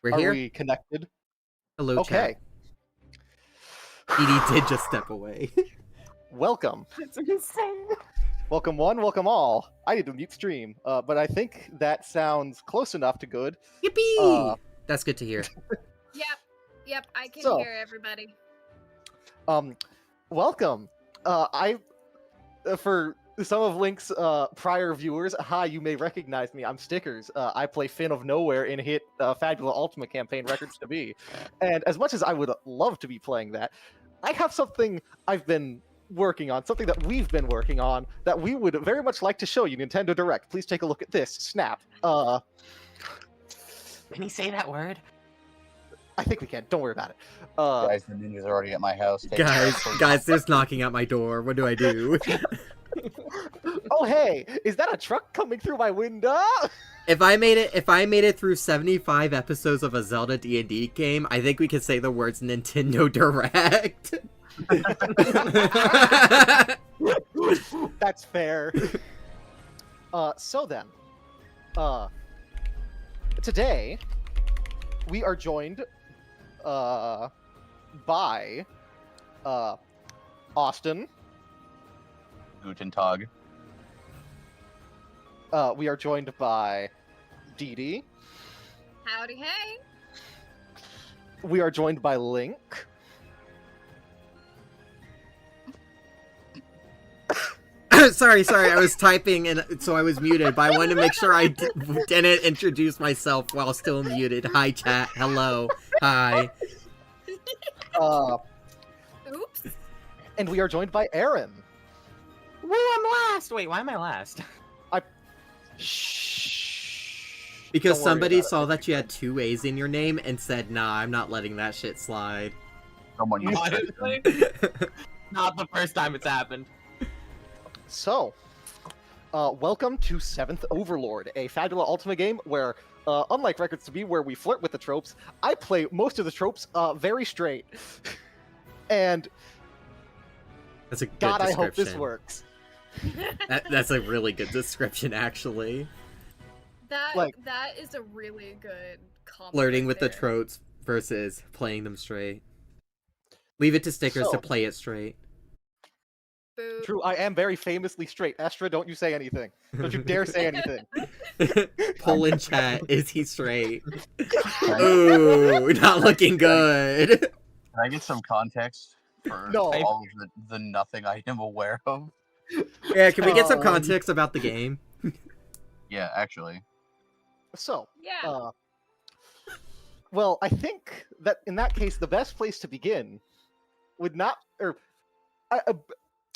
We're Are here. we connected? Hello, Okay. chat. Edie did just step away. Welcome. It's insane. Welcome one, welcome all. I need to mute stream, but I think that sounds close enough to good. Yippee! That's good to hear. Yep, I can So- hear everybody. Welcome. For some of Link's prior viewers, hi, you may recognize me. I'm Stickers. I play Finn of Nowhere in hit Fabula Ultima campaign Records to Be. And as much as I would love to be playing that, I have something I've been working on, something that we've been working on, that we would very much like to show you. Nintendo Direct. Please take a look at this. Snap. Can he say that word? I think we can. Don't worry about it. Guys, the ninjas are already at my house. Guys, there's knocking at my door. What do I do? Oh hey, is that a truck coming through my window? If I made it through 75 episodes of a Zelda D&D game, I think we could say the words Nintendo Direct. That's fair. So then, today we are joined by Austin. Guten Tag. We are joined by Dee Dee. Howdy, hey. We are joined by Link. sorry, I was typing and so I was muted, but I wanted to make sure I didn't introduce myself while still muted. Hi, chat. Hello. Hi. Oops. And we are joined by Aaron. Woo, I'm last! Wait, why am I last? Shh. Because Don't worry somebody about it. saw that you had 2 A's in your name and said, nah, I'm not letting that shit slide. Someone used Honestly, not the first time it's happened. So, welcome to 7th Overlord, a Fabula Ultima game where, unlike Records to Be, where we flirt with the tropes, I play most of the tropes very straight. And That's a good God, I description. hope this works. That's a really good description, actually. That is a really good compliment. Flirting with the there. tropes versus playing them straight. Leave it to Stickers So- to play it straight. Boo. True, I am very famously straight. Estra, don't you say anything. Don't you dare say anything. Pull in chat, is he straight? Ooh, not looking good. Can I get some context for No. all of the nothing I am aware of? Yeah, can we get some Um, context about the game? Yeah, actually. So, Yeah. well, I think that in that case, the best place to begin would not, or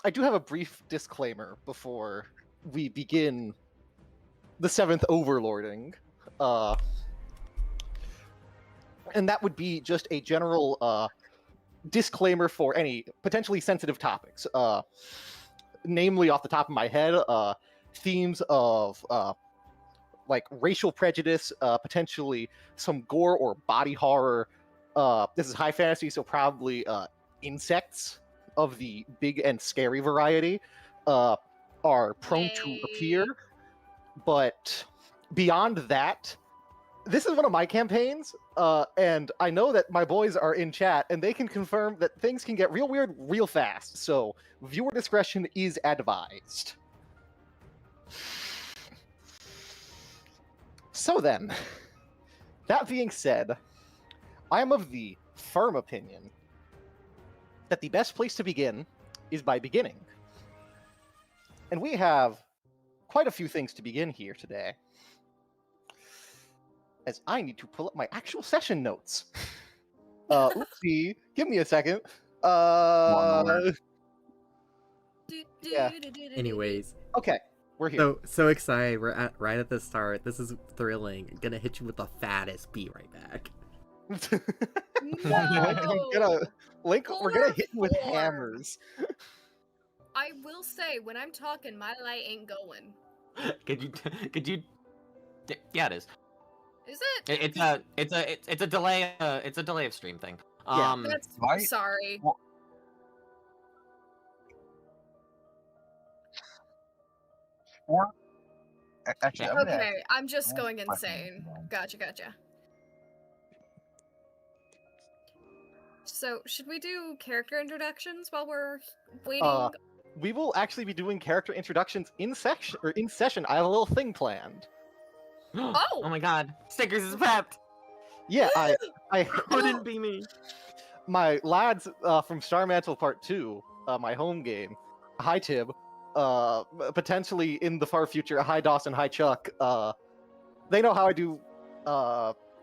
I do have a brief disclaimer before we begin the 7th Overlording, and that would be just a general disclaimer for any potentially sensitive topics, namely off the top of my head, themes of like racial prejudice, potentially some gore or body horror. This is high fantasy, so probably insects of the big and scary variety are prone to Yay. appear. But beyond that, this is one of my campaigns, and I know that my boys are in chat, and they can confirm that things can get real weird real fast. So viewer discretion is advised. So then, that being said, I am of the firm opinion that the best place to begin is by beginning. And we have quite a few things to begin here today, as I need to pull up my actual session notes. Oopsie, give me a second. moment. Yeah. Anyways, Okay, we're here. so excited. We're right at the start. This is thrilling. Gonna hit you with the fattest. Be right back. No. We're gonna hit you with Four. hammers. I will say, when I'm talking, my light ain't going. Could you? Yeah, it is. Is it? It's a delay. It's a delay of stream thing. Yeah. That's Why- sorry. Or actually, Yeah. I'm gonna Okay, I'm just I have going a question. insane. Gotcha. So, should we do character introductions while we're waiting? We will actually be doing character introductions in session. I have a little thing planned. Oh my god. Stickers is pepped. Yeah, I Couldn't be me. my lads from Star Mantle Part 2, my home game. Hi Tib. Potentially in the far future, hi Dawson, hi Chuck. They know how I do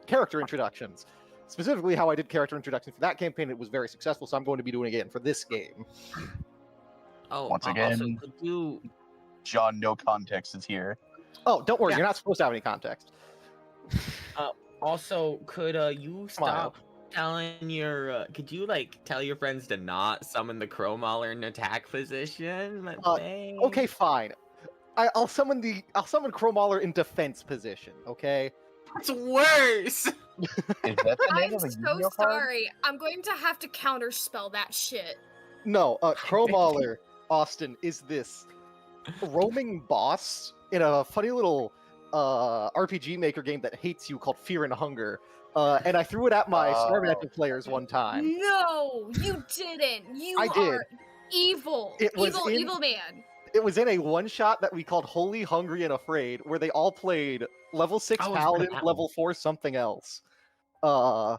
character introductions. Specifically how I did character introductions for that campaign. It was very successful, so I'm going to be doing it again for this game. Oh, Once also, again- could you... John, no context is here. Oh, don't worry, Yeah. you're not supposed to have any context. Also, could you Smile. stop telling your... could you, like, tell your friends to not summon the Crowmauler in attack position? Thanks. Okay, fine. I'll summon Crowmauler in defense position, okay? That's worse! Is that the name I'm of a so Yu-Gi-Oh card? sorry. I'm going to have to counterspell that shit. No, Crowmauler, Austin, is this roaming boss in a funny little RPG Maker game that hates you called Fear and Hunger. And I threw it at my Star Mantle players one time. No, you didn't. You I did. are evil. It was Evil, in- evil man. It was in a one-shot that we called Holy, Hungry, and Afraid, where they all played level 6 I was Paladin, that one. level 4 something else. That's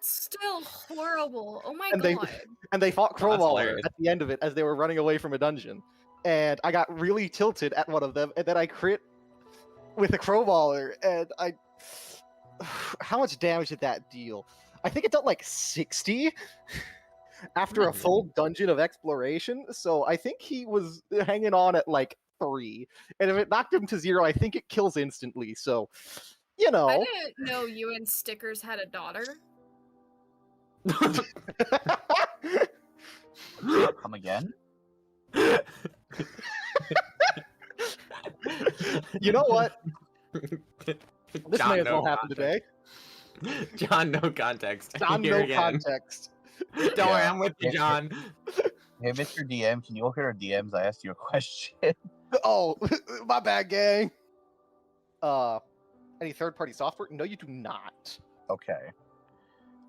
still horrible. Oh my And they- god. And they fought Oh, that's Crowmauler hilarious. at the end of it as they were running away from a dungeon. And I got really tilted at one of them, and then I crit with a Crowmauler, and I... How much damage did that deal? I think it dealt like 60 after a full dungeon of exploration, so I think he was hanging on at like 3. And if it knocked him to 0, I think it kills instantly, so... You I know... didn't know you and Stickers had a daughter. Come again? You know what? This John, may as no well happen today. John, no context. On Here no again. context. Don't worry, I'm with you, John. Hey, Mr. DM, can you look at our DMs? I asked you a question. Oh, my bad, gang. Any third-party software? No, you do not. Okay.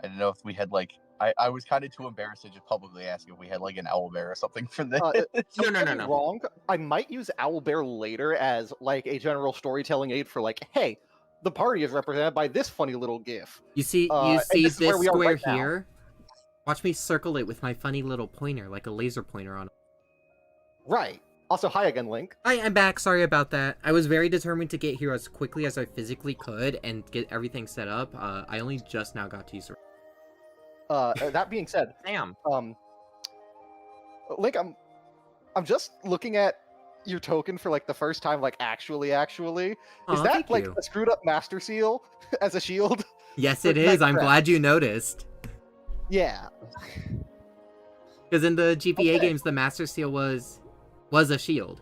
I didn't know if we had like. I was kind of too embarrassed to just publicly ask if we had like an owlbear or something for this. No. Don't get me wrong. I might use Owlbear later as like a general storytelling aid for like, hey, the party is represented by this funny little GIF. You see, and this is this where we are square right now. here? Watch me circle it with my funny little pointer, like a laser pointer on it. Right. Also, hi again, Link. Hi, I'm back. Sorry about that. I was very determined to get here as quickly as I physically could and get everything set up. I only just now got to use it. That being said, Damn. Link, I'm just looking at your token for like the first time, like actually. Is Aw, that thank like you. a screwed up Master Seal as a shield? Yes, it Like is. I'm crap. glad you noticed. Yeah. Because in the GPA Okay. games, the Master Seal was a shield.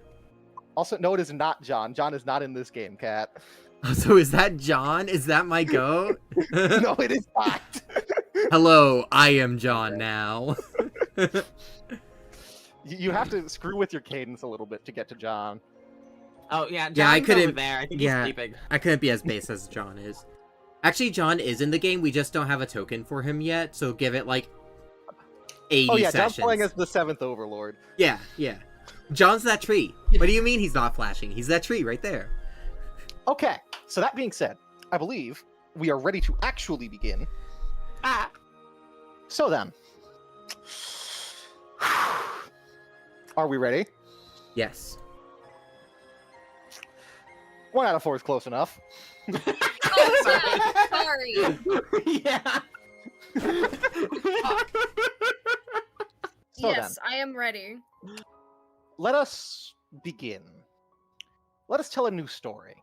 Also, no, it is not John. John is not in this game, Cat. So is that John? Is that my goat? No, it is not. Hello, I am John now. You have to screw with your cadence a little bit to get to John. Oh yeah, John's Yeah, I over couldn't- there. I think yeah. he's sleeping. I couldn't be as base as John is. Actually, John is in the game. We just don't have a token for him yet, so give it like 80 Oh yeah, sessions. John's playing as the 7th Overlord. Yeah. John's that tree. What do you mean he's not flashing? He's that tree right there. Okay, so that being said, I believe we are ready to actually begin. Ah. So then, are we ready? Yes. 1 out of 4 is close enough. Oh, sorry. Yeah. So Yes, I am ready. Let us begin. Let us tell a new story.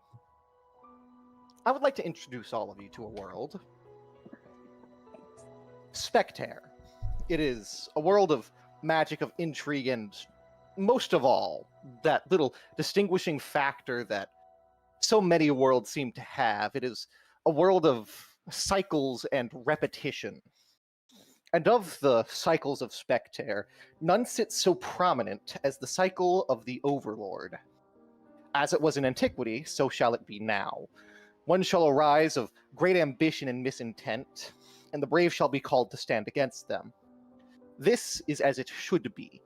I would like to introduce all of you to a world. Spectaire. It is a world of magic, of intrigue, and most of all, that little distinguishing factor that so many worlds seem to have. It is a world of cycles and repetition. And of the cycles of Spectaire, none sits so prominent as the cycle of the Overlord. As it was in antiquity, so shall it be now. One shall arise of great ambition and misintent, and the brave shall be called to stand against them. This is as it should be.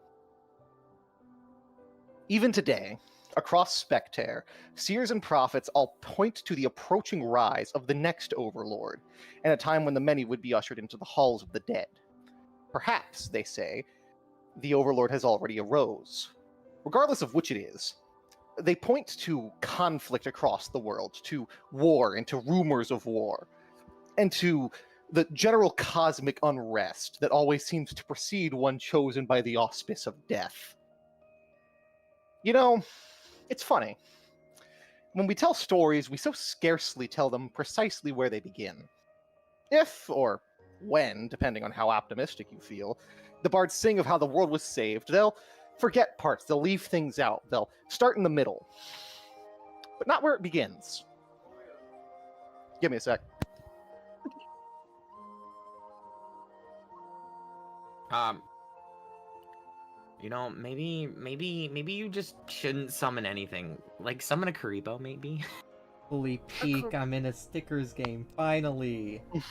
Even today, across Spectre, seers and prophets all point to the approaching rise of the next Overlord, and a time when the many would be ushered into the halls of the dead. Perhaps, they say, the Overlord has already arose. Regardless of which it is, they point to conflict across the world, to war and to rumors of war, and to the general cosmic unrest that always seems to precede one chosen by the auspice of death. You know, it's funny. When we tell stories, we so scarcely tell them precisely where they begin. If, or when, depending on how optimistic you feel, the bards sing of how the world was saved, they'll forget parts, they'll leave things out, they'll start in the middle. But not where it begins. Give me a sec. You know, maybe you just shouldn't summon anything. Like, summon a Karibo, maybe? Holy peak, I'm in a stickers game, finally. Oh,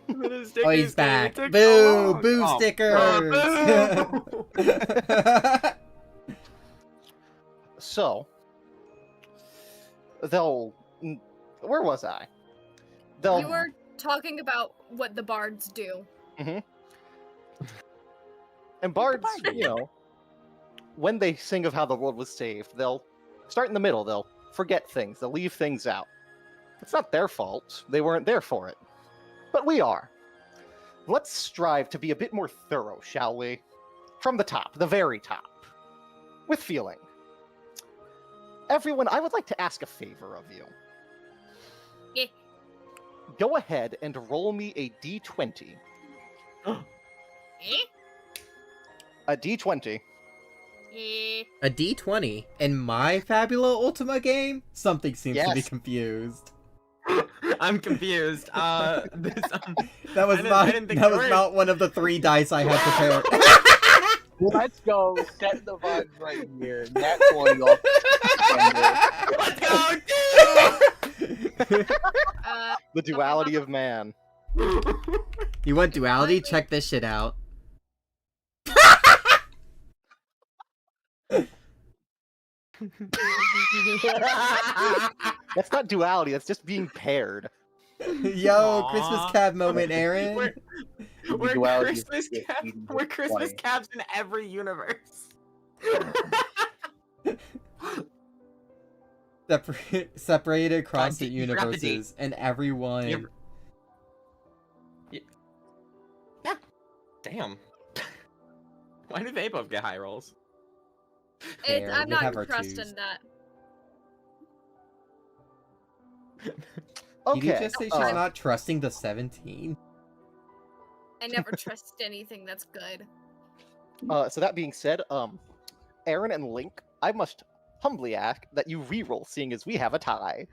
Oh, he's back. Boo! Boo stickers! So, they'll... Where was I? They'll... You were talking about what the bards do. Mm-hmm. And bards, you know, when they sing of how the world was saved, they'll start in the middle, they'll forget things, they'll leave things out. It's not their fault, they weren't there for it. But we are. Let's strive to be a bit more thorough, shall we? From the top, the very top. With feeling. Everyone, I would like to ask a favor of you. Yeah. Go ahead and roll me a d20. Eh? A d20. Eh? A D20 in my Fabula Ultima game? Something seems to be Yes. confused. I'm confused. That was I didn't think you were. not one of the 3 dice I had prepared. Let's go. Set the vibes right here. Nat 20 off. Let's go, The duality of man. You want duality? Check this shit out. That's not duality, that's just being paired. Yo, Aw. Christmas cab moment, Aaron. We're Duality is Christmas just cap. eating We're Christmas 20. caps in every universe. Separated across the you forgot the D. universes, and everyone. Yeah. Damn. Why do they both get high rolls? Fair, I'm we not have our trusting twos. that. Did you Okay. just say she's not trusting the 17? I never trust anything that's good. So that being said, Aaron and Link, I must humbly ask that you re-roll, seeing as we have a tie.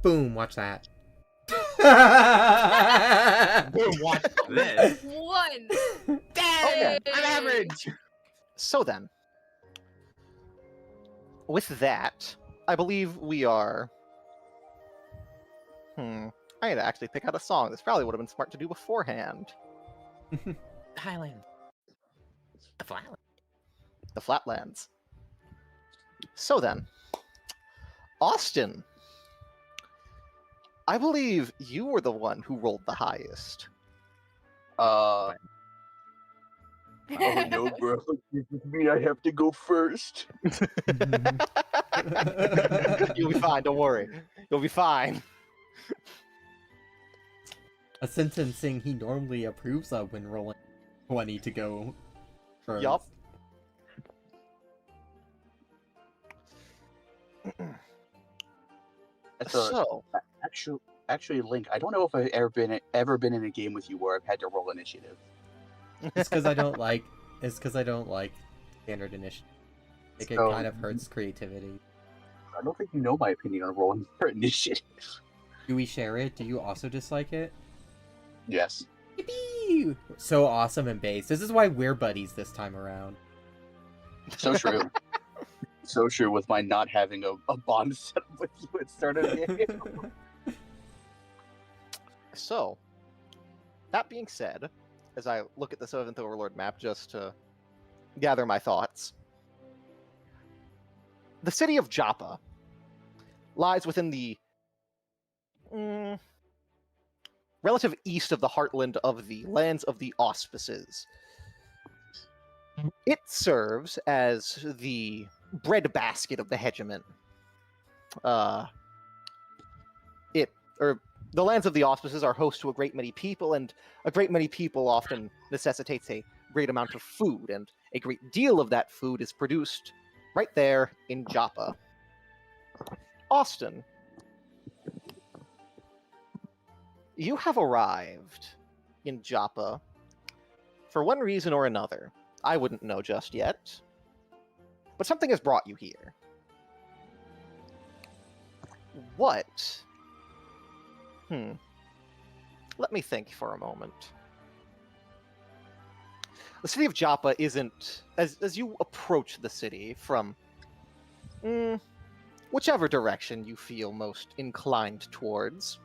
Boom, watch that. Watch this. 1. Dang! Okay. I'm average. So then, with that, I believe we are... I had to actually pick out a song. This probably would have been smart to do beforehand. Highland. The Flatland. The Flatlands. So then, Austin, I believe you were the one who rolled the highest. Oh no, bro. Does this mean I have to go first? You'll be fine, don't worry. You'll be fine. A sentencing he normally approves of when rolling 20 to go first. Yup. So, Actually, Link, I don't know if I've ever been in a game with you where I've had to roll initiative. It's because I don't like. It's because I don't like standard initiative. Like, it So- kind of hurts creativity. I don't think you know my opinion on rolling for initiative. Do we share it? Do you also dislike it? Yes. Yippee! So awesome and base. This is why we're buddies this time around. So true. So true with my not having a bond set up with you at start of the game. so, that being said, as I look at the 7th Overlord map just to gather my thoughts, the city of Joppa lies within the relative east of the heartland of the lands of the Auspices. It serves as the breadbasket of the hegemon. The lands of the Auspices are host to a great many people, and a great many people often necessitates a great amount of food, and a great deal of that food is produced right there in Joppa. Austin, you have arrived in Joppa for one reason or another. I wouldn't know just yet, but something has brought you here. What? Let me think for a moment. The city of Joppa isn't... As you approach the city from whichever direction you feel most inclined towards,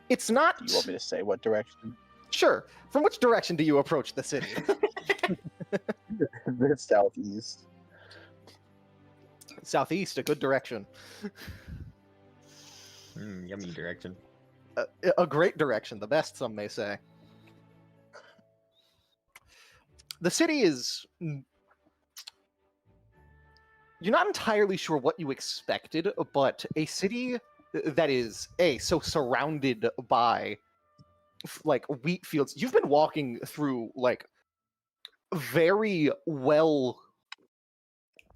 it's not... You want me to say what direction? Sure. From which direction do you approach the city? The southeast. Southeast, a good direction. Yummy direction. A great direction, the best, some may say. The city is... You're not entirely sure what you expected, but a city that is, so surrounded by, like, wheat fields. You've been walking through, like, very well...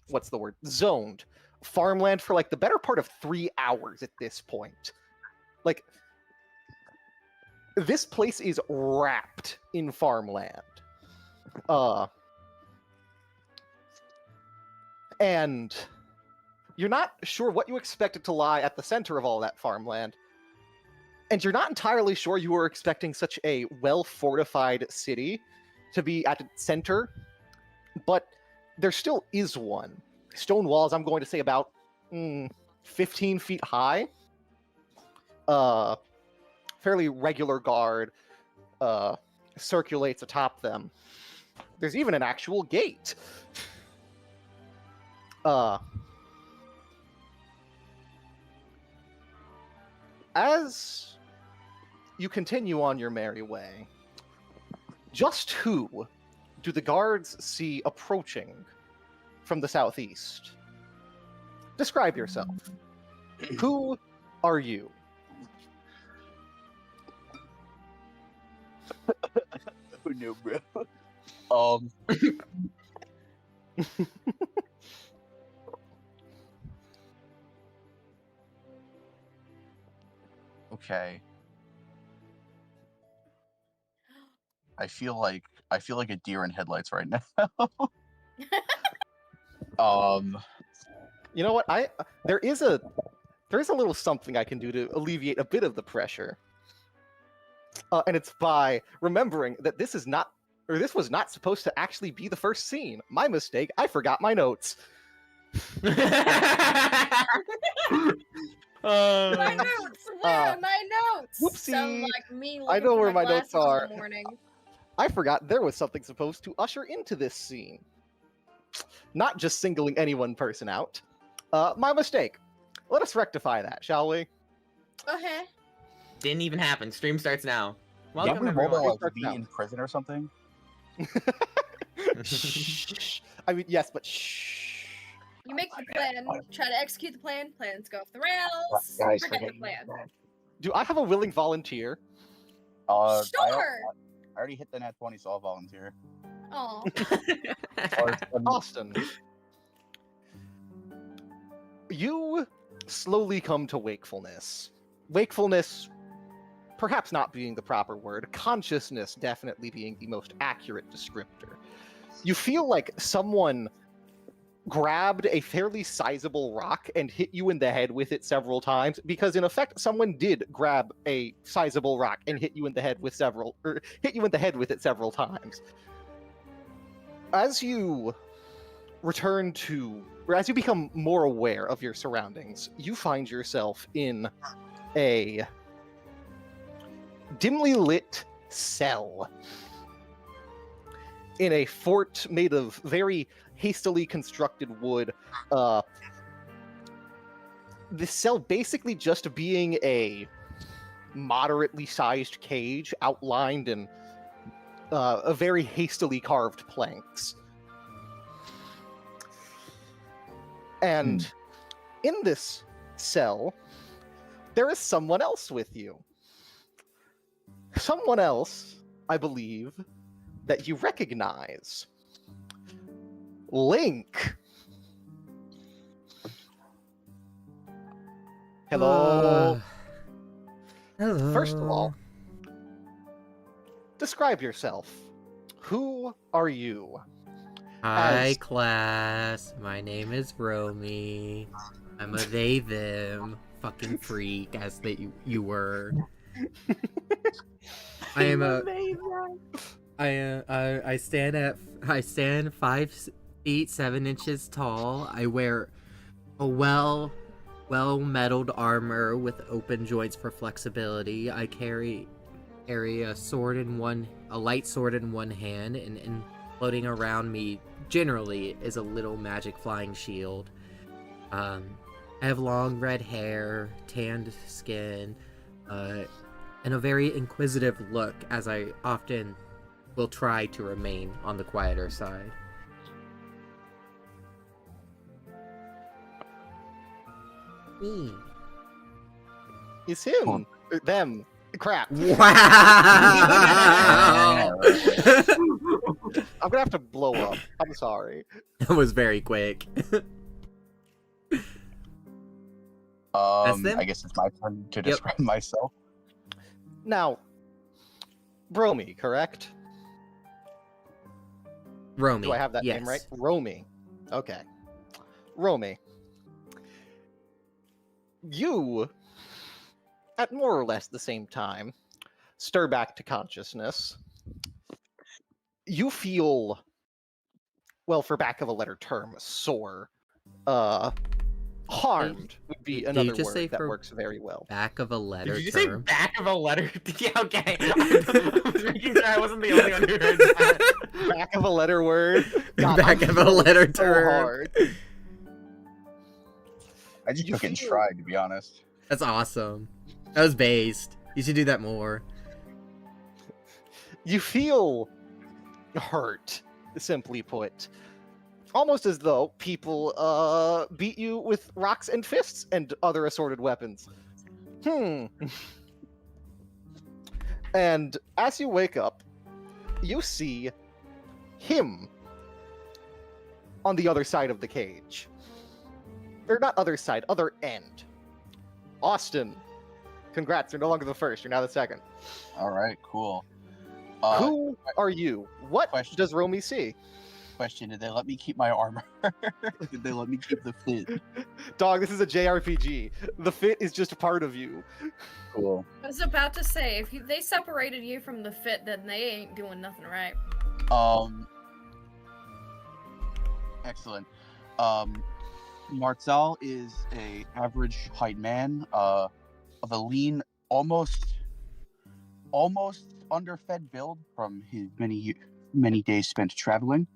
What's the word? Zoned farmland for, like, the better part of 3 hours at this point. Like, this place is wrapped in farmland. And you're not sure what you expected to lie at the center of all that farmland. And you're not entirely sure you were expecting such a well-fortified city to be at its center. But there still is one. Stone walls, I'm going to say about 15 feet high. Fairly regular guard circulates atop them. There's even an actual gate. As you continue on your merry way, just who do the guards see approaching from the southeast? Describe yourself. Who are you? Who knew, bro? Okay. I feel like a deer in headlights right now. You know what? There is a little something I can do to alleviate a bit of the pressure. And it's by remembering that this was not supposed to actually be the first scene. My mistake. I forgot my notes. My notes! Where are my notes? Whoopsie. Sound like me I know looking for where my notes glasses in are. the morning. I forgot there was something supposed to usher into this scene. Not just singling any one person out. My mistake. Let us rectify that, shall we? Okay. Didn't even happen. Stream starts now. Did Welcome, we roll everyone. to like be in prison or something? Shh. I mean, yes, but shh. You make the plan, try to execute the plan, plans go off the rails, Guys, forget the forget plan. Do I have a willing volunteer? I Sure! already hit the nat 20, so I'll volunteer. Aw. Austin. You slowly come to wakefulness. Wakefulness, perhaps not being the proper word, consciousness definitely being the most accurate descriptor. You feel like someone grabbed a fairly sizable rock and hit you in the head with it several times, because in effect someone did grab a sizable rock and hit you in the head with it several times. As you return to, or as you become more aware of your surroundings, you find yourself in a dimly lit cell in a fort made of very hastily constructed wood. This cell basically just being a moderately sized cage outlined in a very hastily carved planks. And in this cell, there is someone else with you. Someone else, I believe, that you recognize. Link. Hello. Hello. First of all, describe yourself. Who are you? Hi, as- class. My name is Romy. I'm a they them fucking freak, as that you were. I am a. I stand 5 feet 7 inches tall. I wear a well metaled armor with open joints for flexibility. I carry a light sword in one hand, and floating around me generally is a little magic flying shield. I have long red hair, tanned skin, and a very inquisitive look, as I often will try to remain on the quieter side. Me. It's him. Or them. Crap. Wow! I'm gonna have to blow up. I'm sorry. That was very quick. them? I guess it's my turn to describe myself. Now, Bromy, correct? Romy. Do I have that yes. name right? Romy. Okay. Romy. You, at more or less the same time, stir back to consciousness. You feel, well, for back of a letter term, sore. Harmed would be Did another you just word say that for works very well. Back of a letter Did you say term. back of a letter? Yeah, okay. I was making sure I wasn't the only one who heard that. Back of a letter word. God, Back I'm of a letter so term. hard. I just You took it in feel- stride, to be honest. That's awesome. That was based. You should do that more. You feel hurt, simply put. Almost as though people beat you with rocks and fists and other assorted weapons. And as you wake up, you see him on the other side of the cage. Or not other side, other end. Austin, congrats, you're no longer the first, you're now the second. All right, cool. Who are you? What question. does Romy see? Question: did they let me keep my armor? Did they let me keep the fit? Dog, this is a JRPG. The fit is just a part of you. Cool. I was about to say, if they separated you from the fit, then they ain't doing nothing right. Excellent. Martzal is a average height man, of a lean, almost underfed build from his many days spent traveling.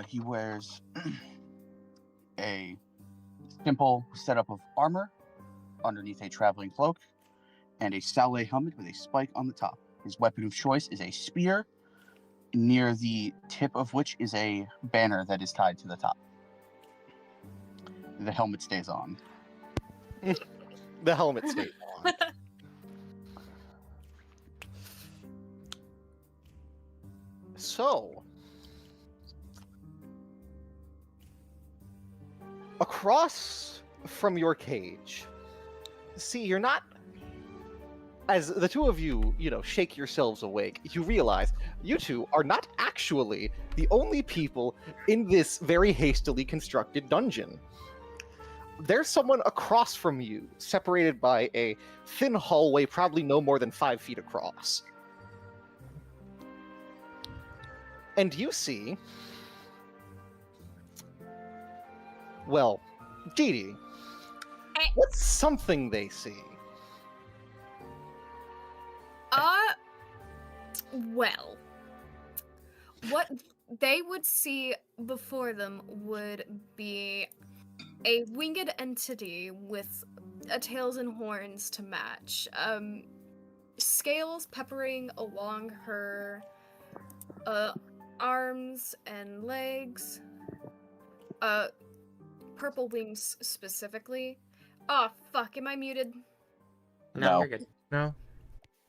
He wears a simple setup of armor underneath a traveling cloak and a Saleh helmet with a spike on the top. His weapon of choice is a spear, near the tip of which is a banner that is tied to the top. The helmet stays on. The helmet stays on. So, across from your cage, see, you're not, as the two of you, shake yourselves awake, you realize you two are not actually the only people in this very hastily constructed dungeon. There's someone across from you, separated by a thin hallway, probably no more than 5 feet across. And you see, well, Dee Dee, what's something they see? Well, what they would see before them would be a winged entity with tails and horns to match. Scales peppering along her arms and legs. Purple wings specifically. Oh, fuck, am I muted? No, No. you're good. No,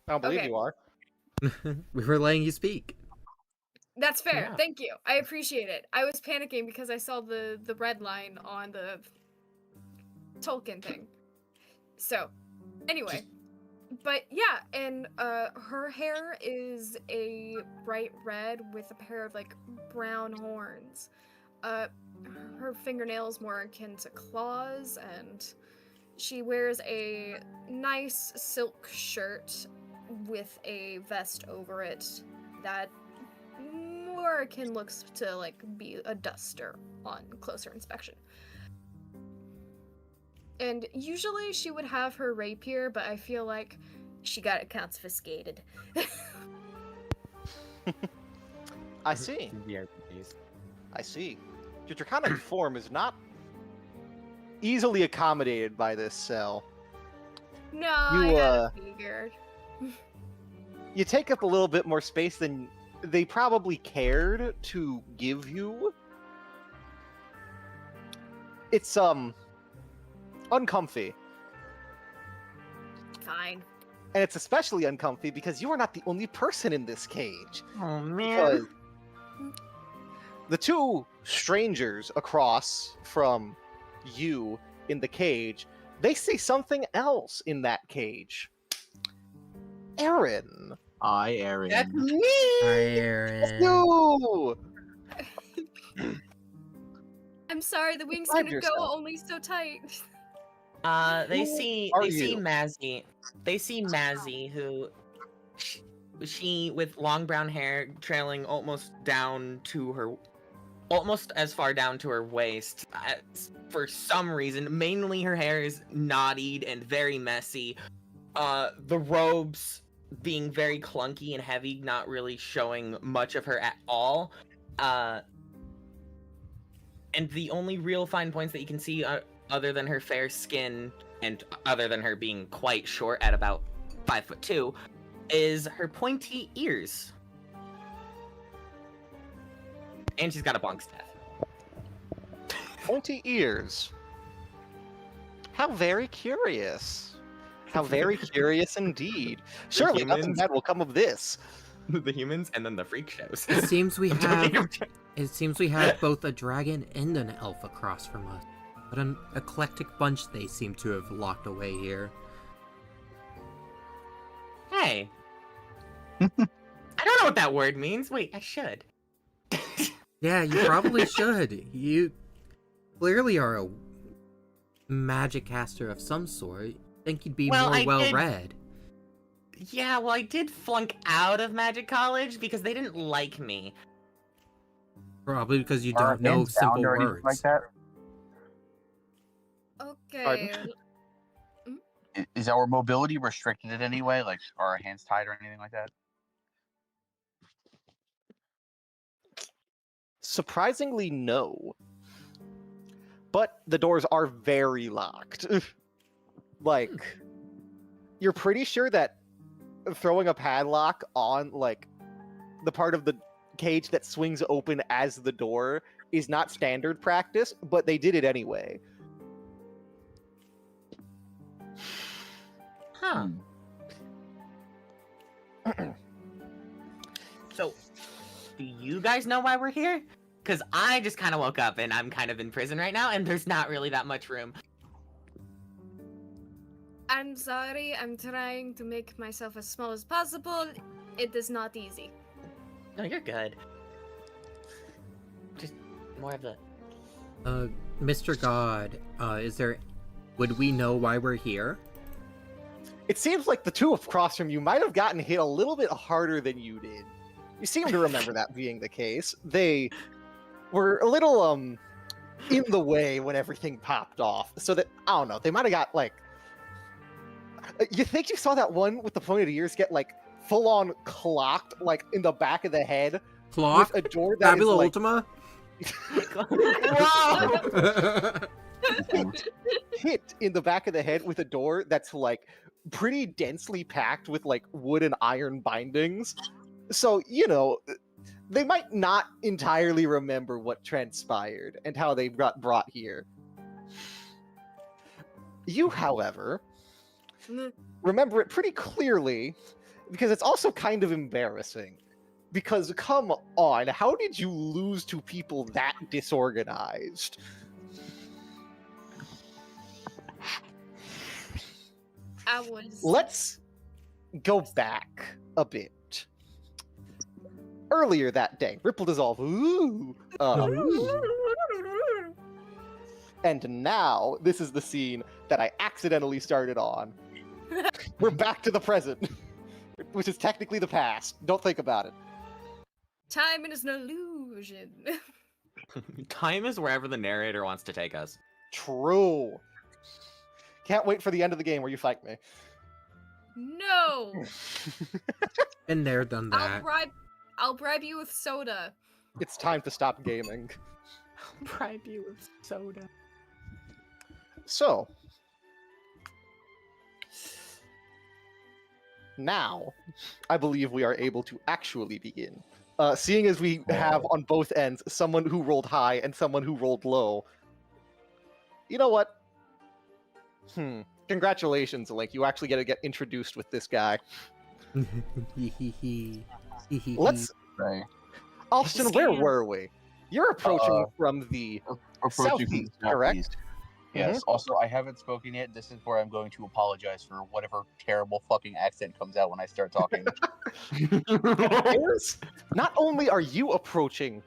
I don't believe Okay. you are. we were letting you speak. That's fair. Yeah. Thank you. I appreciate it. I was panicking because I saw the red line on the Tolkien thing. So, anyway. But yeah, and her hair is a bright red with a pair of like brown horns. Her fingernails more akin to claws, and she wears a nice silk shirt with a vest over it that more akin looks to like be a duster on closer inspection. And usually she would have her rapier, but I feel like she got it confiscated. I see. VRPs. I see. Your draconic form is not easily accommodated by this cell. No, I had figured. You take up a little bit more space than they probably cared to give you. It's uncomfy. Fine. And it's especially uncomfy because you are not the only person in this cage. Oh Because the two strangers across from you in the cage, they see something else in that cage. Aaron. I, Aaron. That's me. Hi, Aaron. No! I'm sorry, the wings Describe can go yourself. only so tight. They Who see are see you? Mazzy. They see Mazzy, who she with long brown hair trailing almost down to her, almost as far down to her waist. For some reason, mainly her hair is knotted and very messy. The robes being very clunky and heavy, not really showing much of her at all. And the only real fine points that you can see, other than her fair skin and other than her being quite short at about 5'2", is her pointy ears. And she's got a bonk staff. Pointy ears. How very curious. How very curious indeed. Surely nothing humans- bad will come of this. The humans and then the freak shows. It seems we I'm joking, have. I'm joking. It seems we have both a dragon and an elf across from us. What an eclectic bunch they seem to have locked away here. Hey. I don't know what that word means. Wait, I should. Yeah, you probably should. You clearly are a magic caster of some sort. Think you'd be Well, more I well did- read. Yeah, well, I did flunk out of Magic College because they didn't like me. Probably because you Are our don't know hands bound simple or anything words. like that? Okay. Is our mobility restricted in any way? Like, are our hands tied or anything like that? Surprisingly, no. But the doors are very locked. Like, you're pretty sure that throwing a padlock on, like, the part of the cage that swings open as the door is not standard practice, but they did it anyway. Huh. So, do you guys know why we're here? Because I just kind of woke up and I'm kind of in prison right now, and there's not really that much room. I'm sorry, I'm trying to make myself as small as possible. It is not easy. No, you're good. Just more of the... Mr. God, would we know why we're here? It seems like the two across from you might have gotten hit a little bit harder than you did. You seem to remember that being the case. They were a little, in the way when everything popped off. So that, I don't know, they might have got, like... You think you saw that one with the pointed ears get, like, full on clocked, like in the back of the head, Clock? with a door that is Fabula like Ultima? Wow! hit in the back of the head with a door that's like pretty densely packed with like wood and iron bindings. So, you know, they might not entirely remember what transpired and how they got brought here. You, however, remember it pretty clearly because it's also kind of embarrassing. Because, come on, how did you lose to people that disorganized? I was. Let's go back a bit. Earlier that day, Ripple Dissolve. Ooh. And now, this is the scene that I accidentally started on. We're back to the present, which is technically the past. Don't think about it. Time is an illusion. Time is wherever the narrator wants to take us. True. Can't wait for the end of the game where you fight me. No. Been there, done that. I'll bribe you with soda. It's time to stop gaming. Bribe you with soda. So, now, I believe we are able to actually begin. Seeing as we have on both ends someone who rolled high and someone who rolled low. You know what? Congratulations, Link. You actually get introduced with this guy. Let's... Right. Austin, where were we? You're approaching from the Approaching from southeast, the correct? southeast. Yes. Also, I haven't spoken yet. This is where I'm going to apologize for whatever terrible fucking accent comes out when I start talking. Not only are you approaching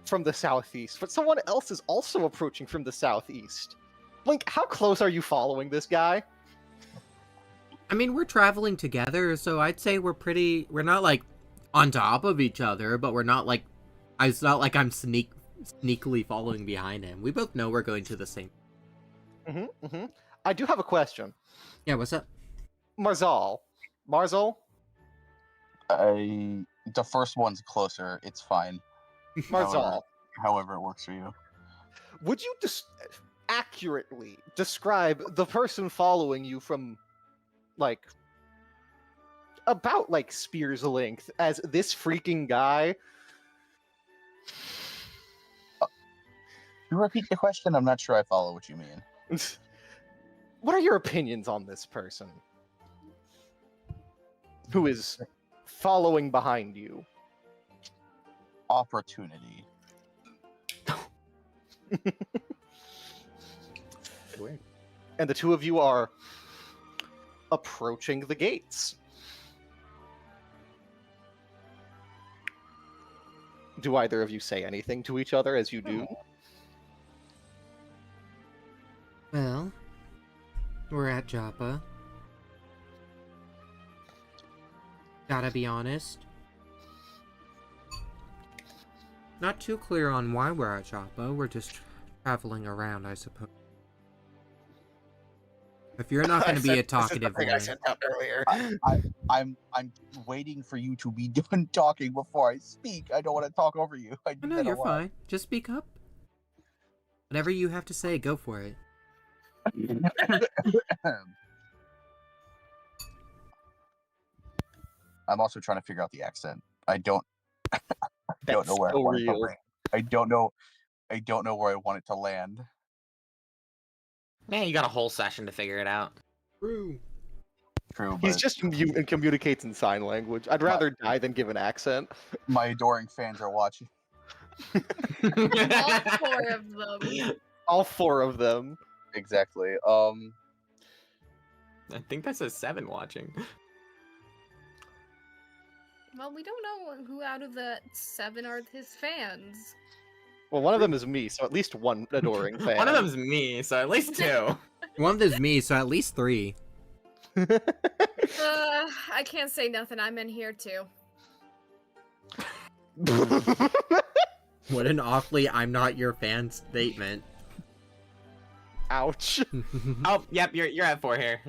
from the southeast, but someone else is also approaching from the southeast. Link, how close are you following this guy? I mean, we're traveling together, so I'd say we're not like on top of each other, but we're not like, it's not like I'm sneakily following behind him. We both know we're going to the same. I do have a question. Yeah, what's up? Marzal. The first one's closer. It's fine. Marzal. However it works for you. Would you accurately describe the person following you from, like, about, like, spear's length as this freaking guy? You repeat the question? I'm not sure I follow what you mean. What are your opinions on this person? Who is following behind you? Opportunity. And the two of you are approaching the gates. Do either of you say anything to each other as you do? Well, we're at Joppa. Gotta be honest. Not too clear on why we're at Joppa. We're just traveling around, I suppose. If you're not going to be a talkative one. I sent out earlier. I'm waiting for you to be done talking before I speak. I don't want to talk over you. No, you're fine. Just speak up. Whatever you have to say, go for it. I'm also trying to figure out the accent. I don't know where I so want it to real. land. I don't know where I want it to land. Man, you got a whole session to figure it out. True. True, He's but just mute and communicates in sign language. I'd rather die than give an accent. my adoring fans are watching. All four of them. All four of them. Exactly. I think that says 7 watching. Well, we don't know who out of the 7 are his fans. Well, one of them is me, so at least one adoring fan. One of them's me, so at least 2. One of them's me, so at least 3. I can't say nothing. I'm in here too. What an awfully I'm not your fan statement. Ouch. Oh, yep, you're at 4 here.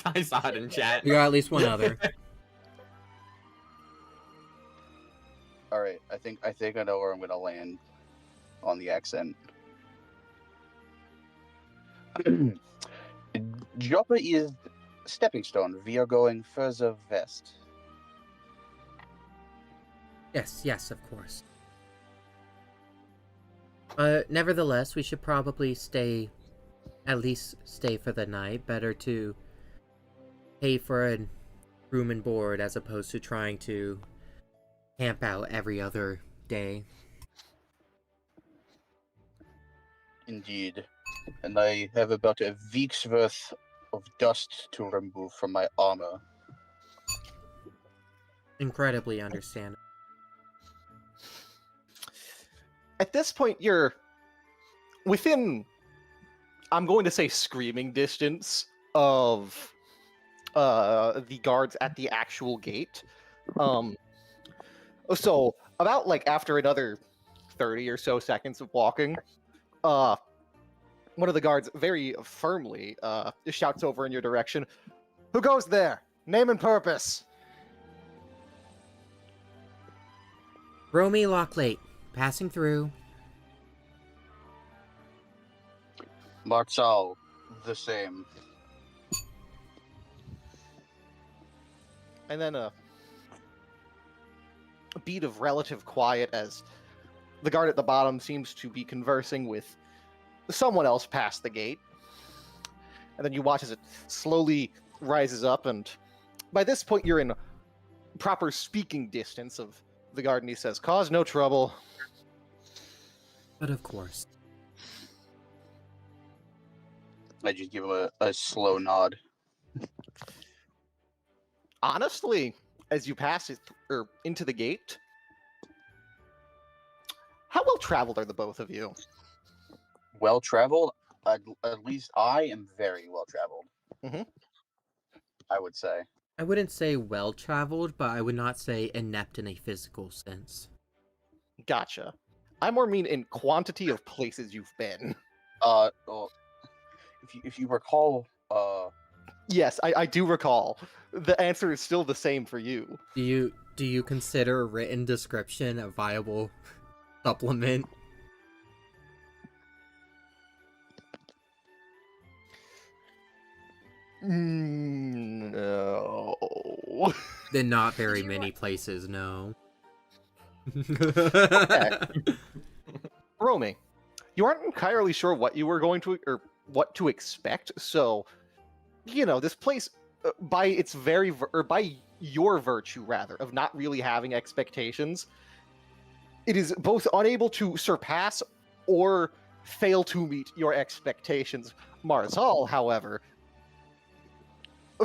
I saw it in chat. We got at least one other. right. I think I know where I'm gonna land on the accent. Joppa is stepping stone. We are going further west. Yes, of course. Nevertheless, we should probably at least stay for the night. Better to pay for a room and board as opposed to trying to camp out every other day. Indeed. And I have about a week's worth of dust to remove from my armor. Incredibly understandable. At this point, you're within, I'm going to say, screaming distance of the guards at the actual gate. So about like after another 30 or so seconds of walking, one of the guards very firmly shouts over in your direction, "Who goes there? Name and purpose." Romy Locklate, passing through. Martzal, the same. And then a beat of relative quiet as the guard at the bottom seems to be conversing with someone else past the gate. And then you watch as it slowly rises up, and by this point you're in proper speaking distance of the guard, and he says, "Cause no trouble." But of course. I just give him a slow nod. Honestly, as you pass it or into the gate, how well traveled are the both of you? Well traveled? At least I am very well traveled. Mhm. I would say. I wouldn't say well-traveled, but I would not say inept in a physical sense. Gotcha. I more mean in quantity of places you've been. Well, if you recall, Yes, I do recall. The answer is still the same for you. Do you consider written description a viable supplement? No. Then not very many places, no. Romy, you aren't entirely sure what you were going to, or what to expect, so, this place, by its by your virtue, rather, of not really having expectations, it is both unable to surpass or fail to meet your expectations. Marzal, however,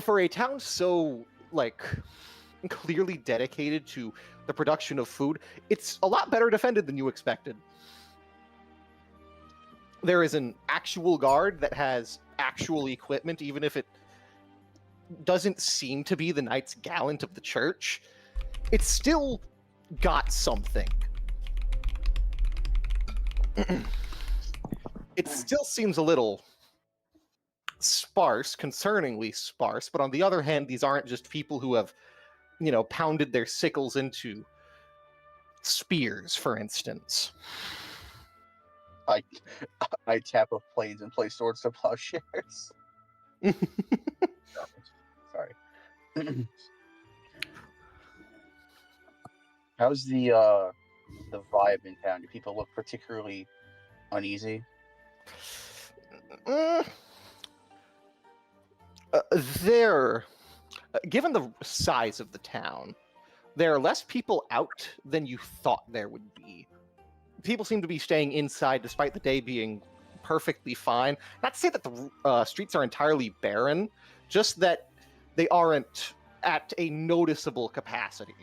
for a town so, clearly dedicated to the production of food, it's a lot better defended than you expected. There is an actual guard that has actual equipment, even if it doesn't seem to be the Knights Gallant of the church. It's still got something. It still seems a little sparse, concerningly sparse, but on the other hand, these aren't just people who have, pounded their sickles into spears, for instance. I tap up planes and play swords to plowshares. Sorry. How's the vibe in town? Do people look particularly uneasy? Given the size of the town, there are less people out than you thought there would be. People seem to be staying inside despite the day being perfectly fine. Not to say that the streets are entirely barren, just that they aren't at a noticeable capacity.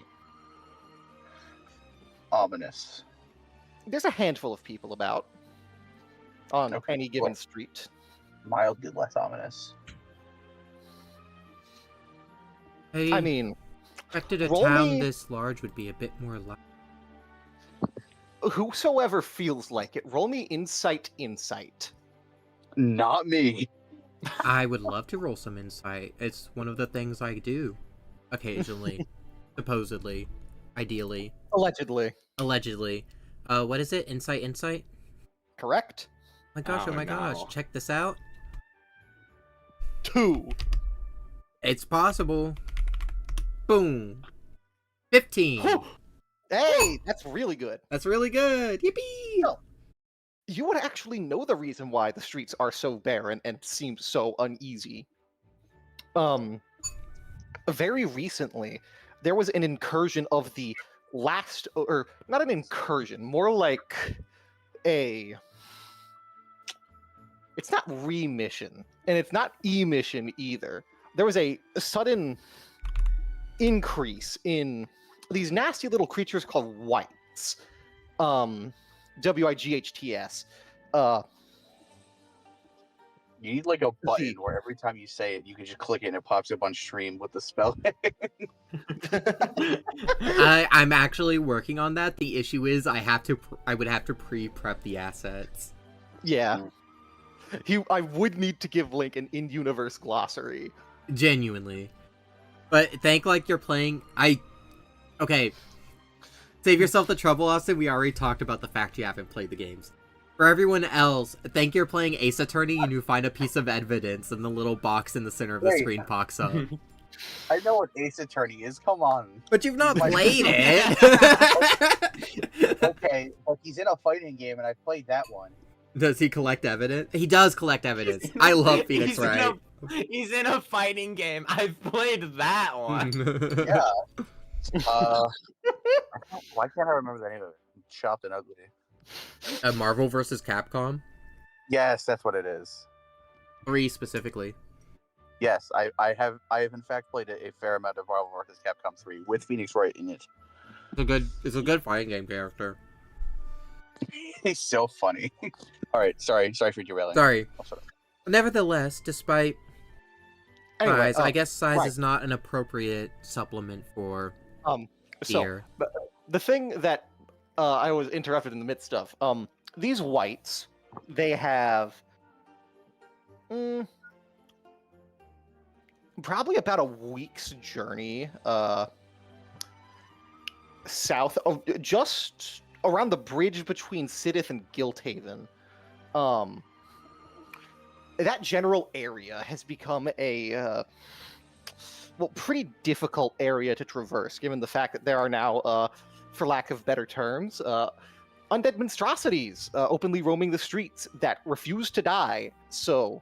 Ominous. There's a handful of people about on Okay, any given well, street. mildly less ominous. I mean, expected a roll town me- this large would be a bit more whosoever feels like it, roll me insight. Not me. I would love to roll some insight. It's one of the things I do occasionally, supposedly, ideally. Allegedly. Allegedly. What is it? Insight? Correct. My gosh, oh my gosh. no. Check this out. 2. It's possible. Boom. 15. Whew. Hey, that's really good. That's really good. Yippee! Oh. You would actually know the reason why the streets are so barren and seem so uneasy. Very recently, there was an incursion of the last, or not an incursion, more like a. It's not remission, and it's not emission either. There was a sudden increase in these nasty little creatures called wights. WIGHTS. You need like a button where every time you say it, you can just click it and it pops up on stream with the spell. I'm actually working on that. The issue is I would have to pre-prep the assets. Yeah. I would need to give Link an in-universe glossary. Genuinely. But think like you're playing... Okay. Save yourself the trouble, Austin. We already talked about the fact you haven't played the games. For everyone else, think you're playing Ace Attorney and you find a piece of evidence and the little box in the center of the screen pops up. I know what Ace Attorney is, come on. But you've not played it! Okay, but he's in a fighting game and I played that one. Does he collect evidence? He does collect evidence. I love Phoenix Wright. He's in a fighting game. I've played that one. Yeah. Why can't I remember the name of it? Chopped and Ugly. Marvel vs. Capcom? Yes, that's what it is. 3 specifically. Yes, I have in fact played a fair amount of Marvel vs. Capcom 3 with Phoenix Wright in it. It's a good fighting game character. He's so funny. All right, sorry for derailing. Sorry. Nevertheless, despite Anyway, size, I guess size right. is not an appropriate supplement for So beer. the thing that I was interrupted in the midst of, these wights, they have probably about a week's journey south of just around the bridge between Sidith and Gilthaven. That general area has become a pretty difficult area to traverse, given the fact that there are now, for lack of better terms, undead monstrosities openly roaming the streets that refuse to die. So,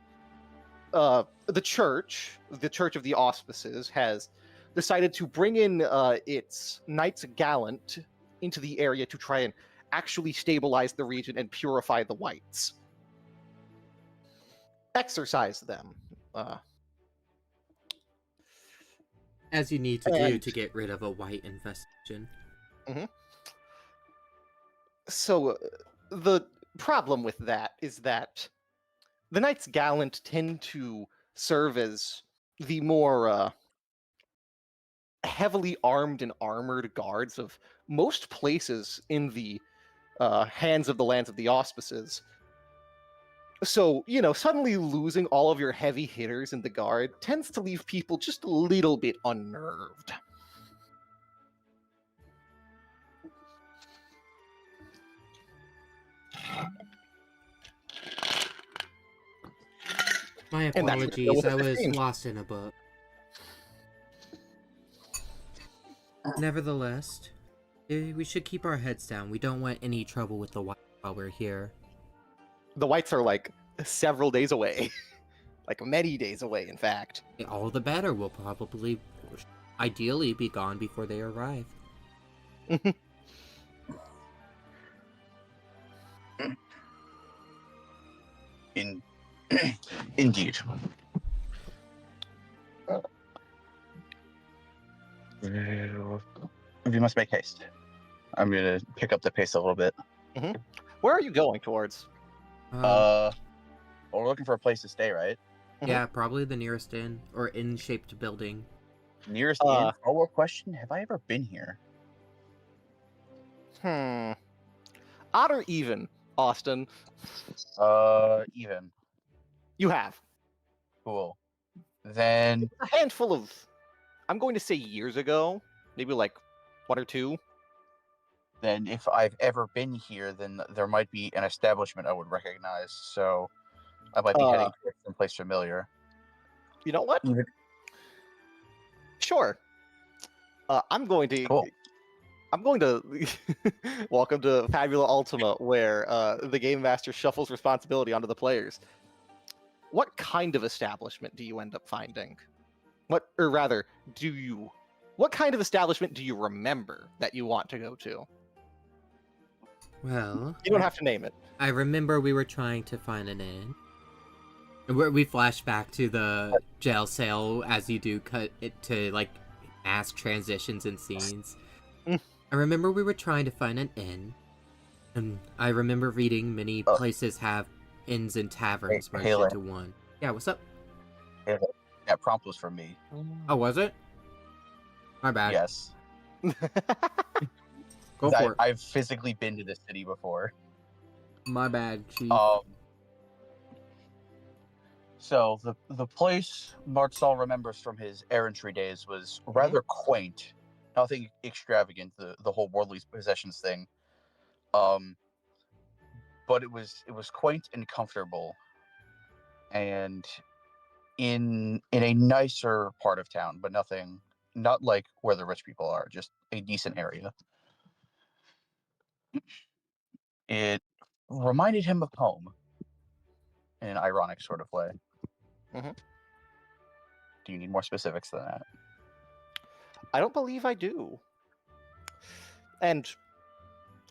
the Church of the Auspices, has decided to bring in its Knights Gallant into the area to try and actually stabilize the region and purify the wights. Exorcise them. As you need to do to get rid of a white infestation. So, the problem with that is that the Knights Gallant tend to serve as the more heavily armed and armored guards of most places in the hands of the lands of the Auspices. So, suddenly losing all of your heavy hitters in the guard tends to leave people just a little bit unnerved. My And that's what apologies, I the was game. lost in a book. Nevertheless, we should keep our heads down. We don't want any trouble with the white while we're here. The wights are like several days away. Like many days away, in fact. All the better. We'll probably, ideally, be gone before they arrive. Indeed. We must make haste. I'm gonna pick up the pace a little bit. Where are you going towards? Well, we're looking for a place to stay, right? Yeah, probably the nearest inn or inn-shaped building. Nearest inn. Follow-up question: have I ever been here? Odd or even, Austin? Even. You have. Cool. Then A handful of, I'm going to say years ago, maybe like 1 or 2. then if I've ever been here, then there might be an establishment I would recognize. So I might be heading towards someplace familiar. You know what? Even Sure. I'm going to. Cool. I'm going to welcome to Fabula Ultima, where the game master shuffles responsibility onto the players. What kind of establishment do you end up finding? What kind of establishment do you remember that you want to go to? Well, You don't have to name it. I remember we were trying to find an inn. Where we flash back to the jail cell as you do cut it to like ask transitions and scenes. I remember we were trying to find an inn, and I remember reading many places have inns and taverns merged Halo. into one. Yeah, what's up? That prompt was from me. Oh, was it? My bad. Yes. Go for it. I've physically been to this city before. My bad, chief. So the place Martzal remembers from his errantry days was rather quaint. Nothing extravagant, the whole worldly possessions thing. But it was quaint and comfortable. And in a nicer part of town, but not like where the rich people are, just a decent area. It reminded him of home in an ironic sort of way. Mhm. Do you need more specifics than that? I don't believe I do. And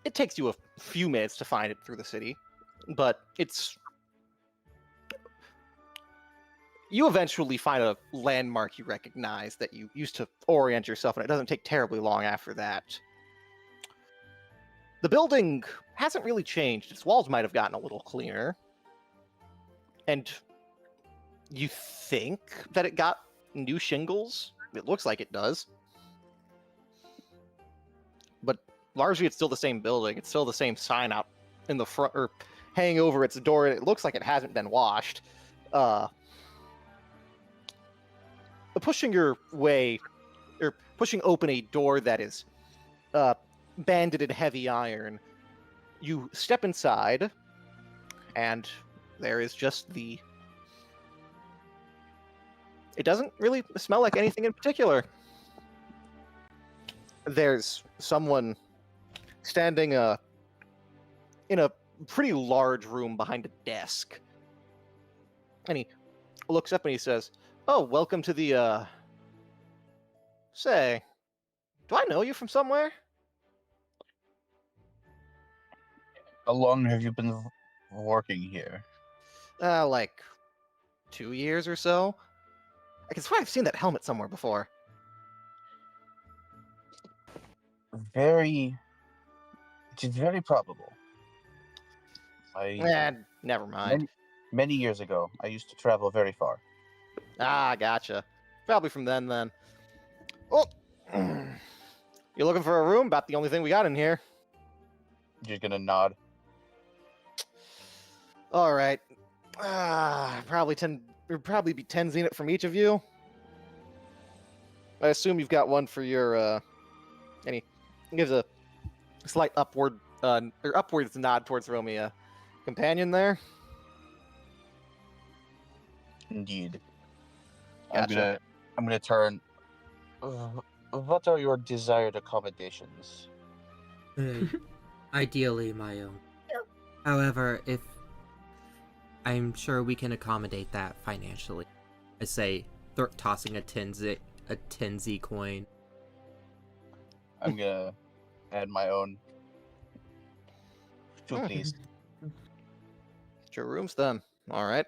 it takes you a few minutes to find it through the city, but you eventually find a landmark you recognize that you used to orient yourself, and it doesn't take terribly long after that. The building hasn't really changed. Its walls might have gotten a little cleaner. And you think that it got new shingles? It looks like it does. But largely it's still the same building. It's still the same sign out in the front, or hanging over its door. It looks like it hasn't been washed. Pushing your way, or pushing open a door that is banded in heavy iron, you step inside, and there is just it doesn't really smell like anything in particular. There's someone standing in a pretty large room behind a desk. And he looks up and he says, "Oh, welcome to the, Say, do I know you from somewhere?" How long have you been working here? Like 2 years or so. I can swear I've seen that helmet somewhere before. It is very probable. Never mind. Many years ago, I used to travel very far. Gotcha. Probably from then. Oh, you looking for a room? About the only thing we got in here. You're gonna nod. All right. Probably be 10 zenith from each of you. I assume you've got one for your and he gives a slight upwards nod towards Romeo companion there. Indeed. Gotcha. I'm gonna turn. What are your desired accommodations? Ideally, my own. However, if I'm sure we can accommodate that financially. I say, tossing a 10Z coin. I'm gonna add my own. Two, please. Get your rooms then. All right.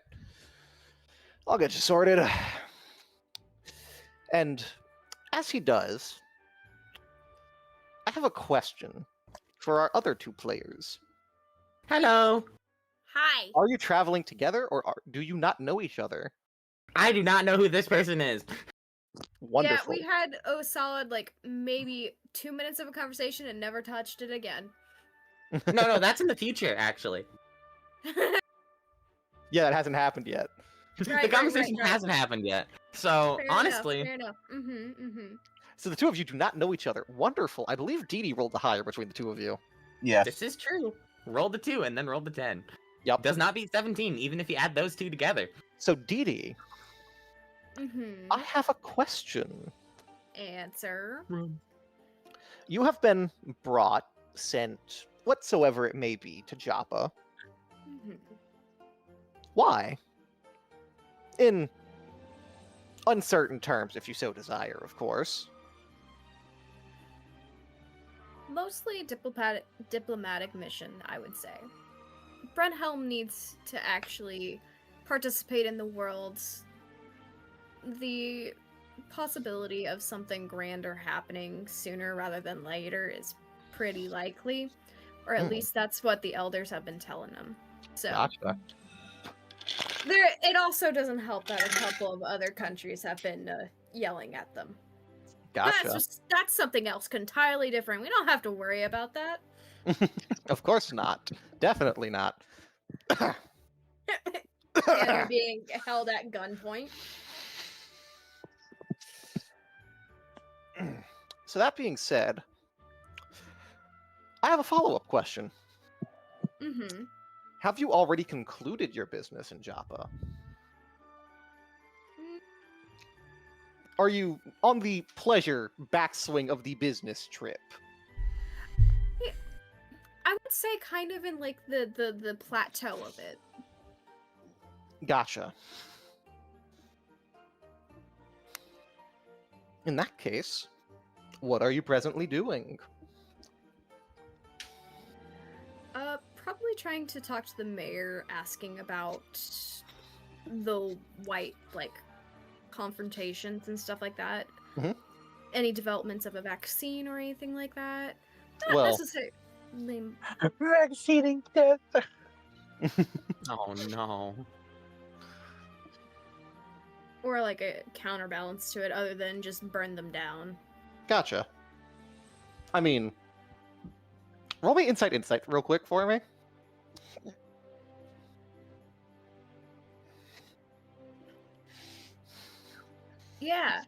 I'll get you sorted. And as he does, I have a question for our other two players. Hello. Hi. Are you traveling together, or do you not know each other? I do not know who this person is. Wonderful. Yeah, we had solid like maybe 2 minutes of a conversation and never touched it again. No, that's in the future, actually. Yeah, that hasn't happened yet. The conversation hasn't happened yet. So, Fair honestly... enough. So the two of you do not know each other. Wonderful. I believe Dee Dee rolled the higher between the two of you. Yes. This is true. Roll the 2 and then roll the 10. Yep. Does not beat 17, even if you add those two together. So Dee Dee, Mm-hmm. I have a question. Answer. You have been brought, sent, whatsoever it may be, to Joppa. Mm-hmm. Why? In uncertain terms, if you so desire, of course. Mostly diplomatic mission, I would say. Brenhelm needs to actually participate in the worlds. The possibility of something grander happening sooner rather than later is pretty likely, or at least that's what the elders have been telling him. So Gotcha. it also doesn't help that a couple of other countries have been yelling at them. Gotcha. That's something else entirely different. We don't have to worry about that. Of course not. Definitely not. And you're being held at gunpoint. So that being said, I have a follow-up question. Mm-hmm. Have you already concluded your business in Joppa? Are you on the pleasure backswing of the business trip? I would say kind of in like the plateau of it. Gotcha. In that case, what are you presently doing? Probably trying to talk to the mayor, asking about the white, like, confrontations and stuff like that. Mhm. Any developments of a vaccine or anything like that. Not Well- necessarily. Vaccinating death. Oh no. Or like a counterbalance to it other than just burn them down. Gotcha. I mean, roll me insight real quick for me. Yeah.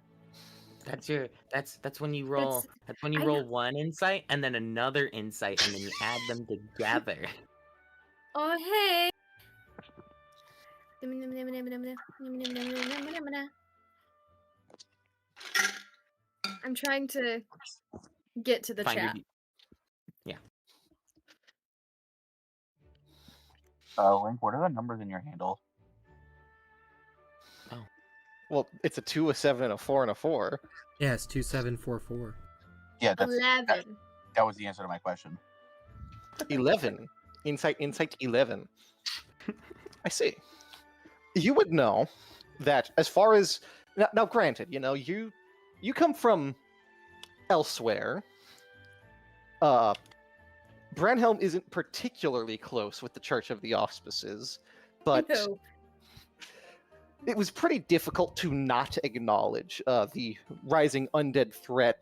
That's when you roll. That's when you I roll know. one insight and then another insight and then you add them together. Oh, hey! I'm trying to get to the Find your chat. d- Link, what are the numbers in your handle? Well, it's a 2, a 7, and a 4, and a 4. Yeah, it's 2744. Yeah, that 11. was the answer to my question. 11. Insight 11. I see. You would know that as far as... Now granted, you come from elsewhere. Branhelm isn't particularly close with the Church of the Auspices, but... No. It was pretty difficult to not acknowledge the rising undead threat.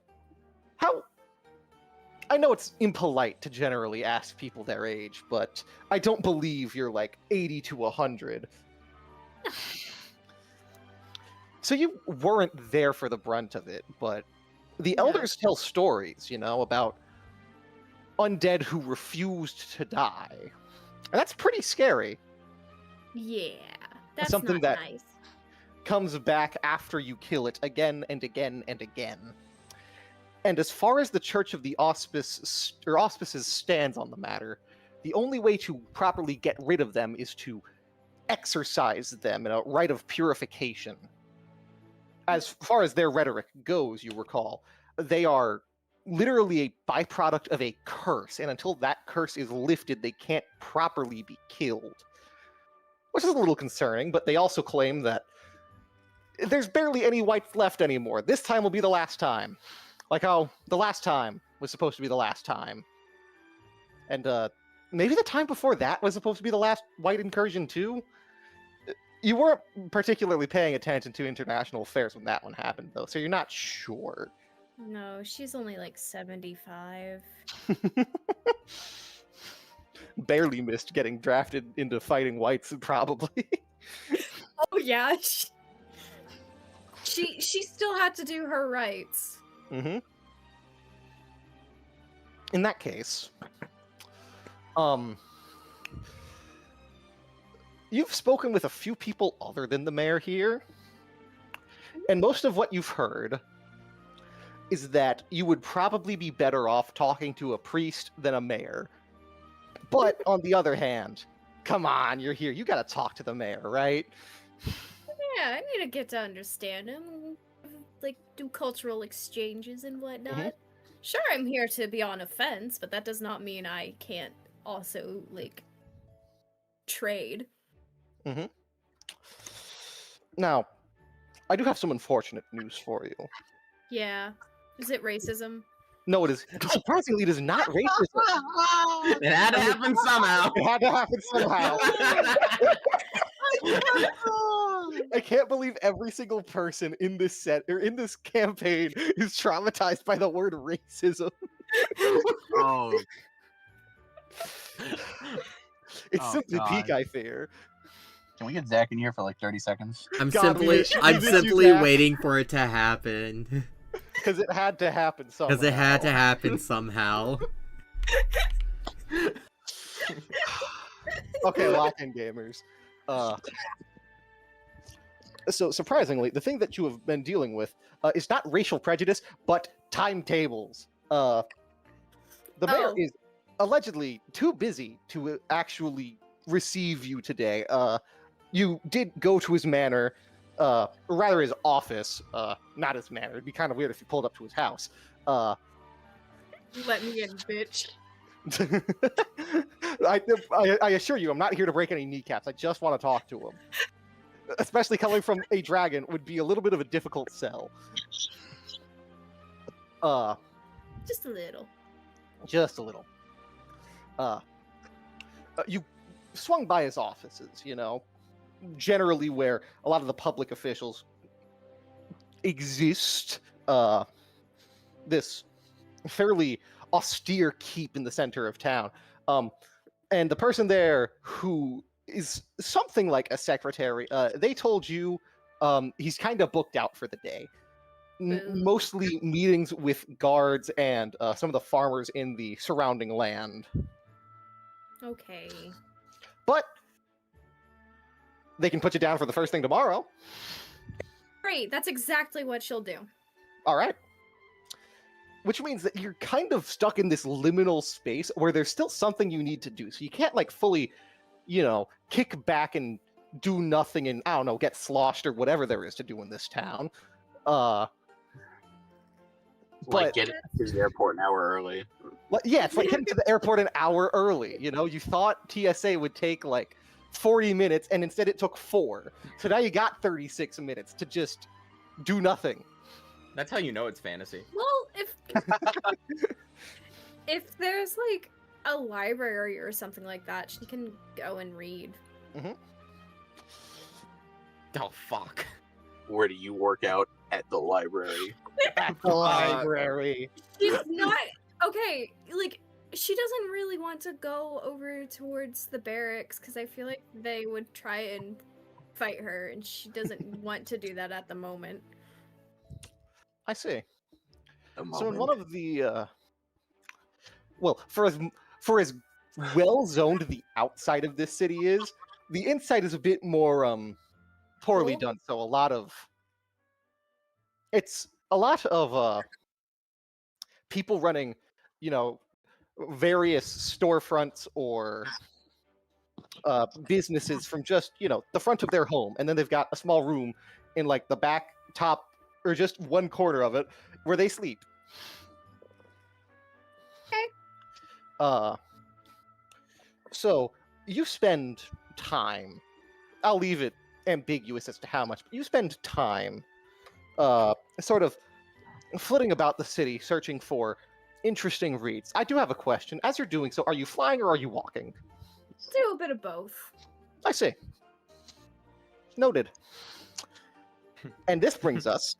I know it's impolite to generally ask people their age, but I don't believe you're like 80 to 100. So you weren't there for the brunt of it, but the No. elders tell stories, about undead who refused to die. And that's pretty scary. Yeah. That's Something not that- nice. Comes back after you kill it again and again and again. And as far as the Church of the Auspices stands on the matter, the only way to properly get rid of them is to exorcise them in a rite of purification. As far as their rhetoric goes, you recall, they are literally a byproduct of a curse, and until that curse is lifted, they can't properly be killed. Which is a little concerning, but they also claim that there's barely any whites left anymore. This time will be the last time. Like how the last time was supposed to be the last time. And maybe the time before that was supposed to be the last white incursion too? You weren't particularly paying attention to international affairs when that one happened, though, so you're not sure. No, she's only like 75. Barely missed getting drafted into fighting whites, probably. Oh yeah. She still had to do her rights. Mm-hmm. In that case, you've spoken with a few people other than the mayor here, and most of what you've heard is that you would probably be better off talking to a priest than a mayor. But on the other hand, come on, you're here. You gotta talk to the mayor, right? Yeah, I need to get to understand him, like do cultural exchanges and whatnot. Sure, I'm here to be on a fence, but that does not mean I can't also like trade. Mm-hmm. Now, I do have some unfortunate news for you. Yeah. Is it racism? No, it is surprisingly it is not racism. It had to happen somehow. It had to happen somehow. I can't believe every single person in this set or in this campaign is traumatized by the word racism. Oh, It's Oh, simply God. peak, I fear. can we get Zach in here for like 30 seconds? I'm God, we I'm did you simply that. waiting for it to happen. Because it had to happen somehow. Because it had to happen somehow. Okay, lock-in gamers. So surprisingly, the thing that you have been dealing with is not racial prejudice, but timetables. The mayor Oh. is allegedly too busy to actually receive you today. You did go to his manor, or rather his office, not his manor. It'd be kind of weird if you pulled up to his house. Let me in, bitch. I assure you, I'm not here to break any kneecaps. I just want to talk to him. Especially coming from a dragon would be a little bit of a difficult sell. Just a little. Just a little. You swung by his offices, you know, generally where a lot of the public officials exist. This fairly austere keep in the center of town. And the person there who is something like a secretary, they told you he's kind of booked out for the day. Mostly meetings with guards and some of the farmers in the surrounding land. Okay. But they can put you down for the first thing tomorrow. Great, that's exactly what she'll do. All right. Which means that you're kind of stuck in this liminal space where there's still something you need to do. So you can't like fully, you know, kick back and do nothing and, I don't know, get sloshed or whatever there is to do in this town. Like But get to the airport an hour early. yeah, it's like getting to the airport an hour early. You know, you thought TSA would take like 40 minutes and instead it took 4. So now you got 36 minutes to just do nothing. That's how you know it's fantasy. Well, if there's like a library or something like that, she can go and read. Oh fuck. Where do you work out? At the library. At the library. She's not okay. Like she doesn't really want to go over towards the barracks because I feel like they would try and fight her, and she doesn't want to do that at the moment. I see. A So in moment. one of the well, for as well zoned the outside of this city is, the inside is a bit more poorly Cool. done. So it's a lot of people running, you know, various storefronts or businesses from just, you know, the front of their home, and then they've got a small room in like the back top or just one corner of it where they sleep. Okay. So you spend time. I'll leave it ambiguous as to how much, but you spend time sort of flitting about the city searching for interesting reads. I do have a question. As you're doing so, are you flying or are you walking? Do a bit of both. I see. Noted. And this brings us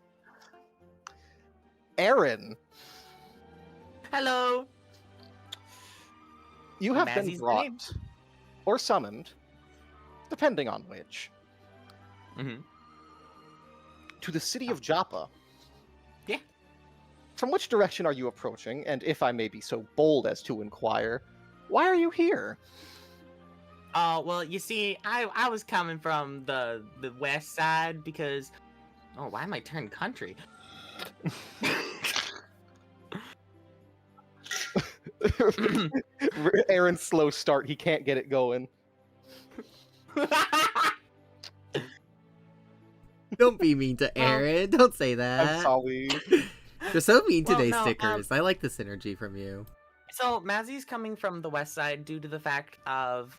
Aaron. Hello. You have been Mazzy's brought name. or summoned, depending on which, Mm-hmm. to the city of Joppa. Yeah. from which direction are you approaching? And if I may be so bold as to inquire, why are you here? Well, you see, I was coming from the west side because... Oh, why am I turned country? Aaron's slow start. He can't get it going. Don't be mean to Aaron. Don't say I'm that. sorry. You're so mean Well, today, no, stickers. I like the synergy from you. So, Mazzy's coming from the west side due to the fact of...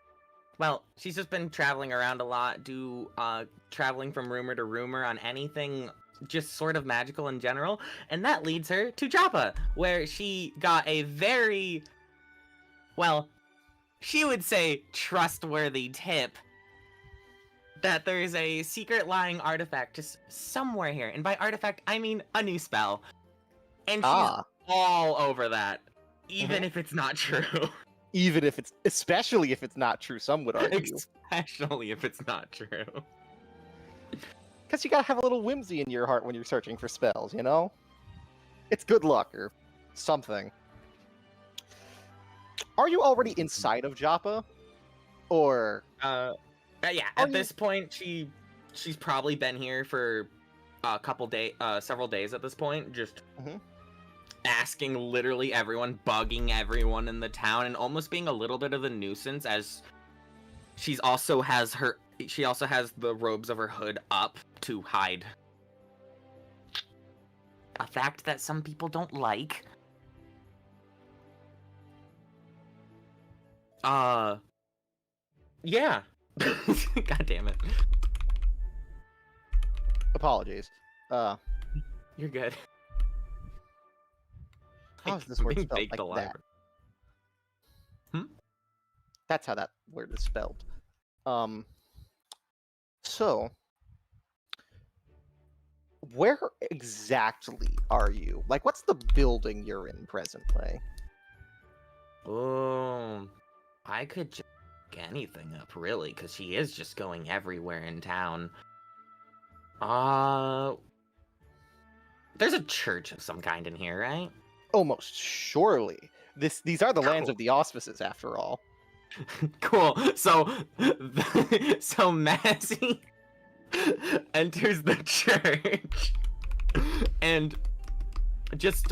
Well, she's just been traveling around a lot, traveling from rumor to rumor on anything just sort of magical in general, and that leads her to Joppa, where she got a very, well, she would say trustworthy tip that there's a secret lying artifact just somewhere here, and by artifact, I mean a new spell, and she's all over that, even if it's not true. Even if it's, especially if it's not true, some would argue. Especially if it's not true. Because you gotta have a little whimsy in your heart when you're searching for spells, you know? It's good luck, or something. Are you already inside of Joppa? Or... yeah, at this point, she's probably been here for a several days at this point, just asking literally everyone, bugging everyone in the town, and almost being a little bit of a nuisance, as she also has the robes of her hood up to hide a fact that some people don't like. Yeah. God damn it. apologies. You're good. How is this word Being spelled baked like that? That's how that word is spelled. So, where exactly are you? Like, what's the building you're in presently? Oh, I could just pick anything up, really, because she is just going everywhere in town. There's a church of some kind in here, right? Almost surely. These are the lands Cool. of the auspices, after all. Cool. So Massey enters the church and just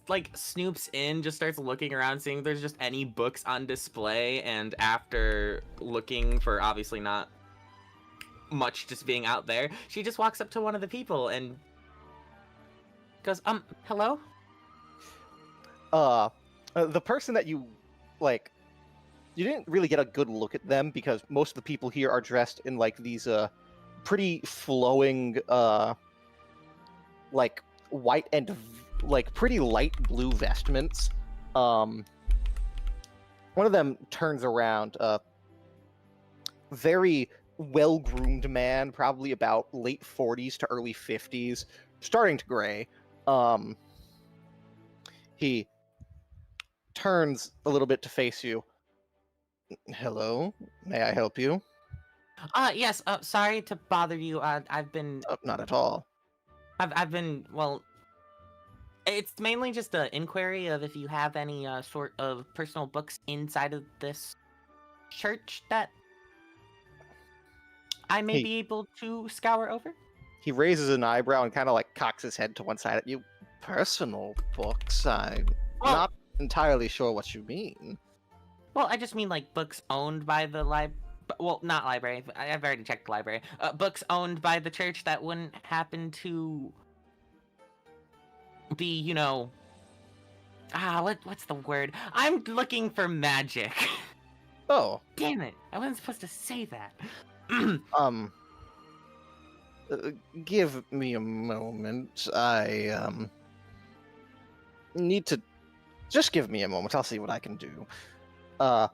like snoops in, just starts looking around, seeing if there's just any books on display, and after looking for obviously not much just being out there, she just walks up to one of the people and goes, hello? The person that you, like, you didn't really get a good look at them because most of the people here are dressed in, like, these, pretty flowing, like, white and, like, pretty light blue vestments. One of them turns around, very well-groomed man, probably about late 40s to early 50s, starting to gray. He turns a little bit to face you. Hello, may I help you? Yes, sorry to bother you. I've been... Not at all. I've been, well... It's mainly just an inquiry of if you have any, sort of personal books inside of this church that I may be able to scour over. He raises an eyebrow and kind of, like, cocks his head to one side at you. Personal books? I'm not entirely sure what you mean. Well, I just mean, like, books owned by the well, not library. I've already checked the library. Books owned by the church that wouldn't happen to be, you know... what's the word? I'm looking for magic. Oh. Damn it. I wasn't supposed to say that. Give me a moment. I, need to... Just give me a moment. I'll see what I can do. And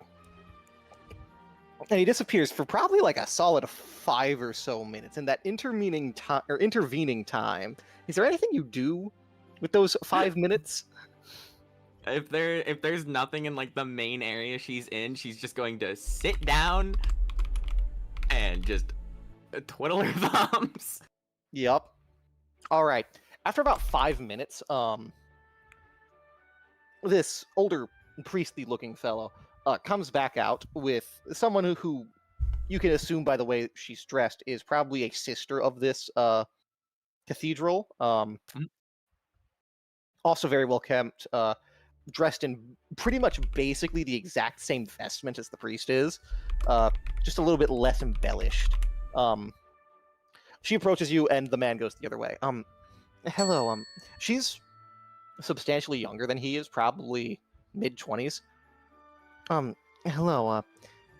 he disappears for probably like a solid 5 or so minutes. In that intervening time, is there anything you do with those 5 minutes? If there's nothing in, like, the main area she's in, she's just going to sit down and just twiddle her thumbs. Yep. All right. after about 5 minutes, this older priestly-looking fellow comes back out with someone who you can assume by the way she's dressed is probably a sister of this cathedral. Also very well kept, dressed in pretty much basically the exact same vestment as the priest is, just a little bit less embellished. She approaches you, and the man goes the other way. Hello. She's substantially younger than he is, probably mid-20s. Hello.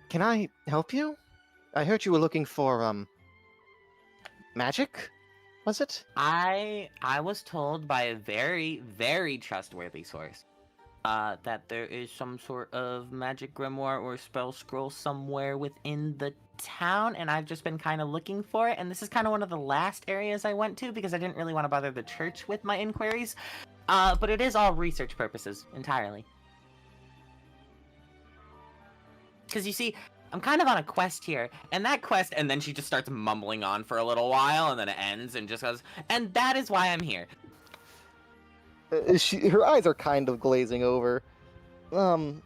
Can I help you? I heard you were looking for magic. Was it? I was told by a very, very trustworthy source that there is some sort of magic grimoire or spell scroll somewhere within the town, and I've just been kind of looking for it, and this is kind of one of the last areas I went to because I didn't really want to bother the church with my inquiries, but it is all research purposes entirely. Because you see, I'm kind of on a quest here, and that quest, and then she just starts mumbling on for a little while, and then it ends, and just goes, and that is why I'm here. Her eyes are kind of glazing over. Okay.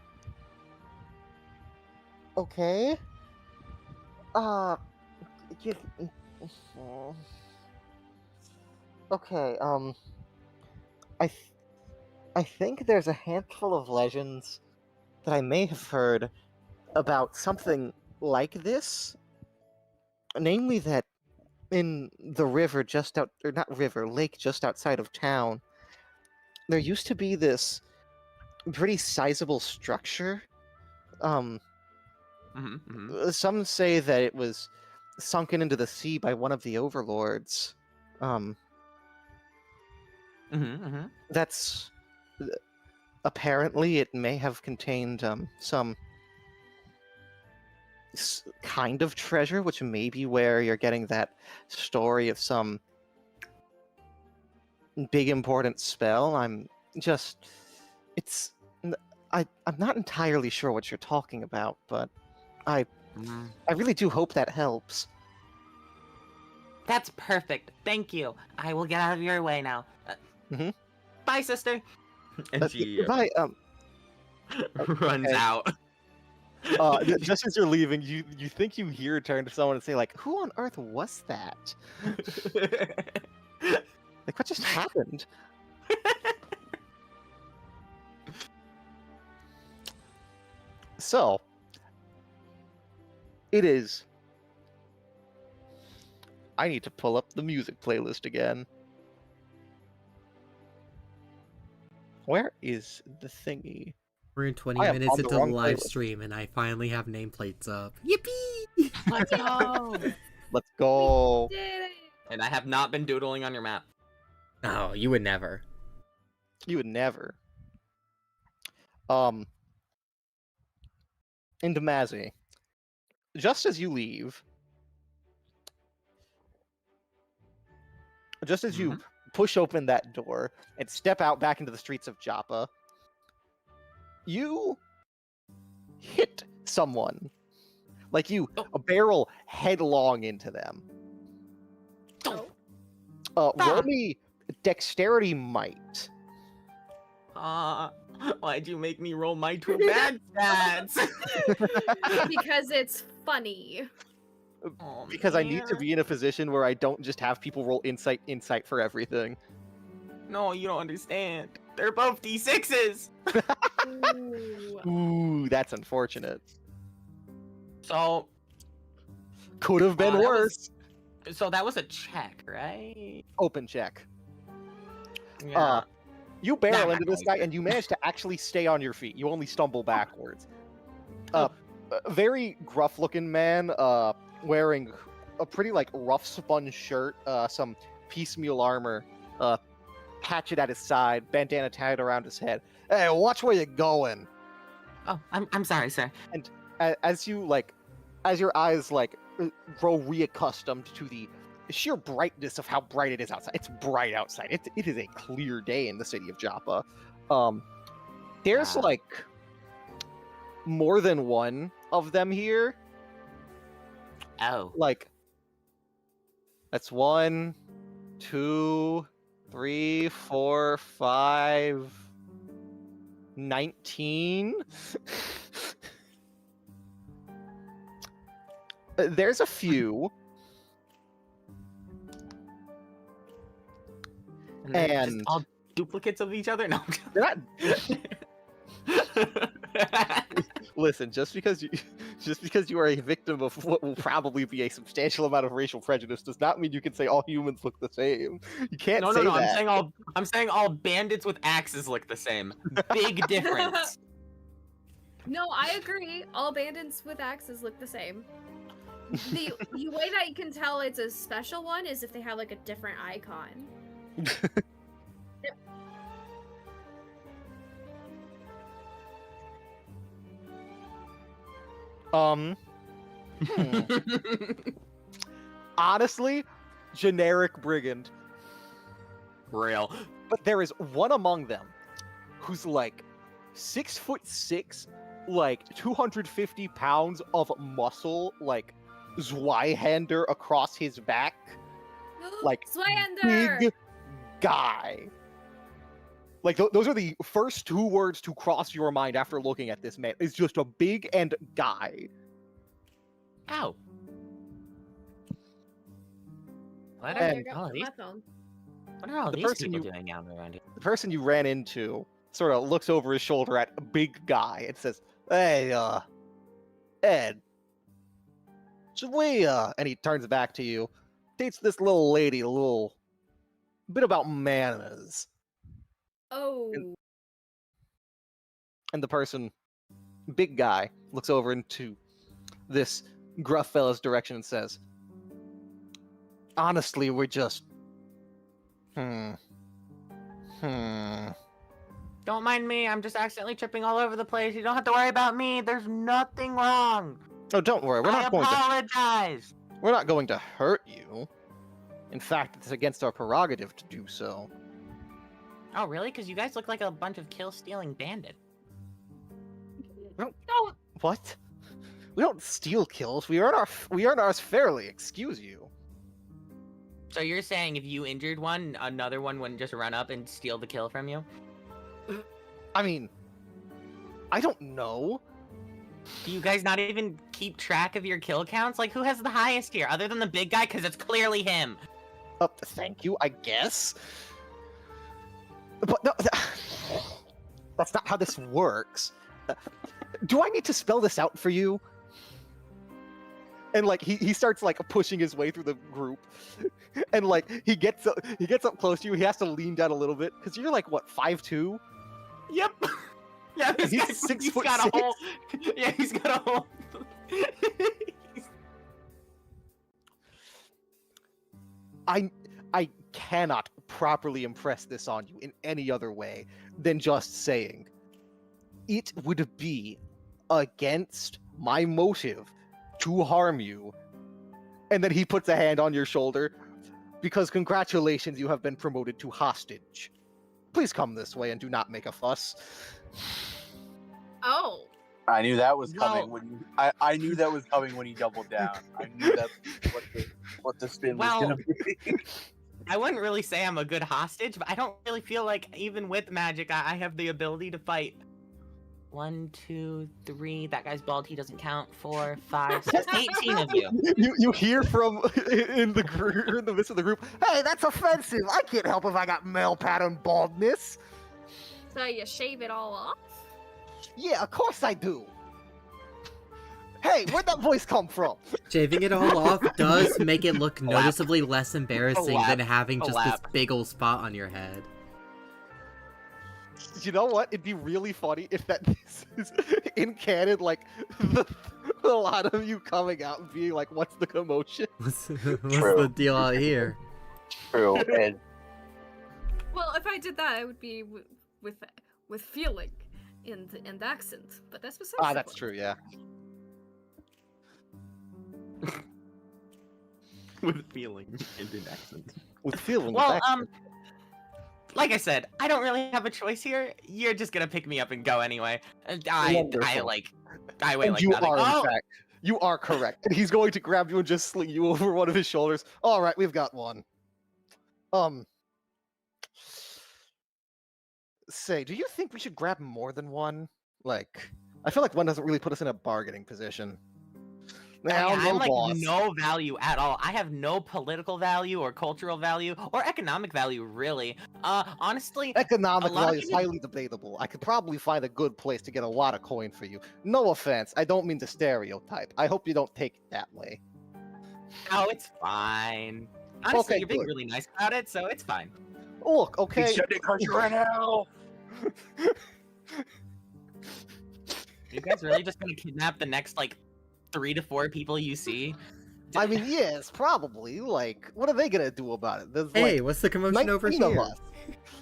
Okay, I think there's a handful of legends that I may have heard about something like this. Namely that in the river just out, or not river, lake just outside of town, there used to be this pretty sizable structure. Some say that it was sunken into the sea by one of the overlords. That's apparently it may have contained some kind of treasure, which may be where you're getting that story of some big important spell. I'm not entirely sure what you're talking about, but I really do hope that helps. That's perfect. Thank you. I will get out of your way now. Bye, sister. And she Bye. runs out. Just as you're leaving, you think you hear her turn to someone and say, like, "Who on earth was that? Like, what just happened?" So, it is. I need to pull up the music playlist again. Where is the thingy? We're in 20 I am minutes on the into the wrong live playlist. stream, and I finally have nameplates up. Yippee! Let's go. Let's go. Did it. And I have not been doodling on your map. Oh, you would never. You would never. Into Mazzy. Just as you leave, just as you push open that door and step out back into the streets of Joppa, you hit someone. Like you barrel headlong into them. Roll me dexterity might. Why'd you make me roll my two bad stats? Because it's funny. Oh, Because I need to man. be in a position where I don't just have people roll insight for everything. No, you don't understand. They're both D6s. Ooh. Ooh, that's unfortunate. So Could have been that was- worse. So that was a check, right? Open check. Yeah. You barrel Nah, into this guy and you manage to actually stay on your feet. You only stumble backwards. A very gruff-looking man, wearing a pretty rough spun shirt, some piecemeal armor, hatchet at his side, bandana tied around his head. Hey, watch where you're going. Oh, I'm sorry, sir. And as your eyes grow reaccustomed to the sheer brightness of how bright it is outside. It's bright outside. It is a clear day in the city of Joppa. There's Wow. more than one of them here. Oh. That's 1, 2, 3, 4, 5, 19. There's a few. And they're And- just all duplicates of each other? No. They're not. Listen, just because you are a victim of what will probably be a substantial amount of racial prejudice does not mean you can say all humans look the same. You can't No, say no, no. that. I'm saying all bandits with axes look the same. Big difference. No, I agree. All bandits with axes look the same. The way that you can tell it's a special one is if they have like a different icon. Hmm. Honestly, generic brigand. Real. But there is one among them who's like 6'6", like 250 pounds of muscle, like Zweihander across his back. Like, Zweihander! Big guy. Like those are the first two words to cross your mind after looking at this man. Is just a big and guy. Ow. What Oh, are, there goes all my these, phone. what are all The these person people you- doing out around here? The person you ran into sort of looks over his shoulder at a big guy and says, "Hey, Ed, should we, and he turns back to you, teach this little lady a little bit about manners." Oh. And the person, big guy, looks over into this gruff fella's direction and says, "Honestly, we're just, Don't mind me. I'm just accidentally tripping all over the place. You don't have to worry about me. There's nothing wrong. Oh, don't worry, I apologize. we're not going to hurt you. In fact, it's against our prerogative to do so." Oh, really? Because you guys look like a bunch of kill-stealing bandits. What? We don't steal kills. We earn ours fairly. Excuse you. So you're saying if you injured one, another one wouldn't just run up and steal the kill from you? I mean, I don't know. Do you guys not even keep track of your kill counts? Like, who has the highest here, other than the big guy? Because it's clearly him. Thank you, I guess. But no, that's not how this works. Do I need to spell this out for you? And like he starts like pushing his way through the group, and like he gets up close to you. He has to lean down a little bit because you're like what 5'2". Yep. Yeah, this He's guy, 6 he's foot got 6. a whole. Yeah, he's got a whole. I cannot properly impress this on you in any other way than just saying it would be against my motive to harm you. And then he puts a hand on your shoulder because congratulations, you have been promoted to hostage. Please come this way and do not make a fuss. Oh. I knew that was coming Well- when you, I knew that was coming when he doubled down. I knew that's what the spin was Well- gonna be. I wouldn't really say I'm a good hostage, but I don't really feel like even with magic, I have the ability to fight. 1, 2, 3. That guy's bald. He doesn't count. 4, 5, 6, 18 of you. You hear from in the midst of the group, "Hey, that's offensive. I can't help if I got male pattern baldness." So you shave it all off? Yeah, of course I do. Hey, where'd that voice come from? Shaving it all off does make it look Lap. noticeably less embarrassing lap. than having A just this lap. big old spot on your head. You know what? It'd be really funny if this is in canon, like a lot of you coming out and being like, "What's the commotion?" What's True. the deal out here? True. And Well, if I did that, I would be with feeling and accent. But that's besides. Ah, the that's point. true. Yeah. With feeling and an accent. With feeling. Well, like I said, I don't really have a choice here. You're just gonna pick me up and go anyway. I Wonderful. weigh and like you nothing. are Oh! in fact. You are correct. And he's going to grab you and just sling you over one of his shoulders. All right, we've got one. Say, do you think we should grab more than one? Like, I feel like one doesn't really put us in a bargaining position. Now, I'm like boss. no value at all. I have no political value or cultural value or economic value, really. Honestly, Economic a lot of value is people- highly debatable. I could probably find a good place to get a lot of coin for you. No offense, I don't mean to stereotype. I hope you don't take it that way. Oh, it's fine. Honestly, Okay, you're being good. really nice about it, so it's fine. Look, okay. Except because you're in hell. You guys really just gonna kidnap the next like 3 to 4 people you see? I mean, yes, probably. Like, what are they gonna do about it? There's Hey, like what's the commotion over 19 of here? us.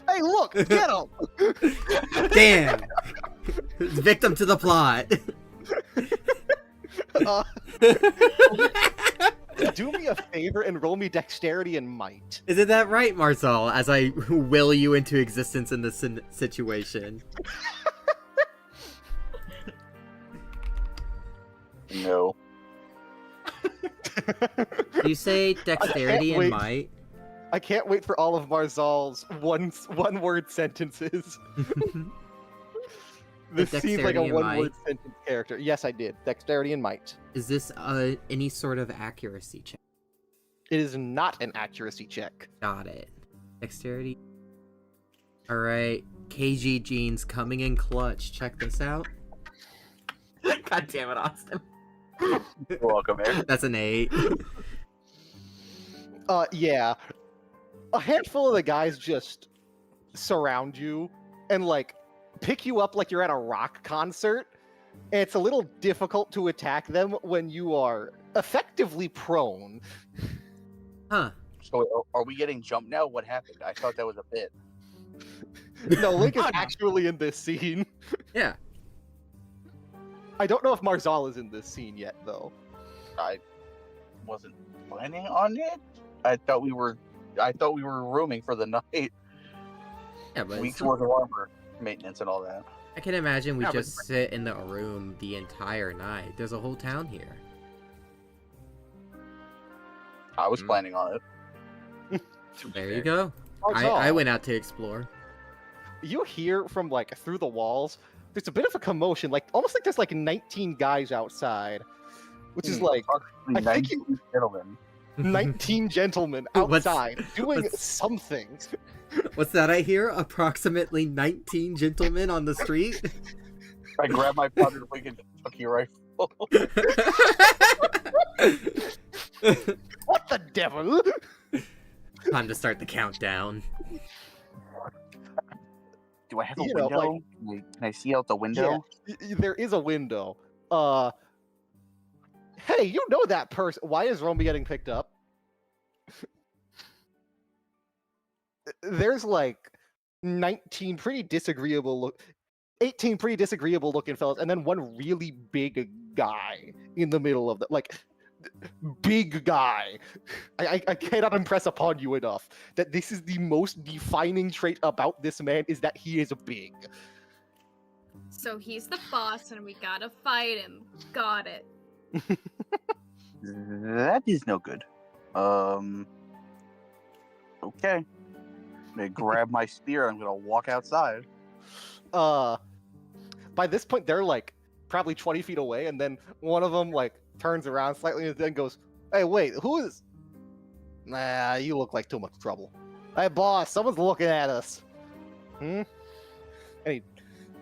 Hey, look, get him! Damn! Victim to the plot. Do me a favor and roll me dexterity and might. Isn't that right, Marcel? As I will you into existence in this situation. No. You say dexterity and wait. might? I can't wait for all of Marzal's one-word sentences. This seems like dexterity a and one-word might. sentence character. Yes, I did. Dexterity and might. Is this any sort of accuracy check? It is not an accuracy check. Got it. Dexterity. Alright. KG Jeans coming in clutch. Check this out. God damn it, Austin. You're welcome, man. That's an 8. Yeah. A handful of the guys just surround you and, like, pick you up like you're at a rock concert. And it's a little difficult to attack them when you are effectively prone. Huh. So are we getting jumped now? What happened? I thought that was a bit. No, Link is Oh, no. actually in this scene. Yeah. I don't know if Marzal is in this scene yet, though. I wasn't planning on it. I thought we were rooming for the night. Yeah, but Weeks worth of armor maintenance and all that. I can imagine we Yeah, but- just sit in the room the entire night. There's a whole town here. I was Mm. planning on it. There you go. Marzal, I went out to explore. You hear from, like, through the walls, there's a bit of a commotion, like, almost like there's, like, 19 guys outside. Which is, like, I think you- 19 gentlemen. 19 gentlemen What's- outside doing what's- something. What's that I hear? Approximately 19 gentlemen on the street? I grabbed my powdered wig and Kentucky rifle. What the devil? Time to start the countdown. Do I have a You know, window? Can I see out the window? There is a window. Hey, you know that person. Why is Romy getting picked up? There's like 18 pretty disagreeable looking fellas, and then one really big guy in the middle of the big guy. I cannot impress upon you enough that this is the most defining trait about this man is that he is big. So he's the boss, and we gotta fight him. Got it. That is no good. Okay. I'm gonna grab my spear. I'm gonna walk outside. By this point they're like probably 20 feet away, and then one of them like turns around slightly and then goes, "Hey, wait, who is? Nah, you look like too much trouble. Hey, boss, someone's looking at us." And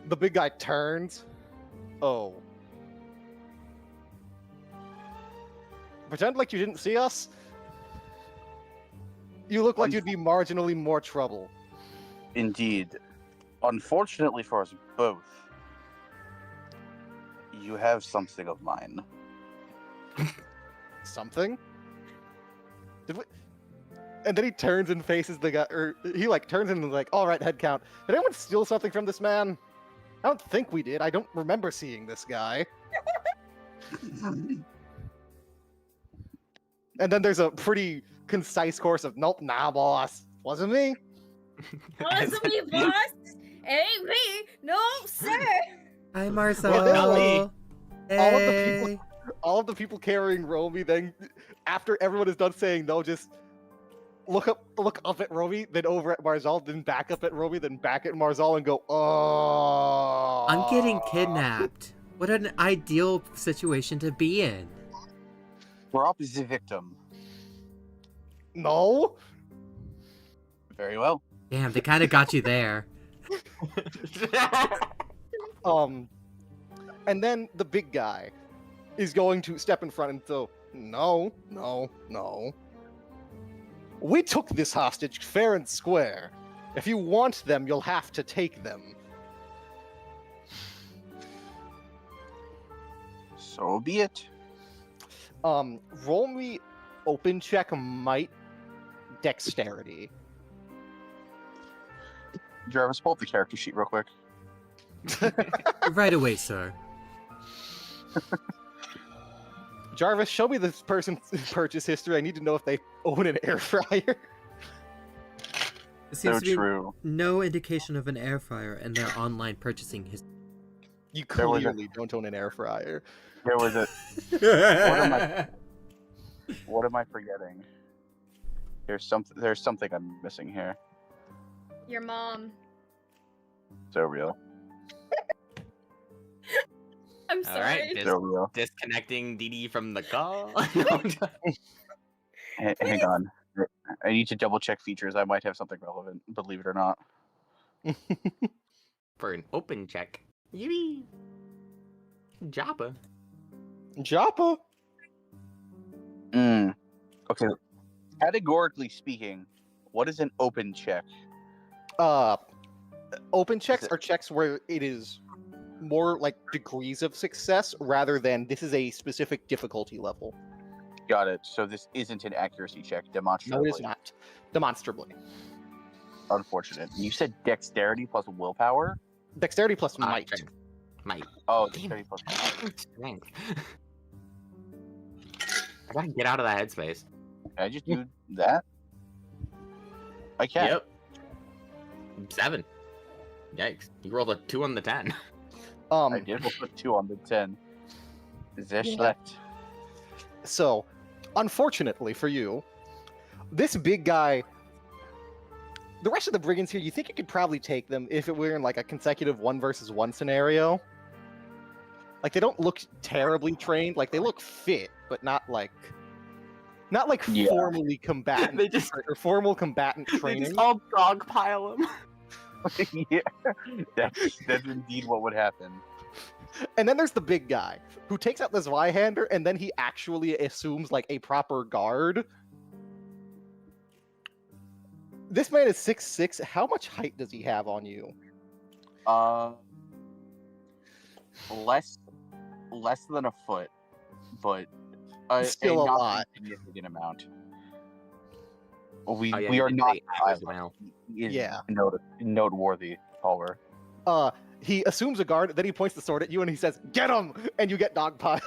the big guy turns. Oh. Pretend like you didn't see us. You look like you'd be marginally more trouble. Indeed. Unfortunately for us both, you have something of mine. Something? Did we... And then he turns and faces the guy, or he like turns and is like, "All right, head count. Did anyone steal something from this man? I don't think we did. I don't remember seeing this guy." And then there's a pretty concise course of, "Nope, nah, boss. Wasn't me." Wasn't me, boss? Ain't me. No, sir. Hi, Marcel. Well, all of the All of the people carrying Romy then, after everyone is done saying no, just look up at Roby, then over at Marzal, then back up at Roby, then back at Marzal, and go, oh. I'm getting kidnapped. What an ideal situation to be in. We're opposite victim. No. Very well. Damn, they kind of got you there. And then the big guy is going to step in front and go, no. We took this hostage fair and square. If you want them, you'll have to take them. So be it. Roll me open check might dexterity. Jarvis, pull up the character sheet real quick. Right away, sir. Jarvis, show me this person's purchase history. I need to know if they own an air fryer. There seems So to be true. no indication of an air fryer in their online purchasing history. You There was a- clearly don't own an air fryer. There was a. What am I forgetting? There's something I'm missing here. Your mom. So real. I'm All sorry. right, So real. disconnecting DD from the call. Hang on. I need to double check features. I might have something relevant, believe it or not. For an open check. Yee. Jabba. Joppa? Okay. Categorically speaking, what is an open check? Open checks are checks where it is more like degrees of success rather than this is a specific difficulty level. Got it. So this isn't an accuracy check, No, demonstrably. it is not. Demonstrably. Unfortunate. You said dexterity plus willpower? Dexterity plus might. Strength. Might. Oh, Damn. dexterity plus Strength. I gotta get out of that headspace. Can I just do that? I can. Yep. 7. Yikes. You rolled a 2 on the 10. I did roll a 2 on the 10. Sehr Yeah. schlecht. So, unfortunately for you, this big guy, the rest of the brigands here, you think you could probably take them if it were in like a consecutive 1 versus 1 scenario. Like they don't look terribly trained, like they look fit, but not like Yeah. formally combatant They just- or formal combatant They training. just all dogpile him. Yeah, that's indeed what would happen. And then there's the big guy who takes out this Zweihander and then he actually assumes like a proper guard. This man is 6'6". How much height does he have on you? Less than a foot, but Still a not lot. significant amount. We Oh, yeah, we you are did not say average Iowa. amount. He is Yeah. noteworthy taller. He assumes a guard, then he points the sword at you and he says, "Get him!" And you get dogpiled.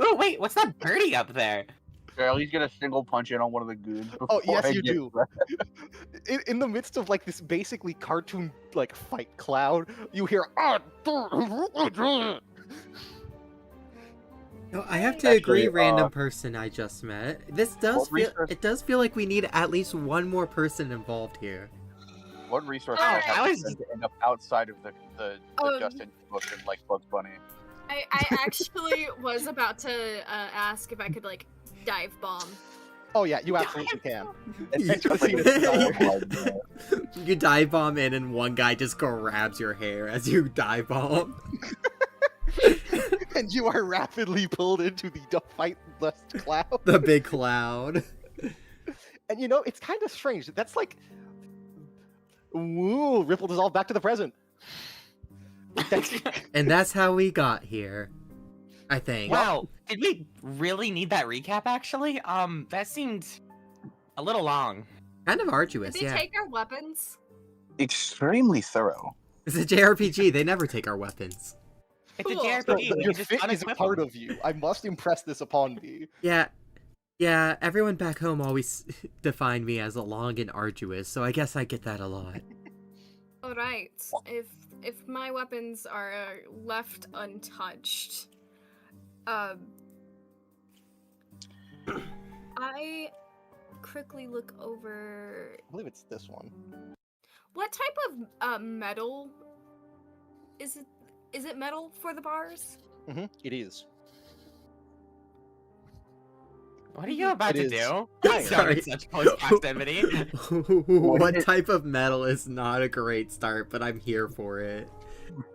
Oh wait, what's that birdie up there? Charlie's gonna single punch in on one of the goons. Oh, before yes, I you get do. left. In the midst of like this basically cartoon like fight cloud, you hear No, I have to Actually, agree, random person I just met. This does what feel resource- it does feel like we need at least one more person involved here. What resource Oh, do I I have was- to end up outside of the Um, Justin motion like Bugs Bunny? I actually was about to ask if I could like dive bomb. Oh yeah, you absolutely can. It's Enter the just like scene a as solid Star. line, You dive bomb in and one guy just grabs your hair as you dive bomb. And you are rapidly pulled into the fight lust cloud. The big cloud. And you know, it's kind of strange. That's like, woo, Ripple dissolved back to the present. That's, And that's how we got here. I think. Wow, did we really need that recap actually? That seemed a little long. Kind of arduous, Did they yeah. take our weapons? Extremely thorough. It's a JRPG, they never take our weapons. It's a Cool. so JRPG. we your can just fit is a unequip part them. of you. I must impress this upon thee. Yeah. Yeah, everyone back home always defined me as a long and arduous, so I guess I get that a lot. All right. If my weapons are left untouched, I quickly look over. I believe it's this one. What type of metal is it? Is it metal for the bars? It is. What are you about It to is. do? Iron. Don't in such close proximity. What type of metal is not a great start, but I'm here for it.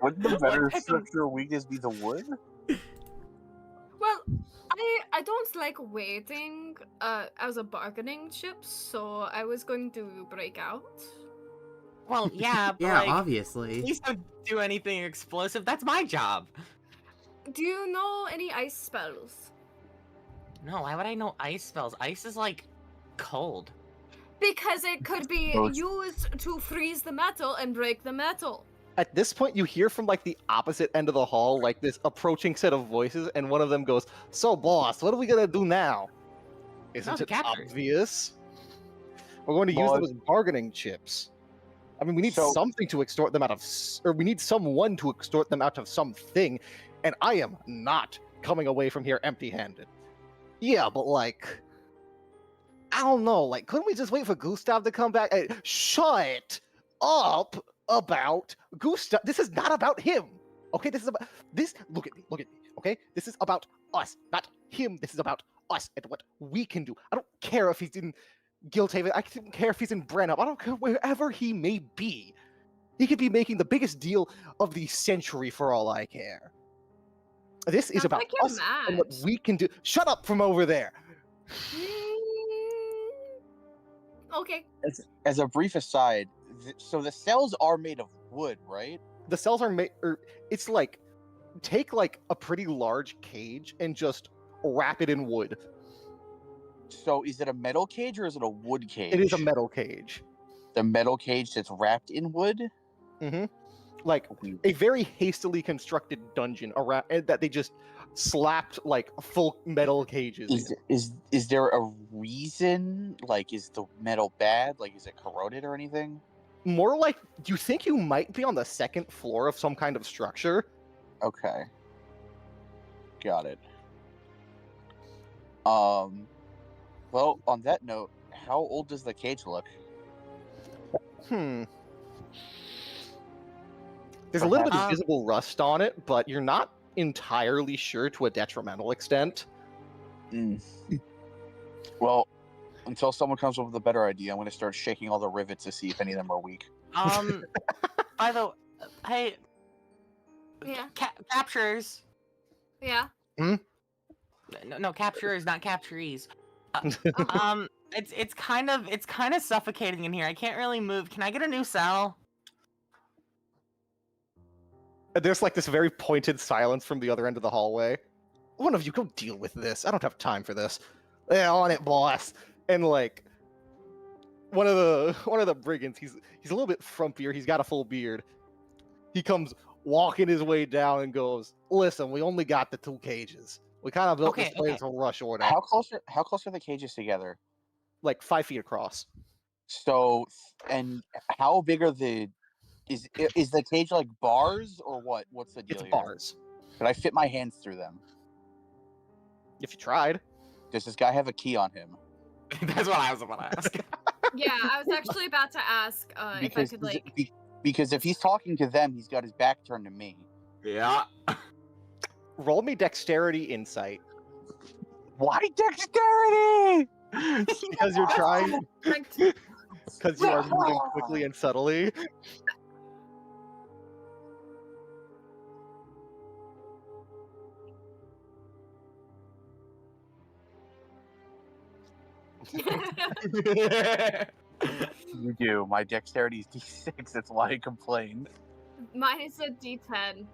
Wouldn't the better What type of- structure weakness be the wood? Well, I don't like waiting as a bargaining chip, so I was going to break out. Well, yeah, but Yeah, like, obviously. please don't do anything explosive. That's my job. Do you know any ice spells? No, why would I know ice spells? Ice is like cold. Because it could be Oh, it's- used to freeze the metal and break the metal. At this point, you hear from like the opposite end of the hall, like this approaching set of voices, and one of them goes, "So, boss, what are we gonna do now? Isn't the it captors. obvious? We're going to use them Boss. as bargaining chips. I mean, we need So- something to extort them out of, or we need someone to extort them out of something, and I am not coming away from here empty-handed. Yeah, but like, I don't know. Like, couldn't we just wait for Gustav to come back? Hey, shut up about Gustav. This is not about him. Okay, this is about this. Look at me. Look at me. Okay, this is about us, not him. This is about us and what we can do. I don't care if he's in Guildhaven. I don't care if he's in Brennup. I don't care wherever he may be. He could be making the biggest deal of the century for all I care. This is Sounds about like you're us and what mad. we can do. Shut up from over there. Okay. As a brief aside, so the cells are made of wood, right? The cells are made, or it's like, take like a pretty large cage and just wrap it in wood. So is it a metal cage or is it a wood cage? It is a metal cage. The metal cage that's wrapped in wood? Like a very hastily constructed dungeon around that they just slapped like full metal cages. Is there a reason? Like, is the metal bad? Like, is it corroded or anything? More like, you think you might be on the second floor of some kind of structure. Okay. Got it. Well, on that note, how old does the cage look? There's a little bit of Perhaps- visible rust on it, but you're not entirely sure to a detrimental extent. Well, until someone comes up with a better idea, I'm going to start shaking all the rivets to see if any of them are weak. By the hey, Yeah. captures. Yeah. No, capturers, not capturees. It's kind of suffocating in here. I can't really move. Can I get a new cell? There's like this very pointed silence from the other end of the hallway. One of you go deal with this. I don't have time for this. Yeah, on it, boss. And like one of the brigands, he's a little bit frumpier. He's got a full beard. He comes walking his way down and goes, "Listen, we only got the 2 cages. We kind of built this place in rush order, How close are the cages together? like 5 feet across." So, and how big are the? Is the cage like bars or what? What's the deal It's here? bars. Could I fit my hands through them? If you tried. Does this guy have a key on him? That's what I was about to ask. Yeah, I was actually about to ask if I Because could like. because if he's talking to them, he's got his back turned to me. Yeah. Roll me dexterity insight. Why dexterity? Because you're trying, Like, because you are moving quickly and subtly. You do. My dexterity is D6. That's why I complain. mine is a D10.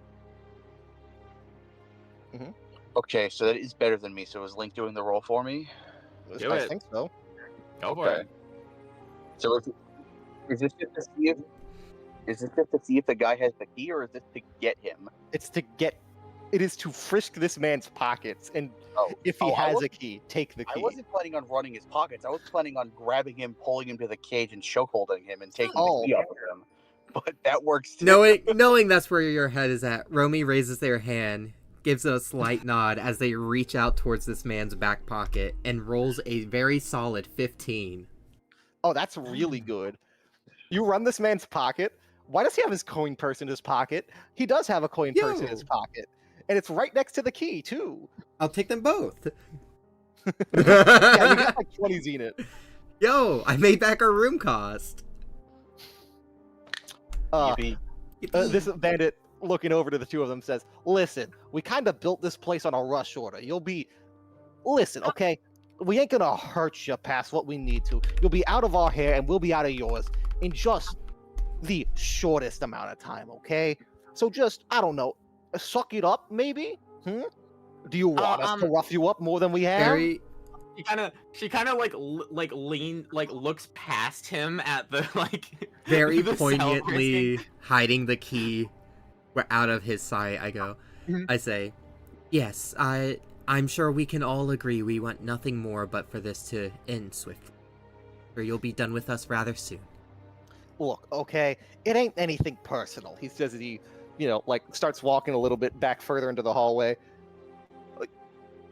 Okay, so that is better than me. So is Link doing the roll for me? Do I it. think so. Go for it. So is this just to see if the guy has the key, or is this to get him? It's to get. It is to frisk this man's pockets, and if he I has a wasn't- key, take the I key. wasn't planning on running his pockets. I was planning on grabbing him, pulling him to the cage, and chokeholding him and taking Oh. the key off of him. But that works too. Knowing that's where your head is at, Romy raises their hand, gives a slight nod as they reach out towards this man's back pocket and rolls a very solid 15. Oh, that's really good. You run this man's pocket. Why does he have his coin purse in his pocket? He does have a coin purse in his Yo. pocket. And it's right next to the key, too. I'll take them both. Yeah, you got like 20s in it. Yo, I made back our room cost. Yippee. This bandit, looking over to the two of them, says, "Listen, we kind of built this place on a rush order. Listen, okay? We ain't gonna hurt you past what we need to. You'll be out of our hair and we'll be out of yours in just the shortest amount of time, okay? So just, I don't know, suck it up, maybe? Do you want us to rough you up more than we have?" Very, She kind of looks past him at the very the poignantly hiding the key out of his sight. I go, I say, yes, I'm sure we can all agree we want nothing more but for this to end swiftly. Or you'll be done with us rather soon. "Look, okay, it ain't anything personal," he says as he, starts walking a little bit back further into the hallway.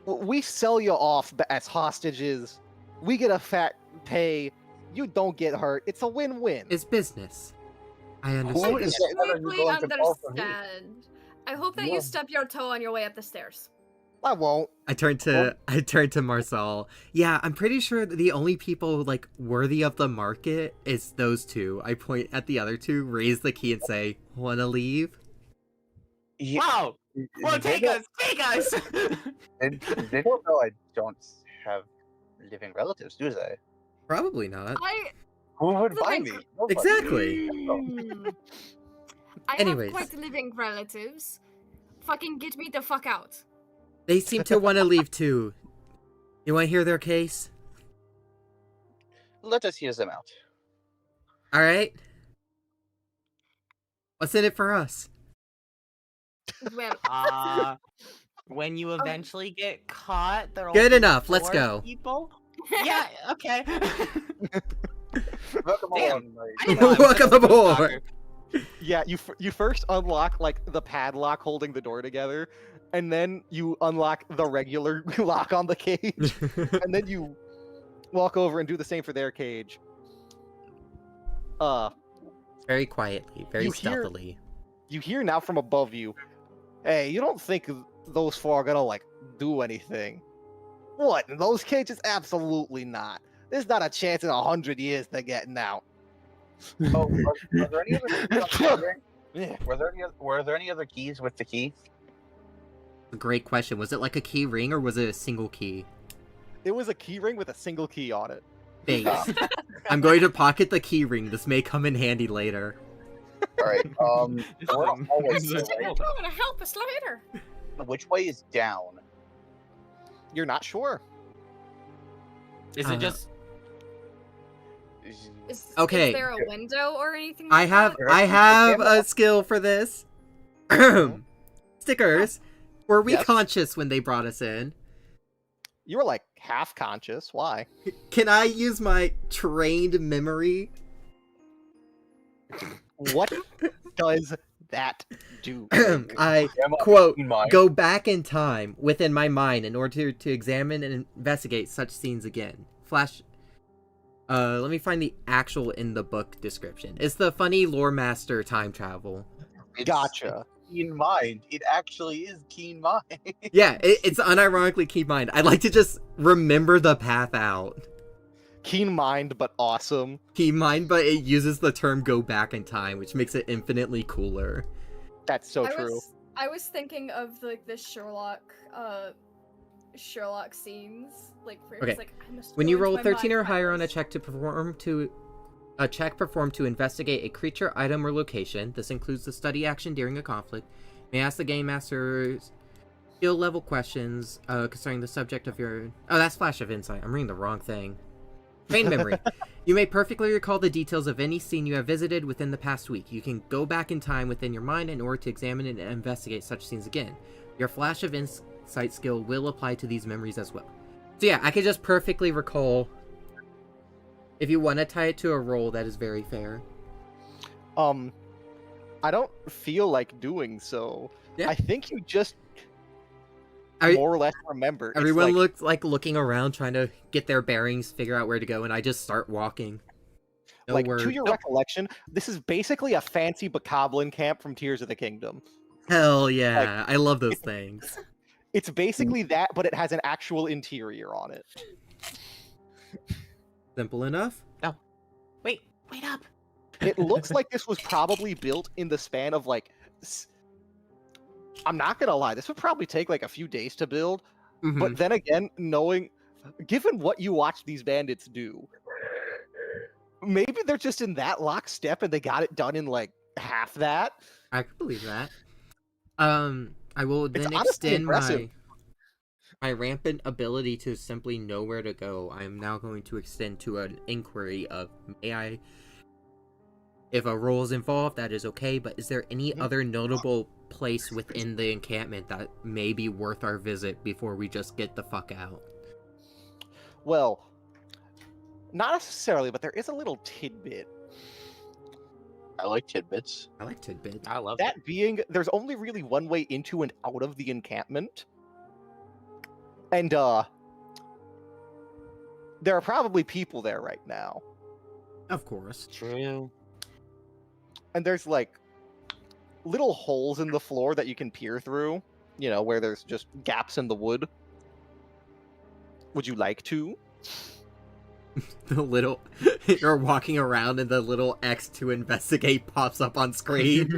"We sell you off as hostages. We get a fat pay. You don't get hurt. It's a win-win." It's business. I Who understand. is that letter you're Completely going to call for me? understand. I hope that Whoa. you stub your toe on your way up the stairs. I won't. I turn to Marcel. Yeah, I'm pretty sure that the only people worthy of the market is those two. I point at the other two, raise the key, and say, "Wanna leave?" Yeah, Wow! Well, they take us! Take us! they don't know I don't have living relatives, do they? Probably not. Who would buy Living- me? Nobody. Exactly. I Anyways. have quite living relatives. Fucking get me the fuck out. They seem to want to leave too. You want to hear their case? Let us hear them out. All right. What's in it for us? Well, When you eventually get caught, there'll Good be enough, let's 4 go. People. Yeah. Okay. Welcome Damn. on, my- I didn't know I was Welcome such a aboard. stalker. Yeah, you first unlock the padlock holding the door together, and then you unlock the regular lock on the cage, and then you walk over and do the same for their cage. Very quietly, very You hear- stealthily. You hear now from above you, "Hey, you don't think those four are gonna do anything? What, in those cages? Absolutely not. There's not a chance in 100 years they're getting out." Oh, were there any other keys on the ring? Yeah. Were there any other keys with the key? Great question. Was it like a key ring or was it a single key? It was a key ring with a single key on it. Thanks. I'm going to pocket the key ring. This may come in handy later. All right. We're always This is here, right? you're gonna help us later. Which way is down? You're not sure. Is Uh, it just? Okay. Is there a window or anything? I like have that? I have a skill for this. Stickers. Were we Yes. conscious when they brought us in? You were half conscious. Why? Can I use my trained memory? What does that do? I Am I quote in mind? go back in time within my mind in order to examine and investigate such scenes again. Flash. Let me find the actual in the book description. It's the funny lore master time travel. It's Gotcha. Keen mind. It actually is keen mind. Yeah, it's unironically keen mind. I like to just remember the path out. Keen mind, but awesome. Keen mind, but it uses the term go back in time, which makes it infinitely cooler. That's so I true. I was thinking of the Sherlock scenes, where Okay. it's I must When go you into roll my 13 or mind higher on a palace. check performed to investigate a creature, item, or location, this includes the study action during a conflict, may ask the game master's skill level questions concerning the subject of your... Oh, that's Flash of Insight. I'm reading the wrong thing. Train memory. You may perfectly recall the details of any scene you have visited within the past week. You can go back in time within your mind in order to examine and investigate such scenes again. Your Flash of Insight skill will apply to these memories as well. So yeah, I could just perfectly recall. If you want to tie it to a roll, that is very fair. I don't feel like doing so. Yeah. I think you just I- more or less remember. It's Everyone like, looked like looking around, trying to get their bearings, figure out where to go, and I just start walking. No like to word. your recollection, this is basically a fancy bokoblin camp from Tears of the Kingdom. Hell yeah, I love those things. It's basically that, but it has an actual interior on it. Simple enough. Wait up. It looks like this was probably built in the span of like. I'm not gonna lie, this would probably take like a few days to build. Mhm. But then again, given what you watch these bandits do, maybe they're just in that lockstep and they got it done in like half that. I could believe that. I will It's then honestly extend impressive. my rampant ability to simply know where to go. I am now going to extend to an inquiry of, may I? If a role is involved, that is okay, but is there any other notable place within the encampment that may be worth our visit before we just get the fuck out? Well, not necessarily, but there is a little tidbit. I like tidbits. I like tidbits. I love That being, there's only really one way into and out of the encampment. And, there are probably people there right now. Of course. True. And there's, like, little holes in the floor that you can peer through, you know, where there's just gaps in the wood. Would you like to? The little you're walking around and the little X to investigate pops up on screen.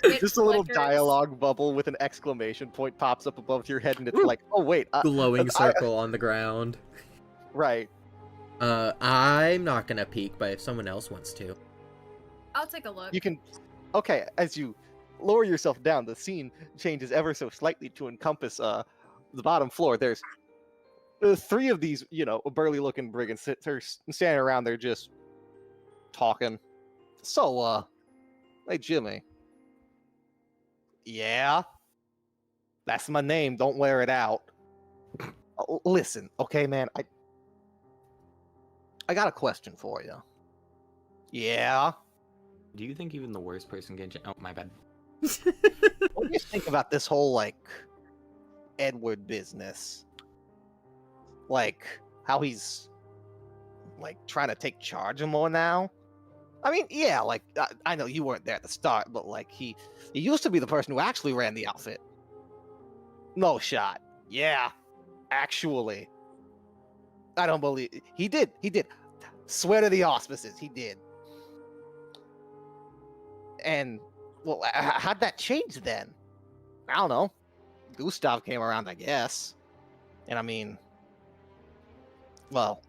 It Just a little flickers. dialogue bubble with an exclamation point pops up above your head, and it's like, oh wait, Glowing I- circle on the ground. right. I'm not gonna peek, but if someone else wants to. I'll take a look. You can. Okay, as you lower yourself down, the scene changes ever so slightly to encompass the bottom floor. There's three of these, you know, burly-looking brigands they're standing around there just talking. So, hey Jimmy. Yeah, that's my name. Don't wear it out. Listen, okay, man. I got a question for you. Yeah. Do you think even the worst person can? Oh, my bad. What do you think about this whole like Edward business? Like how he's like trying to take charge of more now? I mean, yeah, like I know you weren't there at the start, but like he used to be the person who actually ran the outfit. No shot. Yeah, actually. I don't believe he did. He did. Swear to the auspices, he did. And well, how'd that change then? I don't know. Gustav came around, I guess. And I mean, well,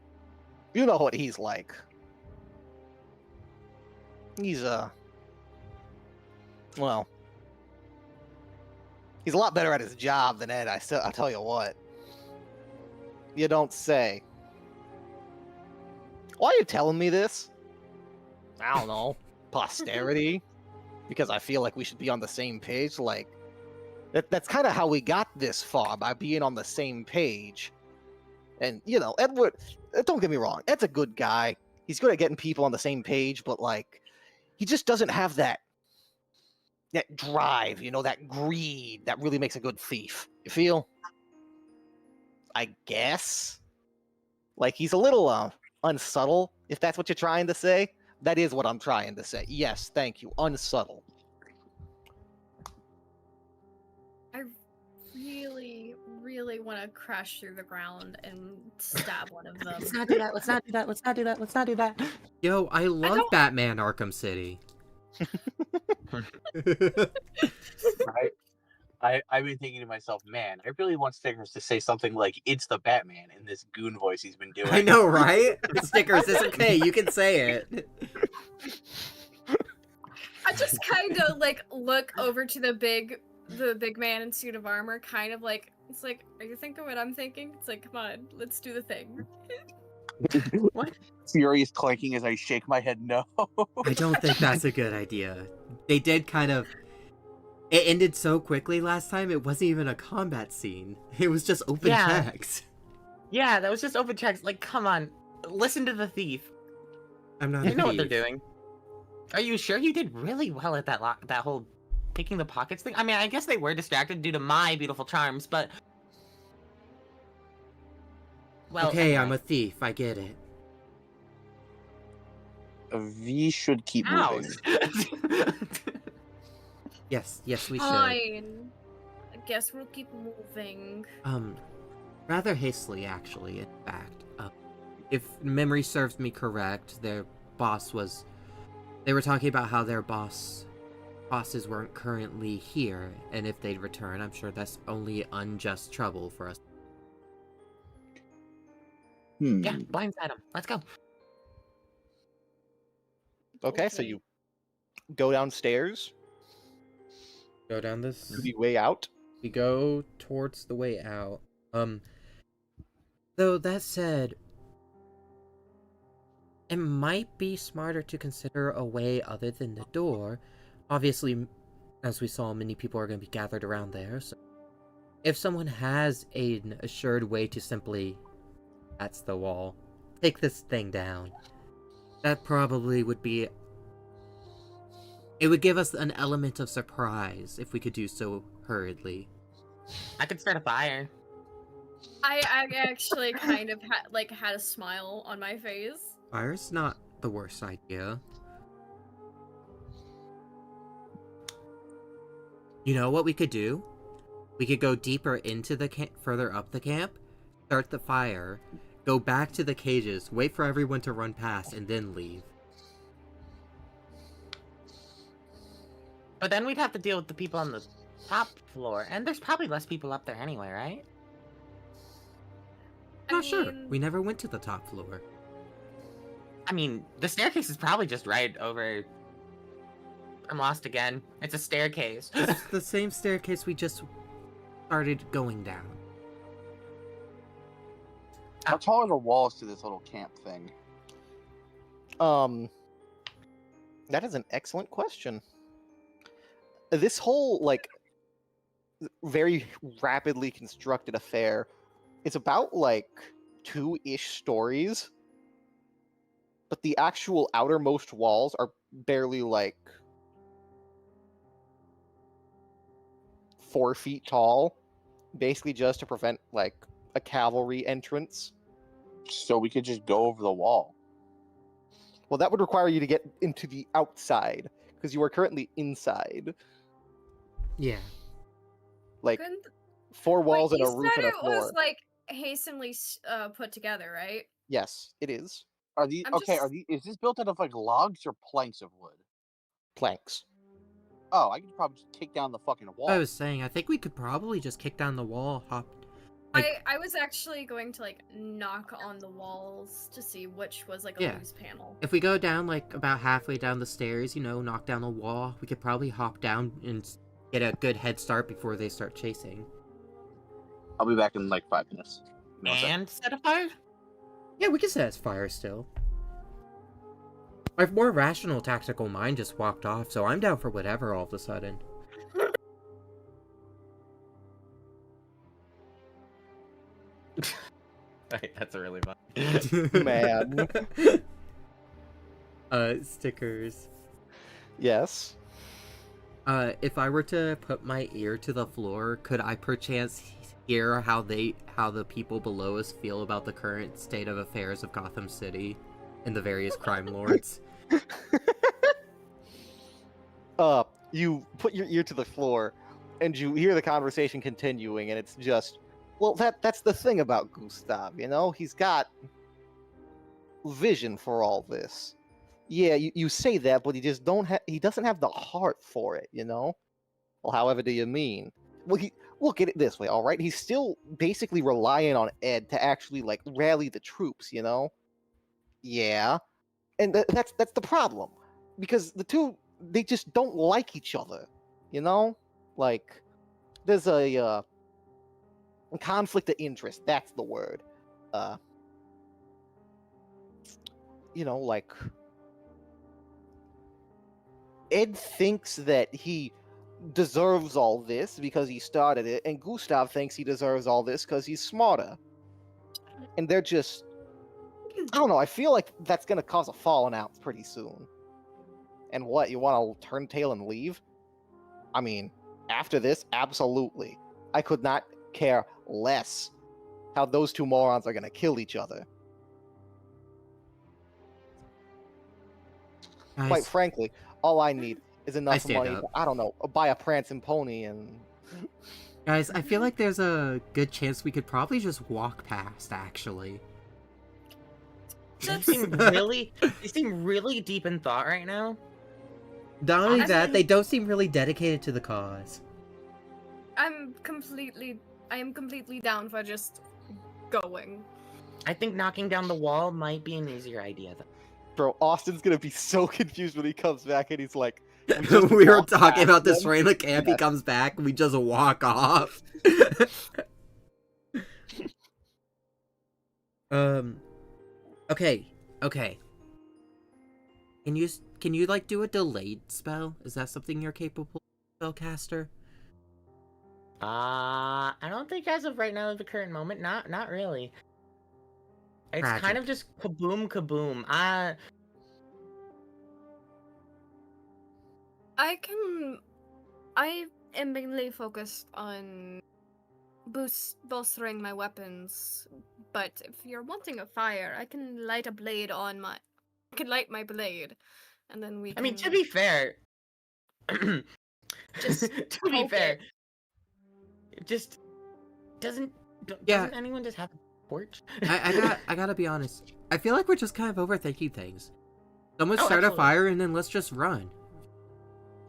you know what he's like. He's well, he's a lot better at his job than Ed. I tell you what. You don't say. Why are you telling me this? I don't know. Posterity? Because I feel like we should be on the same page. Like, that's kind of how we got this far, by being on the same page. And, you know, Edward, don't get me wrong, Ed's a good guy. He's good at getting people on the same page, but, like, he just doesn't have that drive, you know, that greed that really makes a good thief. You feel? I guess? Like, he's a little, unsubtle, if that's what you're trying to say. That is what I'm trying to say. Yes, thank you. Unsubtle. I really want to crash through the ground and stab one of them. Let's not do that. Let's not do that. Let's not do that. Let's not do that. Yo, I love Batman Arkham City. I've been thinking to myself, man, I really want Stickers to say something like, it's the Batman, in this goon voice he's been doing. I know, right? Stickers, it's okay. You can say it. I just kind of like look over to the big man in suit of armor, kind of like, it's like, are you thinking what I'm thinking? It's like, come on, let's do the thing. What? Furious clanking as I shake my head no. I don't think that's a good idea. They did kind of... It ended so quickly last time, it wasn't even a combat scene. It was just open text. Yeah, that was just open text. Like, come on. Listen to the thief. I'm not You a know what they're thief. doing. Are you sure you did really well at that whole picking the pockets thing. I mean, I guess they were distracted due to my beautiful charms, but well. Okay, I'm anyway. a thief. I get it. V should keep moving. Ouch. Yes, we should. Fine. I guess we'll keep moving. Rather hastily, actually, in fact. If memory serves me correct, their boss was... They were talking about how their bosses weren't currently here, and if they'd return, I'm sure that's only unjust trouble for us. Yeah, blindside them. Let's go. Okay, so you go downstairs Go down this... to the way out. We go towards the way out. Though that said, it might be smarter to consider a way other than the door. Obviously, as we saw, many people are going to be gathered around there, so if someone has an assured way to simply, that's the wall, take this thing down, that probably would be... It would give us an element of surprise if we could do so hurriedly. I could start a fire. I actually kind of had a smile on my face. Fire's not the worst idea. You know what we could do? We could go deeper into the camp, further up the camp, start the fire, go back to the cages, wait for everyone to run past, and then leave. But then we'd have to deal with the people on the top floor, and there's probably less people up there anyway, right? Not sure. We never went to the top floor. I mean, the staircase is probably just right over... I'm lost again. It's a staircase. It's the same staircase we just started going down. How tall are the walls to this little camp thing? That is an excellent question. This whole, like, very rapidly constructed affair, it's about, like, 2-ish stories, but the actual outermost walls are barely, like, 4 feet tall, basically just to prevent, like, a cavalry entrance. So we could just go over the wall. Well, that would require you to get into the outside, because you are currently inside. Yeah. Like, Couldn't- 4 walls Wait, and a you roof said and a it floor. was like hastily put together, right? Yes, it is. Are these I'm okay? Are just- these? Is this built out of like logs or planks of wood? Planks. Oh, I could probably just kick down the fucking wall. I was saying, I think we could probably just kick down the wall, hop... Like, I was actually going to like knock on the walls to see which was like a Yeah. loose panel. if we go down, like, about halfway down the stairs, you know, knock down a wall, we could probably hop down and get a good head start before they start chasing. I'll be back in like 5 minutes. You know what's up? And set a fire? Yeah, we can set as fire still. My more rational tactical mind just walked off, so I'm down for whatever all of a sudden. That's a really fun. Man. Stickers. Yes. If I were to put my ear to the floor, could I perchance hear how the people below us feel about the current state of affairs of Gotham City and the various crime lords? You put your ear to the floor, and you hear the conversation continuing, and it's just, well, that's the thing about Gustav, you know? He's got vision for all this. Yeah, you say that, but he doesn't have the heart for it, you know? Well, however do you mean? Well, look at it this way, all right? He's still basically relying on Ed to actually, like, rally the troops, you know? Yeah. And that's the problem. Because the two, they just don't like each other, you know? Like, there's a conflict of interest, that's the word. You know, like, Ed thinks that he deserves all this because he started it, and Gustav thinks he deserves all this because he's smarter. And they're just... I don't know, I feel like that's gonna cause a falling out pretty soon. And what, you want to turn tail and leave? I mean, after this, absolutely. I could not care less how those two morons are gonna kill each other. Guys, Quite frankly, all I need is I enough stand money up. to, I don't know, buy a prancing pony and... guys, I feel like there's a good chance we could probably just walk past, actually. You seem really deep in thought right now. Not only that, Honestly- they don't seem really dedicated to the cause. I am completely down for just going. I think knocking down the wall might be an easier idea. Bro, Austin's gonna be so confused when he comes back and he's like... We were walked talking past about them." destroying the camp, he Yes. comes back, we just walk off. Okay. Can you like do a delayed spell? Is that something you're capable of, spellcaster? I don't think as of right now, at the current moment, not really. It's kind Tragic. of just kaboom, kaboom. I am mainly focused on bolstering my weapons, but if you're wanting a fire, I can light my blade, and then we can... I mean, to be fair, Just to be poke fair, it. just doesn't Yeah. anyone just have a torch? I gotta be honest. I feel like we're just kind of overthinking things. Someone Oh, start a absolutely. fire and then let's just run.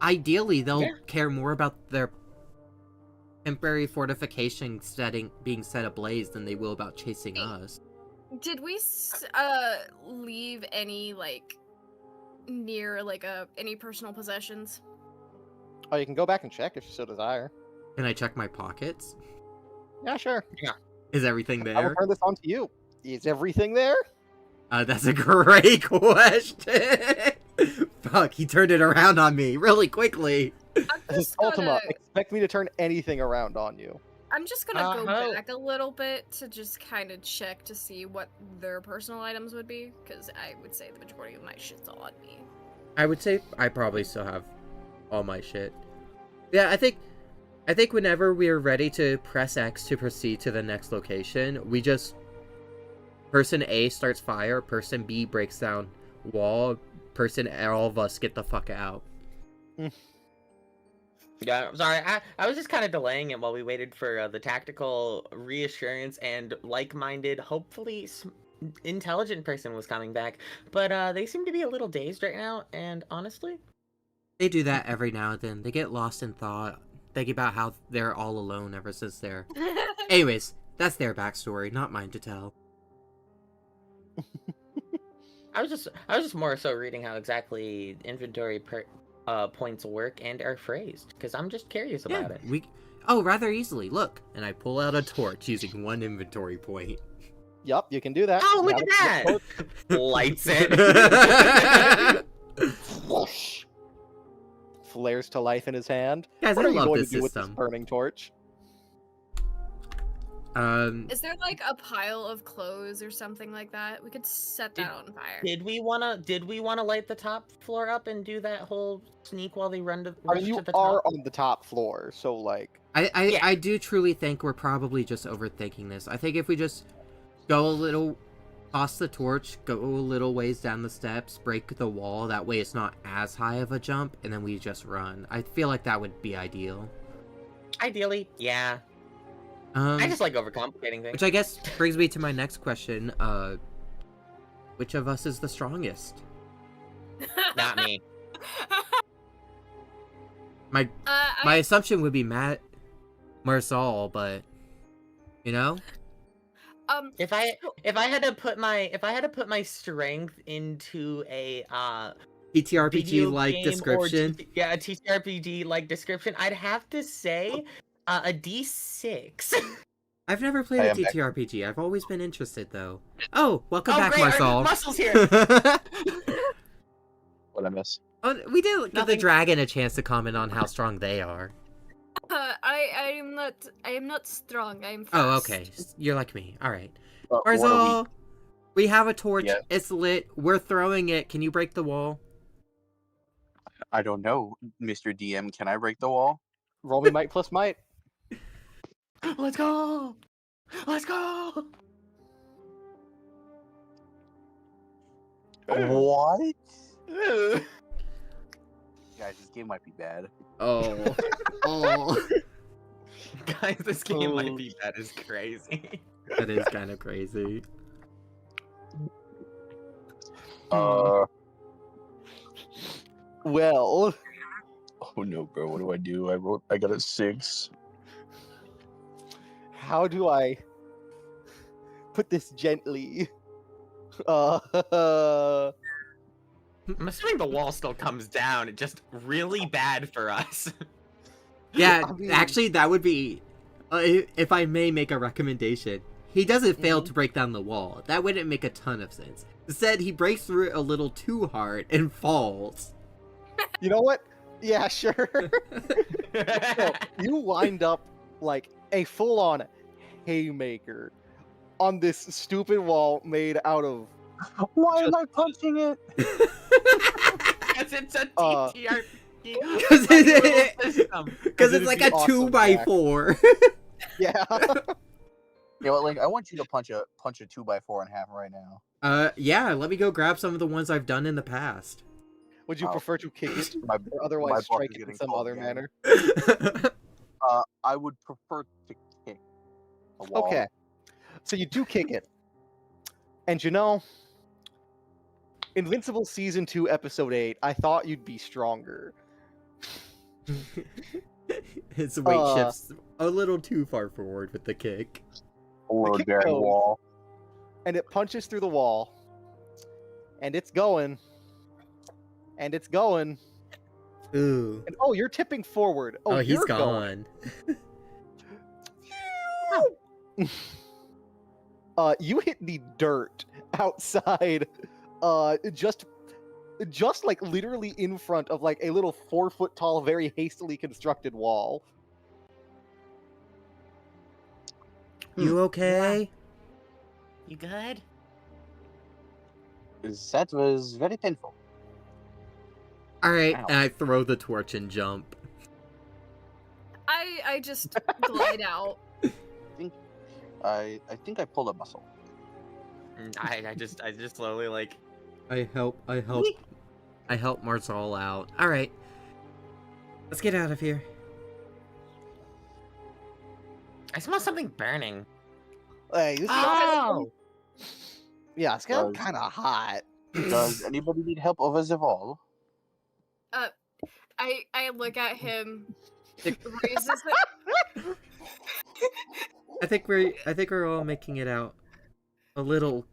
Ideally, they'll Yeah. care more about their temporary fortification being set ablaze than they will about chasing us. Did we leave any near any personal possessions? Oh, you can go back and check if you so desire. Can I check my pockets? Yeah, sure. Is everything I will there? turn this on to you. Is everything there? That's a great question. Fuck, he turned it around on me really quickly. I'm This is just Ultima. gonna, Expect me to turn anything around on you. I'm just gonna go Uh-huh. back a little bit to just kind of check to see what their personal items would be, because I would say the majority of my shit's on me. I would say I probably still have all my shit. Yeah, I think whenever we're ready to press X to proceed to the next location, we just... Person A starts fire, person B breaks down wall, all of us get the fuck out. Yeah, sorry. I was just kind of delaying it while we waited for the tactical reassurance and like-minded, hopefully intelligent person was coming back. But they seem to be a little dazed right now, and honestly, They do that every now and then. They get lost in thought, thinking about how they're all alone ever since they're... Anyways, that's their backstory, not mine to tell. I was just more so reading how exactly inventory points work and are phrased, because I'm just curious about it. Oh, rather easily. Look, and I pull out a torch using one inventory point. Yup, you can do that. Oh, You look at have that! a Lights it. Whoosh. Flares to life in his hand. Guys, What I are you love going this to do with this system. burning torch? Is there a pile of clothes or something like that? We could set that on fire. Did we wanna light the top floor up and do that whole sneak while they run to I rush mean, you to the are top? on the top floor, so like... Yeah. I do truly think we're probably just overthinking this. I think if we just go a little, toss the torch, go a little ways down the steps, break the wall, that way it's not as high of a jump, and then we just run. I feel like that would be ideal. Ideally, yeah. I just like overcomplicating things. Which I guess brings me to my next question. Which of us is the strongest? Not me. My assumption would be Marsal, but you know, If I had to put my strength into a TTRPG like video game description. a TTRPG like description, I'd have to say a D6. I've never played I a am back. TTRPG. I've always been interested though. Oh, welcome Oh, back, great, Marsal. Muscle's here. What I miss? Oh, we did give the Nothing. dragon a chance to comment on how strong they are. I am not strong. I am fast. Oh, okay. You're like me. All right. What are Marzal, we have a torch. Yeah. It's lit. We're throwing it. Can you break the wall? I don't know, Mr. DM. Can I break the wall? Roll me might plus might. Let's go! Let's go! What? Guys, this game might be bad. Oh. Oh. Guys, this game might be bad as crazy. That is kind of crazy. Well, Oh no, bro. What do? I got a 6. how do I put this gently? I'm assuming the wall still comes down. It's just really bad for us. Yeah, I mean- actually, that would be... if I may make a recommendation, he doesn't fail Mhm. to break down the wall. That wouldn't make a ton of sense. Instead, he breaks through it a little too hard and falls. You know what? Yeah, sure. So, you wind up like a full-on haymaker on this stupid wall made out of Why am I punching it? Because it's a TTRPG. Because it's like be a awesome, 2x4. yeah. Yeah, well, Link, I want you to punch a 2x4 in half right now. Yeah, let me go grab some of the ones I've done in the past. Would you Oh. prefer to kick it My, or my otherwise boss strike is it in getting some called other again. manner? I would prefer to kick a wall. Okay. So you do kick it. And you know, Invincible Season 2, Episode 8, I thought you'd be stronger. His weight shifts a little too far forward with the kick. Load kick bearing goes. wall. And it punches through the wall. And it's going. And it's going. Ooh. And oh, you're tipping forward. Oh, he's you're gone. You hit the dirt outside. Just like literally in front of like a little 4-foot tall, very hastily constructed wall. You okay? You good? That was very painful. Alright, Ow. and I throw the torch and jump. I just glide out. I think I pulled a muscle. I just slowly like. I help Marzal out. Alright. Let's get out of here. I smell something burning. Hey, this is Oh! yeah, it's kind of Does- hot. Does anybody need help over the wall? I look at him, raises it. I think we're all making it out a little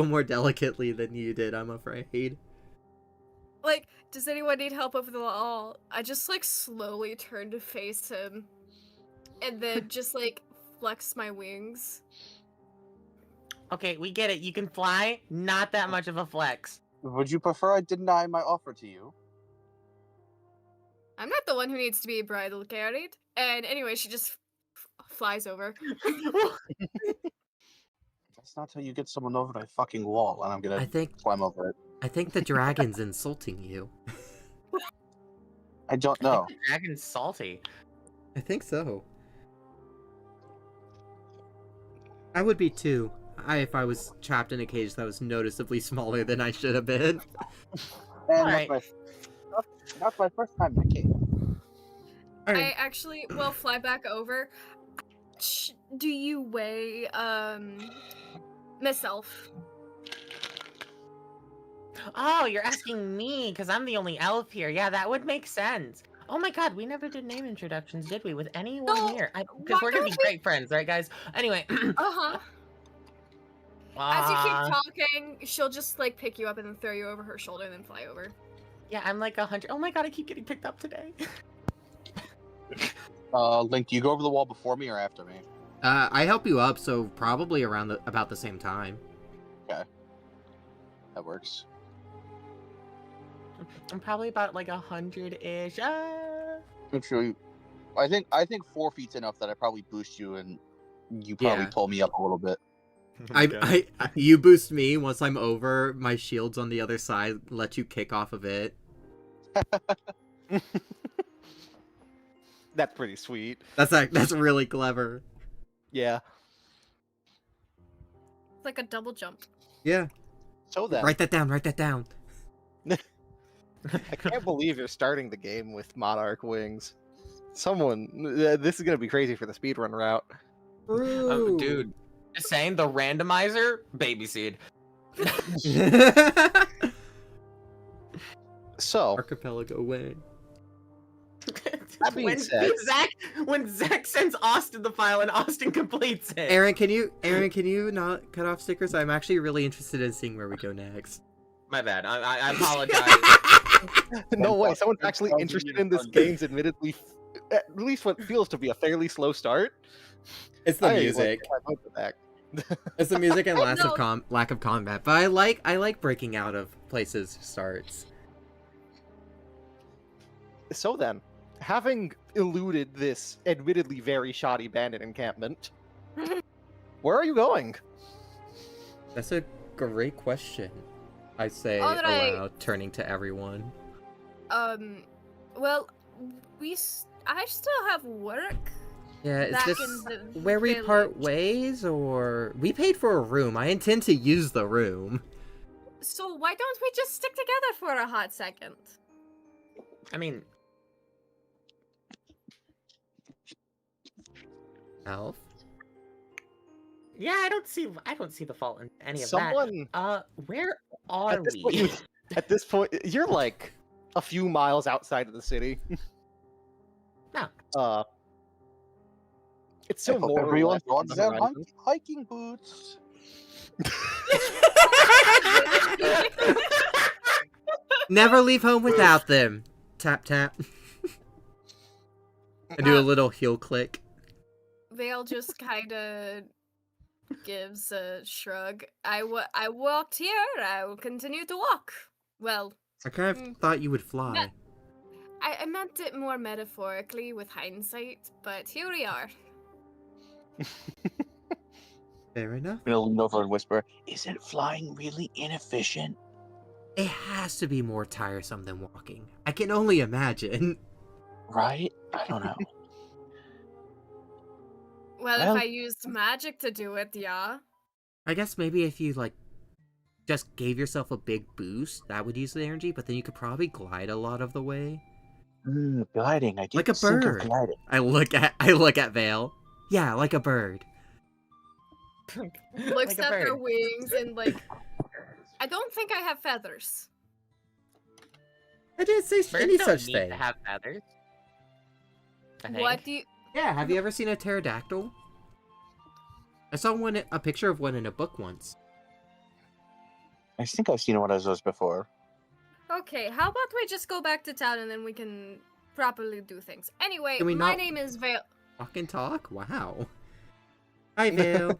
more delicately than you did, I'm afraid. Like, does anyone need help over the wall? I just like slowly turn to face him, and then just like flex my wings. Okay, we get it. You can fly. Not that much of a flex. Would you prefer I deny my offer to you? I'm not the one who needs to be bridal carried. And anyway, she just flies over. That's not how you get someone over a fucking wall, and I'm I gonna think climb over it. the dragon's insulting you. I don't know. Dragon's salty. I think so. I would be too. If I was trapped in a cage that was noticeably smaller than I should have been. And Alright. that's my first time in a cave. I actually will fly back over. Do you weigh Miss Elf? Oh, you're asking me because I'm the only elf here. Yeah, that would make sense. Oh my god, we never did name introductions, did we? With anyone No, here? why Because we're gonna be don't we- great friends, right, guys? Anyway. Uh-huh. As you Uh, keep talking, she'll just like pick you up and then throw you over her shoulder and then fly over. Yeah, I'm like 100. Oh my god, I keep getting picked up today. Link, do you go over the wall before me or after me? I help you up, so probably around about the same time. That works. I'm probably about like 100-ish. Actually, I think 4 feet's enough that I probably boost you and you probably Yeah. pull me up a little bit. You boost me once I'm over. My shield's on the other side. Let you kick off of it. That's pretty sweet. That's really clever. Yeah. It's like a double jump. Yeah. So then, Write that down. Write that down. I can't believe you're starting the game with Monarch Wings. This is gonna be crazy for the speedrun route. True. Dude, just saying, the randomizer, baby seed. So, Archipelago way. That being said- When Zach sends Austin the file and Austin completes it. Aaron, can you not cut off stickers? I'm actually really interested in seeing where we go next. My bad. I apologize. no way, someone's actually interested in this game's admittedly, at least what feels to be a fairly slow start. It's the I, like, music. I vote for that. It's the music and No. lack of combat. But I like breaking out of places starts. So then, having eluded this admittedly very shoddy bandit encampment, where are you going? That's a great question. I say All right. aloud, turning to everyone. Well, I still have work. Yeah, is back this in the where we part village. ways, or we paid for a room? I intend to use the room. So why don't we just stick together for a hot second? I mean, Elf. yeah, I don't see the fault in any of Someone that. Where are at this we? point, at this point, you're like a few miles outside of the city. No. It's I still hope more or everyone's less on on the their horizon. hiking boots. Never leave home without them. Tap tap. I do a little heel click. Vale just kind of gives a shrug. I walked here. I will continue to walk. Well, I kind of thought you would fly. Yeah. I meant it more metaphorically with hindsight, but here we are. Fair enough. I'm gonna lean over and whisper, "Isn't flying really inefficient?" It has to be more tiresome than walking. I can only imagine. Right? I don't know. Well, Well- if I used magic to do it, yeah. I guess maybe if you just gave yourself a big boost, that would use the energy, but then you could probably glide a lot of the way. Gliding. I did Like a think of bird. gliding. I look at Vale. Yeah, like a bird. Looks Like a at their bird. wings and like, I don't think I have feathers. I didn't say Birds any don't such need thing. to have feathers. I What think. do you? Yeah, have you ever seen a pterodactyl? I saw a picture of one in a book once. I think I've seen one of those before. Okay, how about we just go back to town and then we can properly do things. Anyway, Can we my not- name is Vale. Walk and talk? Wow. Hi, Vale.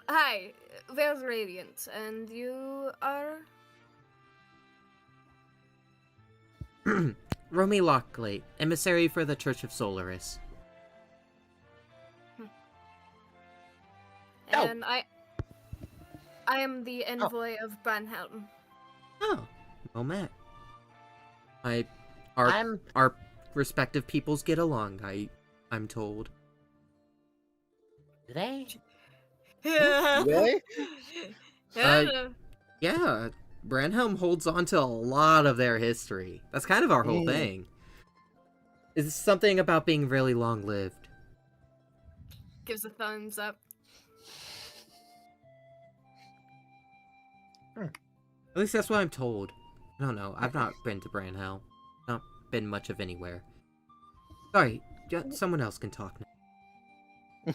Hi, Vale's Radiant, and you are? Romy Lockley, emissary for the Church of Solaris. Oh. And I am the envoy of Branhelm. Oh, well met. Our I'm respective peoples get along, I'm told. Do they? Really? Yeah, Branhelm holds on to a lot of their history. That's kind of our whole thing. It's something about being really long-lived. Gives a thumbs up. At least that's what I'm told. I don't know. I've not been to Branhelm. Not been much of anywhere. Sorry, someone else can talk now.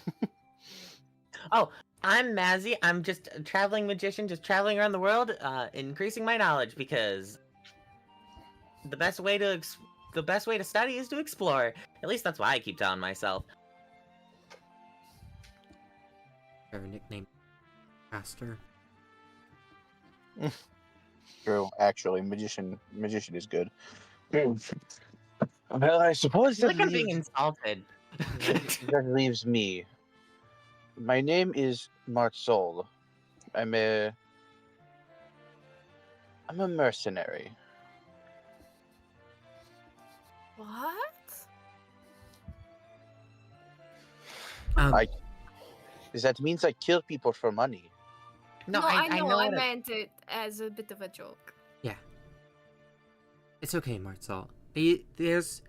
Oh, I'm Mazzy. I'm just a traveling magician, just traveling around the world, increasing my knowledge because the best way to study is to explore. At least that's why I keep telling myself. Her nickname, Pastor. True, actually, magician is good. Well, I suppose I feel that, like I'm being insulted. that leaves me. My name is Marsol. I'm a mercenary. What? That means I kill people for money. No, I I know. know I what meant it as a bit of a joke. It's okay, Martzal. There's...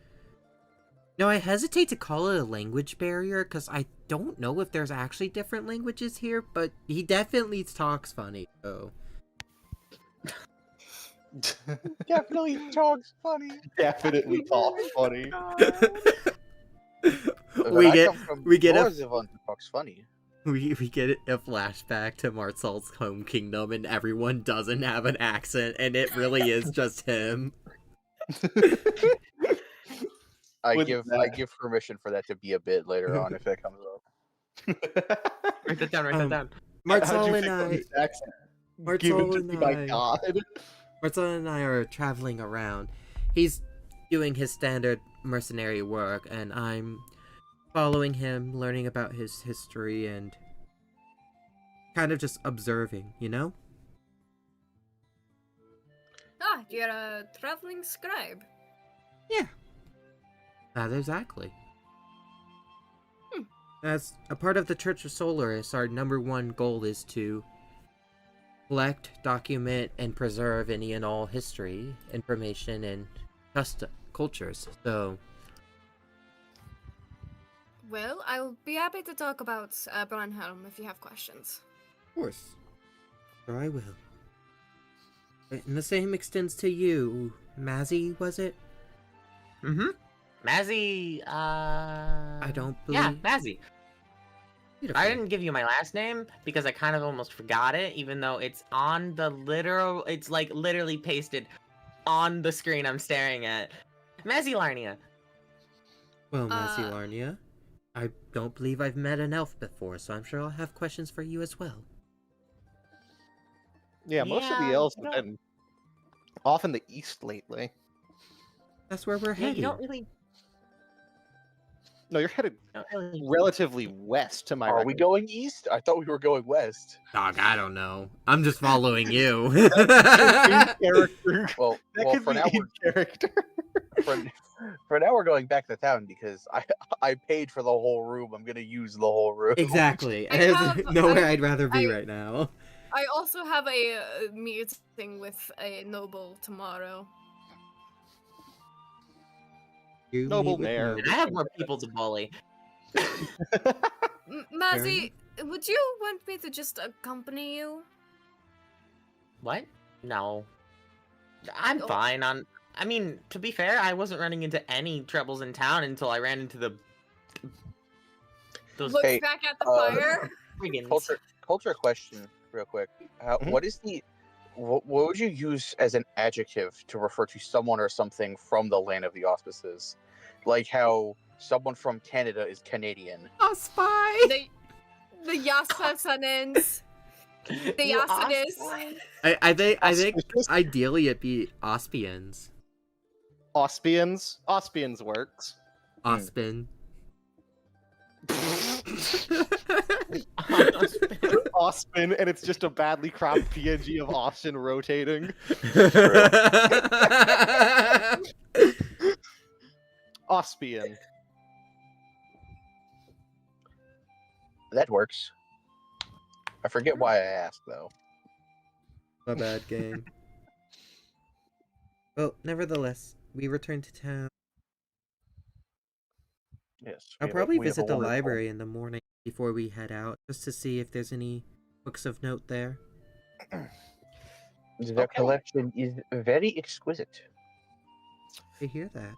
No, I hesitate to call it a language barrier, because I don't know if there's actually different languages here, but he definitely talks funny, so... Definitely talks funny. Definitely talks funny. we get a Zivon who talks funny. we get a flashback to Martzal's home kingdom, and everyone doesn't have an accent, and it really is just him. I With give permission for that to be a bit later on if that comes up. Write that down. Write that down. Martzal and How'd you pick I... up this accent? Martzal Given to and me by I- God. Martzal and I are traveling around. He's doing his standard mercenary work, and I'm following him, learning about his history, and kind of just observing, you know? Ah, you're a traveling scribe. Yeah. Not exactly. As a part of the Church of Solaris, our #1 goal is to collect, document, and preserve any and all history, information, and cultures. So, Well, I'll be happy to talk about Brunhelm if you have questions. of course. Sure, I will. And the same extends to you, Mazzy, was it? Mm-hmm. Mazzy, I don't believe... Yeah, Mazzy. Beautiful. I didn't give you my last name because I kind of almost forgot it, even though it's on the literal... It's, like, literally pasted on the screen I'm staring at. Mazzy Larnia. Well, Mazzy Larnia, I don't believe I've met an elf before, so I'm sure I'll have questions for you as well. Yeah, most of the Yeah, elves you have don't- been off in the east lately. That's where we're Yeah, headed. you don't really... No, you're headed Don't really... relatively west to my Are we record. going east? I thought we were going west. Dog, I don't know. I'm just following you. In character. Well, That could for be now in character. for now we're going back to town because I paid for the whole room. I'm gonna use the whole room. Exactly. I There's have- nowhere I- I'd rather be I- right now. I also have a meeting with a noble tomorrow. You Noble meet with mayor. noble. I have more people to bully. Mazzy, would you want me to just accompany you? What? No. I'm Oh. fine on... I mean, to be fair, I wasn't running into any troubles in town until I ran into those Looks Hey, back at the uh, fire. friggins. Culture question, real quick. Mhm. What is the what would you use as an adjective to refer to someone or something from the land of the auspices? Like how someone from Canada is Canadian. A spy! The Yasasanens. The You Yasanis. asked- I think Auspicious. ideally it'd be Ospians. Auspians. Auspians works. Ospin. Auspin, and it's just a badly cropped PNG of Austin rotating. Auspian. That works. I forget why I asked though. My bad, game. Well, nevertheless, we return to town. Yes. I'll probably visit the library in the morning before we head out, just to see if there's any books of note there. The Okay. collection is very exquisite. I hear that.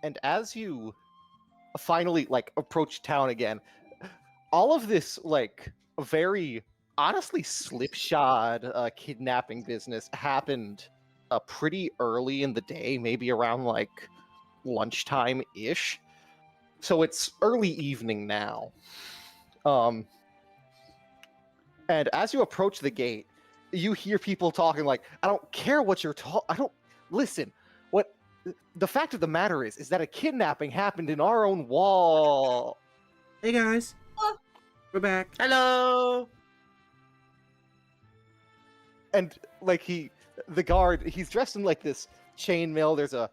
And as you finally approach town again, all of this very honestly slipshod kidnapping business happened pretty early in the day, maybe around lunchtime ish. So it's early evening now. And as you approach the gate, you hear people talking I don't care what you're talking. I don't listen. What the fact of the matter is that a kidnapping happened in our own wall. Hey guys, Oh. we're back. Hello! And the guard, he's dressed in this chainmail. There's a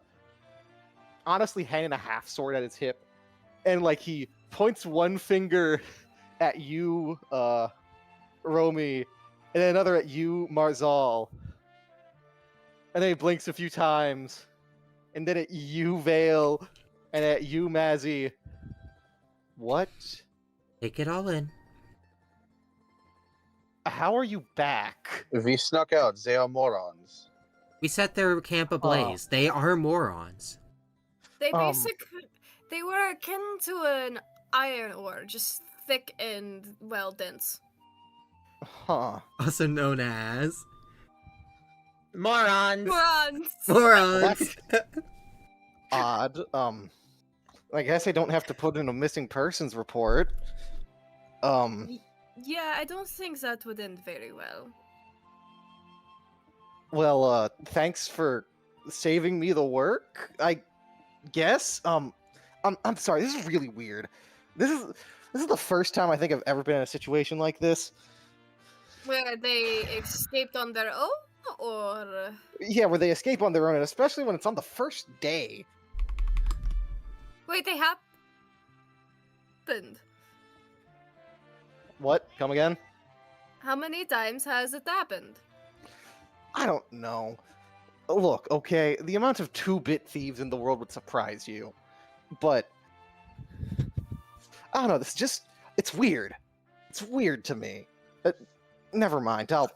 honestly hand and a half sword at his hip, and like he points one finger at you, Romy, and then another at you, Marzal. And then he blinks a few times, and then at you, Vale, and at you, Mazzy. What? Take it all in. How are you back? We snuck out. They are morons. We set their camp ablaze. They are morons. They Um, they were akin to an iron ore, just thick and well dense. Huh. Also known as Morons. Morons. morons. Odd. I guess I don't have to put in a missing persons report. Yeah, I don't think that would end very well. Well, thanks for saving me the work, I guess. I'm sorry, this is really weird. This is the first time I think I've ever been in a situation like this. Where they escaped on their own, or Yeah, where they escape on their own, and especially when it's on the first day. wait, they happened. What? Come again? How many times has it happened? I don't know. Look, okay, the amount of 2-bit thieves in the world would surprise you. But I don't know, it's weird. It's weird to me. Never mind, I'll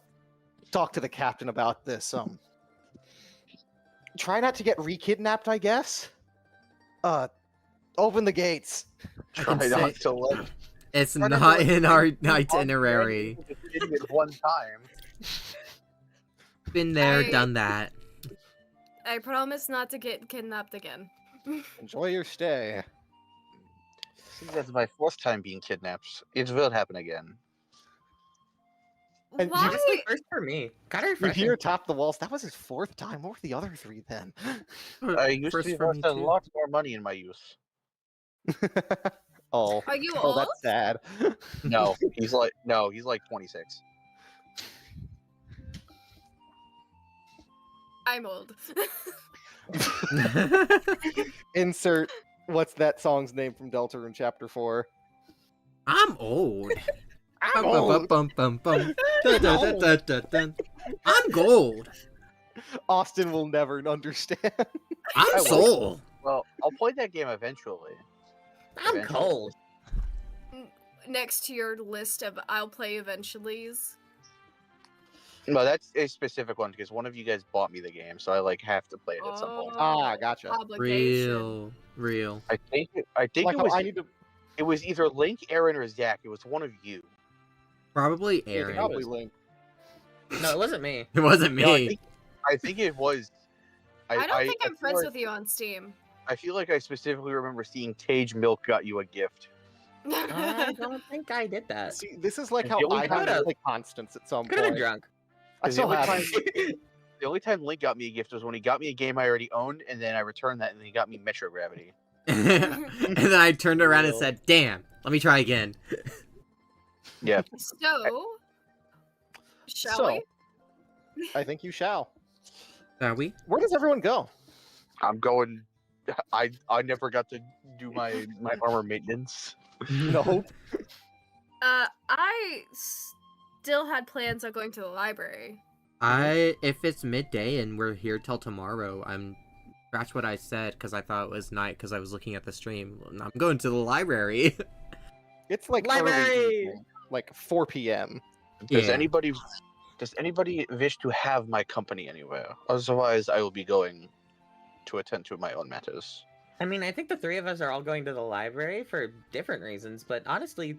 talk to the captain about this. Try not to get re-kidnapped, I guess? Open the gates. I can Try not say to let. it's Try not not to in let our people itinerary. Idiot one time. Been there, I- done that. I promise not to get kidnapped again. Enjoy your stay. Since that's my fourth time being kidnapped, it will happen again. And Why? That's the first for me. Gotta You refresh hear it. top the walls. That was his 4th time. What were the other 3 then? I used First to be for worth me a too. lot more money in my youth. Oh. Are you Oh, old? that's sad. No, he's like 26. I'm old. Insert what's that song's name from Deltarune Chapter 4? I'm old. I'm Bum, old. bum, bum, bum, bum. Dun, dun, dun, dun, dun, dun. I'm gold. Austin will never understand. I'm I soul. Well, I'll play that game eventually. I'm cold. Next to your list of I'll play eventuallys. No, that's a specific one because one of you guys bought me the game, so I have to play it at some point. Ah, gotcha. Obligation. Real. I think Like it how was I need to. it was either Link, Aaron, or Zach. It was one of you. Probably It's Aaron. probably Link. No, it wasn't me. It wasn't No, me. I think it was. I don't think I'm feel friends like- with you on Steam. I feel like I specifically remember seeing Tage Milk got you a gift. I don't think I did that. See, this is like The how only I have time- to play Constance at some Could have been point. drunk. I still the, have only it. time, the only time Link got me a gift was when he got me a game I already owned, and then I returned that, and then he got me Metro Gravity. And then I turned around and said, "Damn, let me try again." Yeah. So, shall So, we? I think you shall. Are we? Where does everyone go? I'm going. I never got to do my armor maintenance. No. I still had plans on going to the library. If it's midday and we're here till tomorrow, that's what I said because I thought it was night because I was looking at the stream. I'm going to the library. It's like Library! early evening, like 4 p.m. Does Yeah. anybody wish to have my company anywhere? Otherwise, I will be going to attend to my own matters. I mean, I think the three of us are all going to the library for different reasons, but honestly,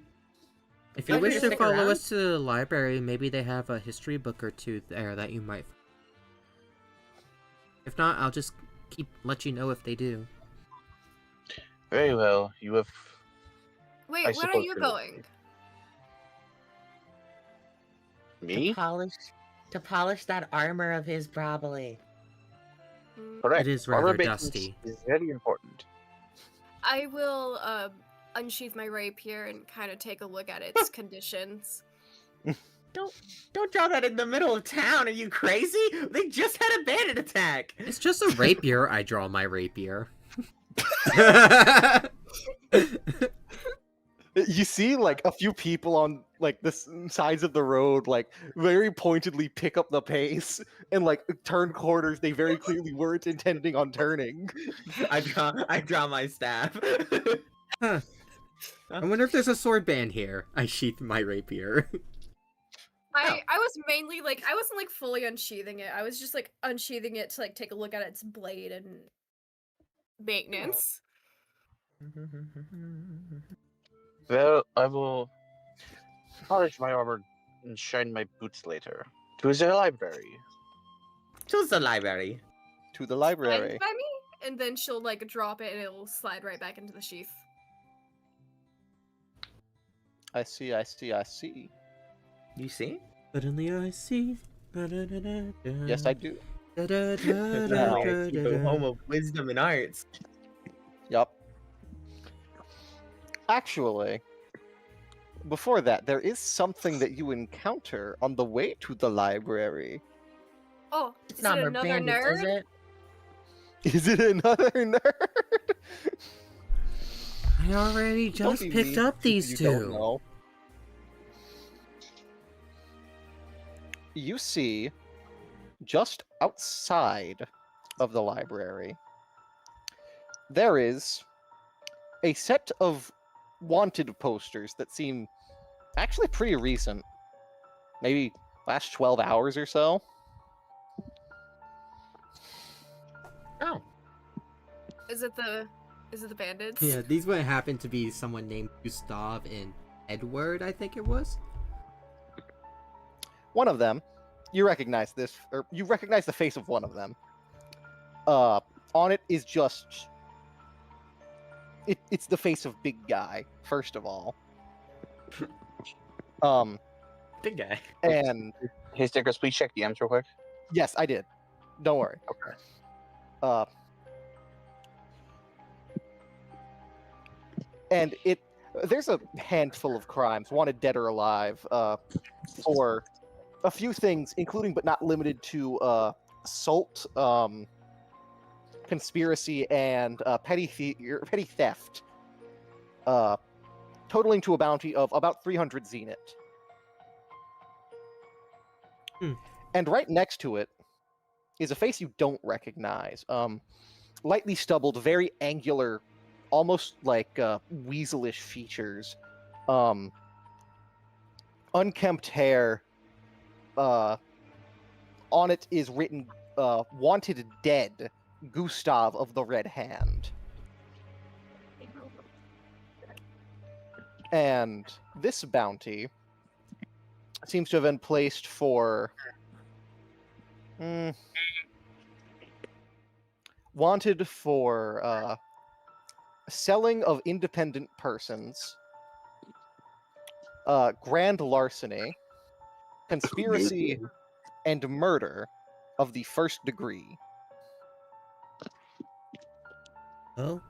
If you Maybe wish you to stick follow around? us to the library, maybe they have a history book or two there that you might. If not, I'll just let you know if they do. Very well. You have. Wait, I where are suppose you so. going? Me? to polish that armor of his, probably. Mm, Correct. It is Armor rather maintenance dusty. is very important. I will unsheath my rapier and kind of take a look at its conditions. Don't draw that in the middle of town. Are you crazy? They just had a bandit attack. It's just a rapier. I draw my rapier. You see, like, a few people on, like, the sides of the road, like, very pointedly pick up the pace and, like, turn corners they very clearly weren't intending on turning. I draw my staff. Huh. I wonder if there's a sword band here. I sheath my rapier. I was mainly like I wasn't like fully unsheathing it. I was just like unsheathing it to like take a look at its blade and maintenance. Well, I will polish my armor and shine my boots later. To the library. Choose the library. To the Signed library. by me, and then she'll like drop it and it'll slide right back into the sheath. I see, I see, I see. You see? Suddenly I see. Yes, I do. The home of wisdom and arts. Yup. Actually, before that, there is something that you encounter on the way to the library. Oh, It's is not it more another bandits, nerd? is it? Is it another nerd? I already Don't just be picked mean up to people these you don't two. know. You see, just outside of the library, there is a set of wanted posters that seem actually pretty recent. Maybe last 12 hours or so. Oh. Is it the bandits? Yeah, these would happen to be someone named Gustav and Edward, I think it was. One of them, you recognize this, or you recognize the face of one of them. On it is just... It's the face of Big Guy, first of all. Big guy. And Hey, Stickers, please check DMs real quick. yes, I did. Don't worry. Okay. And there's a handful of crimes, wanted dead or alive, for a few things, including but not limited to assault, conspiracy, and petty theft, totaling to a bounty of about 300 zenith. And right next to it is a face you don't recognize. Lightly stubbled, very angular, almost like weaselish features. Unkempt hair. On it is written, wanted dead, Gustav of the Red Hand. And this bounty seems to have been placed for... wanted for selling of independent persons, grand larceny, conspiracy, and murder of the first degree. Well,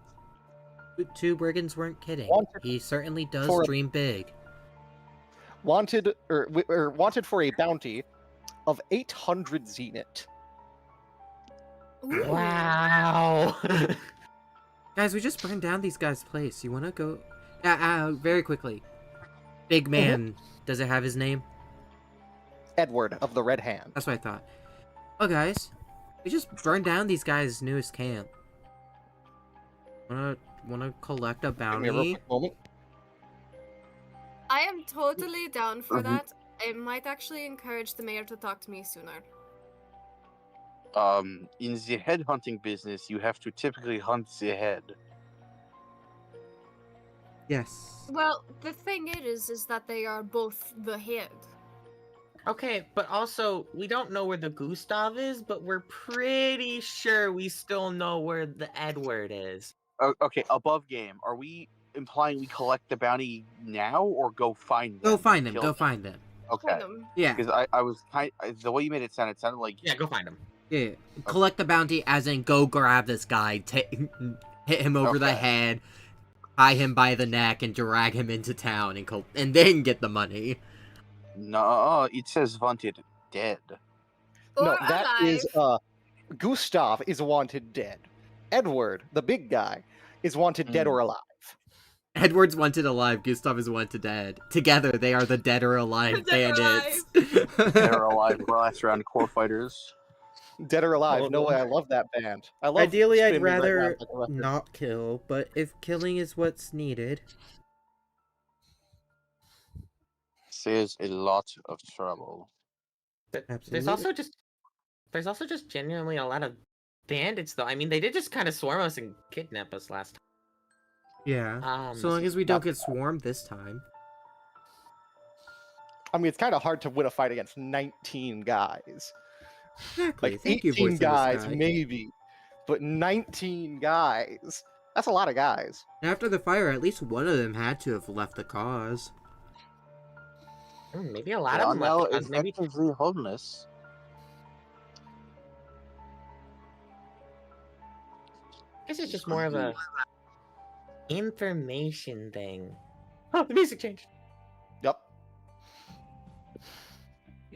two brigands weren't kidding. Wanted He certainly does for- dream big. Wanted wanted for a bounty of 800 zenith. Ooh. Wow. Guys, we just burned down these guys' place. You wanna go? Very quickly. Big man. Does it have his name? Edward of the Red Hand. That's what I thought. Oh, guys, we just burned down these guys' newest camp. Wanna collect a Give me a real bounty? quick moment. I am totally down for Mhm. that. I might actually encourage the mayor to talk to me sooner. In the head hunting business, you have to typically hunt the head. Yes. Well, the thing is that they are both the head. Okay, but also, we don't know where the Gustav is, but we're pretty sure we still know where the Edward is. Okay, above game, are we implying we collect the bounty now or go find them? Go find them. Kill Go find them. Okay, Find them. Yeah. because I was the way you made it sounded like Yeah, go find him. Yeah. Collect the bounty, as in go grab this guy, hit him over the Okay. head, tie him by the neck, and drag him into town, and then get the money. No, it says wanted dead. Or No, that is alive. Gustav is wanted dead. Edward, the big guy, is wanted dead or alive. Edward's wanted alive, Gustav is wanted dead. Together, they are the dead or alive Dead or bandits. They're alive last round core fighters. Dead or alive. All No of way, I them. love that band. I love Ideally, I'd Spin Me Right rather Round like a record. not kill, but if killing is what's needed. Saves a lot of trouble. There's Absolutely. also just genuinely a lot of bandits, though. I mean, they did just kind of swarm us and kidnap us last time. Yeah. So long as we don't get swarmed this time. I mean, it's kind of hard to win a fight against 19 guys. Exactly. Like Thank you, 18 Voice of the guys, Sky. maybe. But 19 guys. That's a lot of guys. After the fire, at least one of them had to have left the cause. Maybe a lot They of are them now left because maybe effectively homeless. this is just more of a information thing. Oh, the music changed. Yep.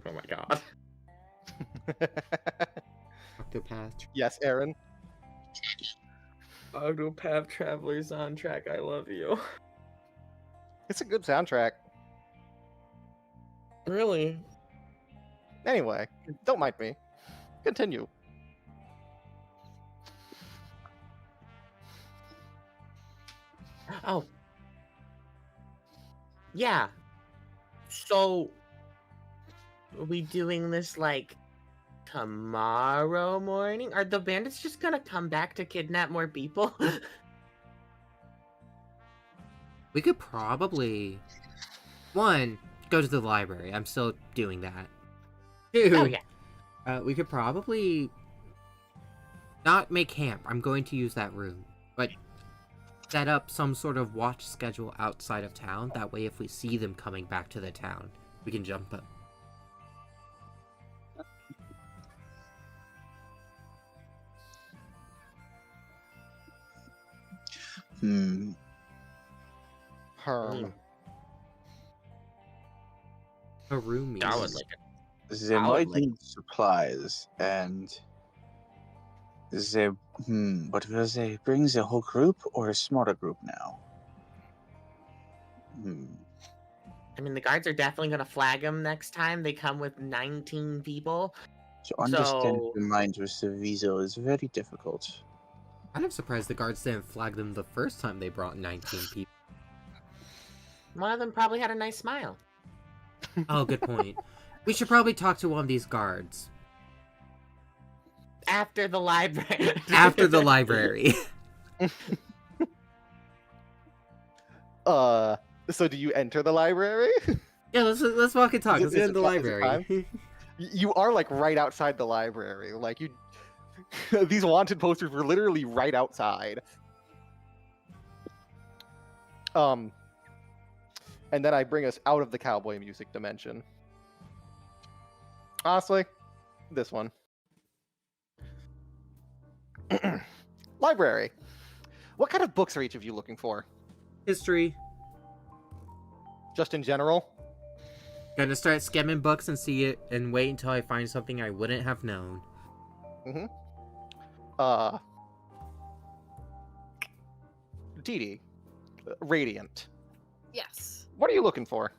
Oh my god. Octopath. Yes, Aaron. Octopath Traveler soundtrack, I love you. It's a good soundtrack. Really? Anyway, don't mind me. Continue. Oh. Yeah. So, are we doing this like tomorrow morning? Are the bandits just gonna come back to kidnap more people? We could probably... One, go to the library. I'm still doing that. Two, Oh yeah. we could probably... Not make camp. I'm going to use that room. But set up some sort of watch schedule outside of town. That way if we see them coming back to the town, we can jump up. Herm. A room I would meeting. like it. They I would might like- need supplies, and they. But will they bring the whole group or a smaller group now? I mean, the guards are definitely gonna flag them next time they come with 19 people. To understand So- the mind with the weasel is very difficult. I'm surprised the guards didn't flag them the first time they brought 19 people. One of them probably had a nice smile. Oh, good point. We should probably talk to one of these guards. After the library. After the library. So do you enter the library? Yeah, let's walk and talk. Is Let's it- get is in the it is it library. You are like right outside the library. Like you, these wanted posters were literally right outside. And then I bring us out of the cowboy music dimension. Honestly, this one. Library. What kind of books are each of you looking for? History. Just in general? Gonna start skimming books and see it and wait until I find something I wouldn't have known. Dee Dee. Radiant. Yes. What are you looking for?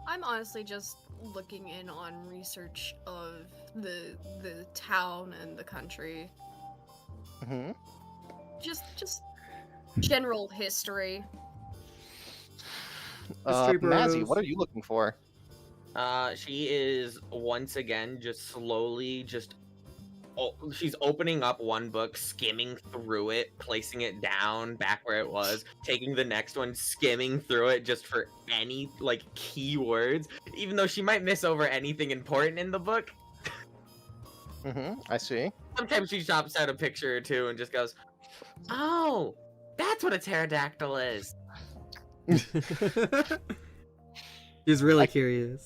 I'm honestly just looking in on research of the town and the country. Mm-hmm. Just general history. History Mazzy, bros. what are you looking for? She is once again just slowly she's opening up one book, skimming through it, placing it down back where it was, taking the next one, skimming through it just for any like keywords, even though she might miss over anything important in the book. Mm-hmm. I see. Sometimes she chops out a picture or two and just goes, "Oh, that's what a pterodactyl is." He's really curious.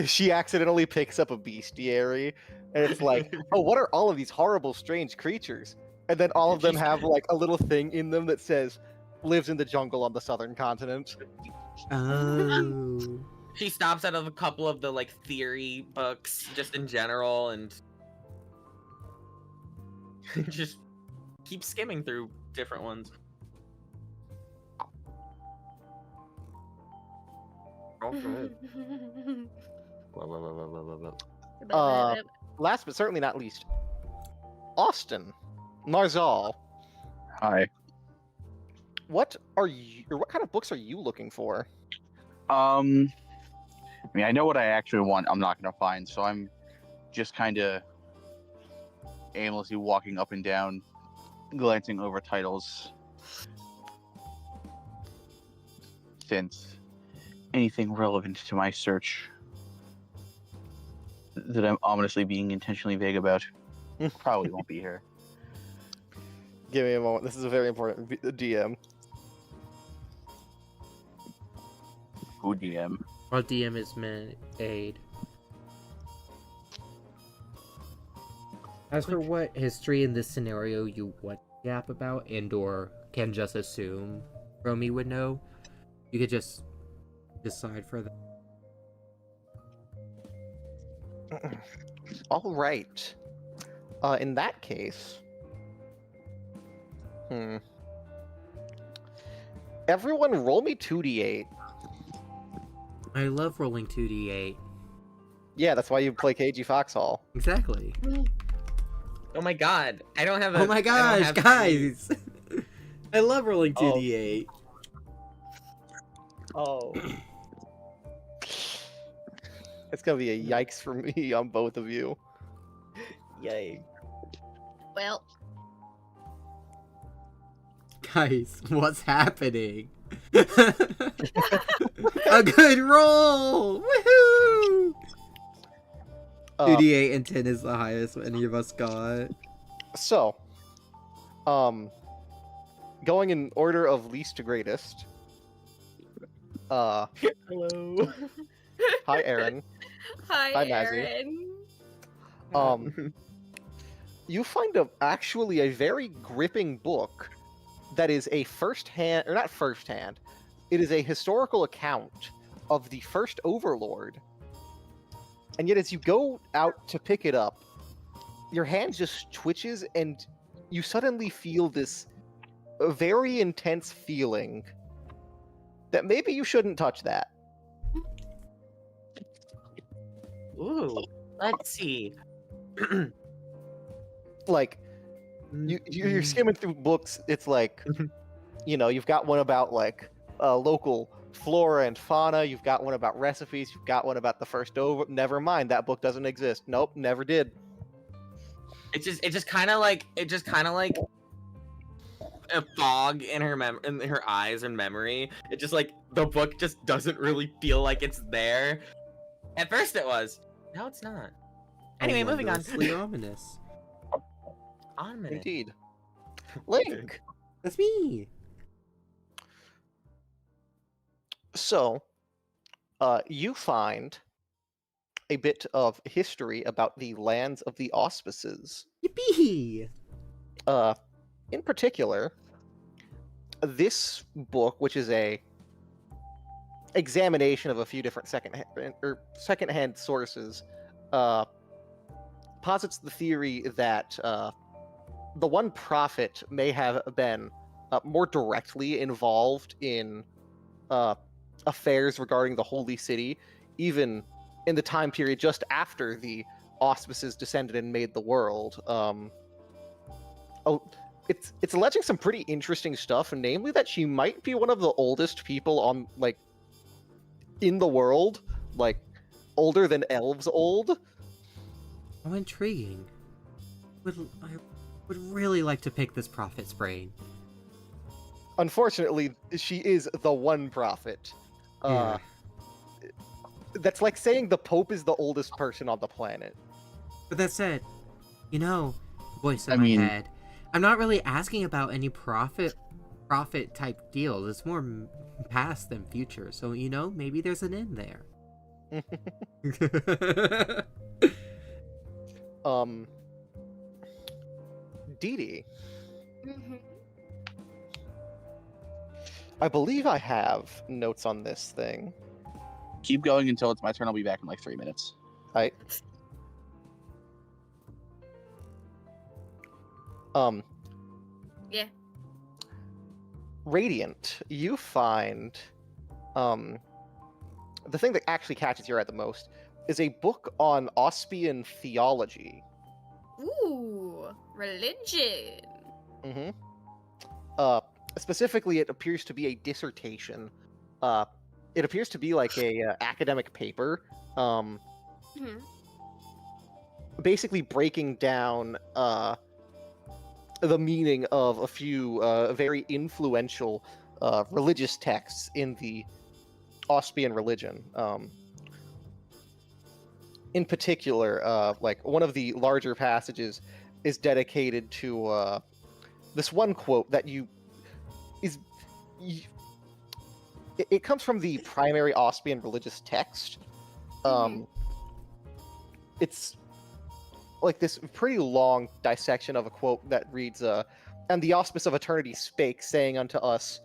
She accidentally picks up a bestiary, and it's like, oh, what are all of these horrible, strange creatures? And then all of them have like a little thing in them that says, lives in the jungle on the southern continent. Oh. She stops out of a couple of the like theory books, just in general, and just keeps skimming through different ones. Last but certainly not least, Austin Marzal. Hi. What are you, or what kind of books are you looking for? I mean, I know what I actually want. I'm not gonna find, so I'm just kind of aimlessly walking up and down, glancing over titles. Since anything relevant to my search that I'm ominously being intentionally vague about probably won't be here. Give me a moment. This is a very important DM. Who DM? Our DM is made. As for what history in this scenario you want to gap about and or can just assume Romy would know, you could just decide for that. All right. In that case, everyone, roll me 2d8. I love rolling 2d8. Yeah, that's why you play KG Foxhall. Exactly. Oh my god, I don't have a. Oh my gosh, guys! I love rolling 2d8. Oh. It's gonna be a yikes for me on both of you. Yay. Well, Guys, what's happening? A good roll! Woohoo! 2d8 and 10 is the highest any of us got. So, going in order of least to greatest. Hello. Hi, Aaron. Hi, Hi, Mazzy. Aaron. You find actually a very gripping book that is a first-hand, or not first-hand, it is a historical account of the first Overlord. And yet as you go out to pick it up, your hand just twitches and you suddenly feel this very intense feeling that maybe you shouldn't touch that. Ooh, let's see. Like, you're skimming through books, it's like, you know, you've got one about, like, local flora and fauna, you've got one about recipes, you've got one about the first over. Never mind, that book doesn't exist. Nope, never did. It just kind of like a fog in in her eyes and memory. It just like the book just doesn't really feel like it's there. At first it was. Now it's not. Anyway, moving on. Wondrously ominous. Ominous. Indeed. Link. That's me. So, you find a bit of history about the lands of the auspices. Yippee! In particular, this book, which is a examination of a few different secondhand sources, posits the theory that the one prophet may have been more directly involved in affairs regarding the Holy City, even in the time period just after the auspices descended and made the world. It's alleging some pretty interesting stuff, namely that she might be one of the oldest people on, like, in the world, like, older than elves old. Oh, intriguing. I would really like to pick this prophet's brain. Unfortunately, she is the one prophet. Yeah. That's like saying the Pope is the oldest person on the planet. But that said, you know, voice in I my mean- head, I'm not really asking about any prophet type deals. It's more past than future. So, you know, maybe there's an end there. Dee Dee, Mhm. I believe I have notes on this thing. Keep going until it's my turn. I'll be back in like 3 minutes. Right. Yeah. Radiant, you find the thing that actually catches your eye the most is a book on Auspian theology. Ooh, religion. Mm-hmm. Specifically, it appears to be a dissertation. It appears to be like a academic paper. Mhm. Basically breaking down the meaning of a few very influential religious texts in the Auspian religion. In particular, like one of the larger passages is dedicated to this one quote that it comes from the primary Auspian religious text. It's like this pretty long dissection of a quote that reads, "And the auspice of eternity spake, saying unto us,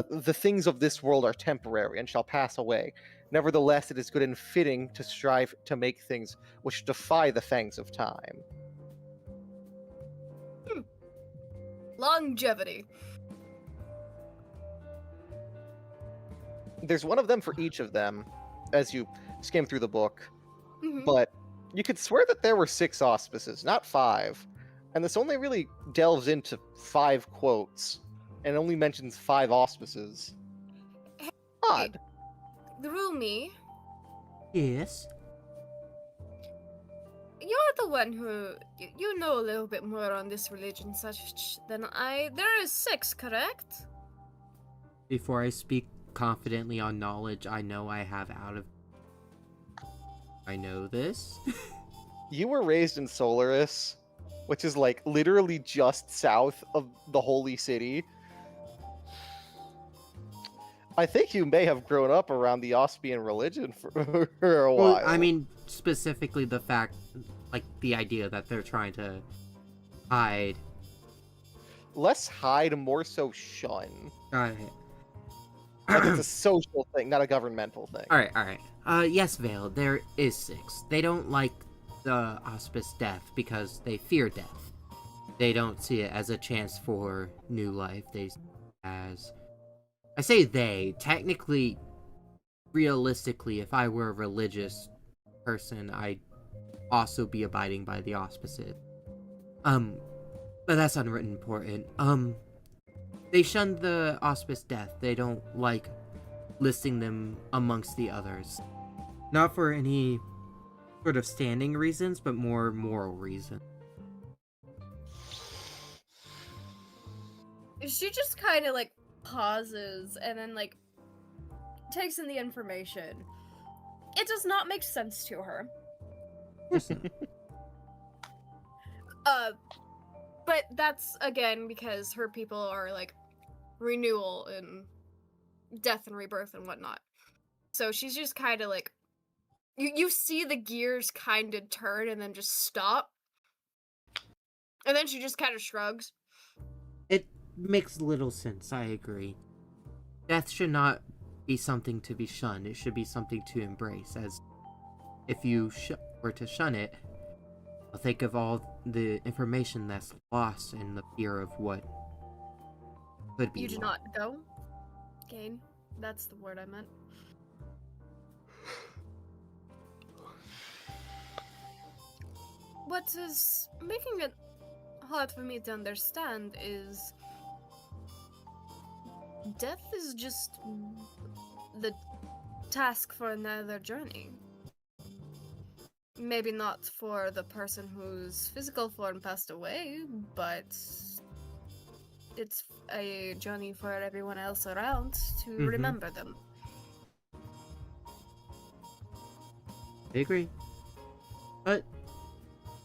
the things of this world are temporary and shall pass away. Nevertheless, it is good and fitting to strive to make things which defy the fangs of time." Longevity. There's one of them for each of them as you skim through the book, Mhm. but you could swear that there were 6 auspices, not 5. And this only really delves into 5 quotes and only mentions 5 auspices. Odd. Rumi, Yes. you're the one who you know a little bit more on this religion such than I. There is 6, correct? Before I speak confidently on knowledge I know I have out of... I know this. You were raised in Solaris, which is like literally just south of the holy city. I think you may have grown up around the Auspian religion for, for a while. Well, I mean, specifically the fact, like, the idea that they're trying to hide. Less hide, more so shun. Alright. Like it's a social thing, not a governmental thing. Alright. Yes, Vale, there is 6. They don't like the auspice death because they fear death. They don't see it as a chance for new life. They see it as... I say they. Technically, realistically, if I were a religious person, I'd also be abiding by the auspices. But that's unwritten important. They shun the auspice death. They don't like listing them amongst the others. Not for any sort of standing reasons, but more moral reasons. She just kind of like pauses and then like takes in the information. It does not make sense to her. But that's again because her people are like renewal and death and rebirth and whatnot. So she's just kind of like you see the gears kind of turn and then just stop. And then she just kind of shrugs. It makes little sense, I agree. Death should not be something to be shunned. It should be something to embrace, as if you were to shun it, I'll think of all the information that's lost in the fear of what could be You do lost. not go. Gain. That's the word I meant. What is making it hard for me to understand is death is just the task for another journey. Maybe not for the person whose physical form passed away, but it's a journey for everyone else around to Mhm. remember them. I agree. But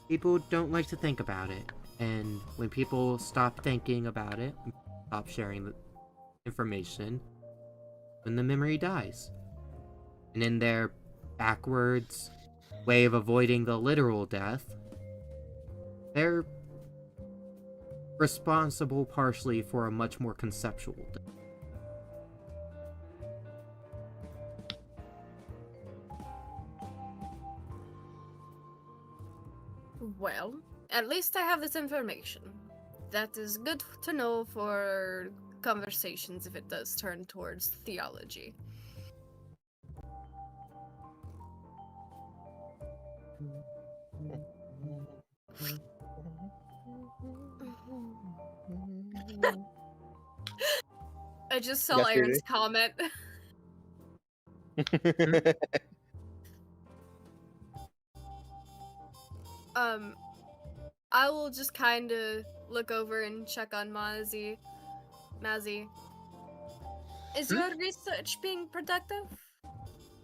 people don't like to think about it. And when people stop thinking about it, stop sharing the information, then the memory dies. And in their backwards way of avoiding the literal death, they're responsible partially for a much more conceptual death. Well, at least I have this information. That is good to know for conversations if it does turn towards theology. I just saw Yes, Aaron's comment. I will just kind of look over and check on Mazzy. Is your research being productive?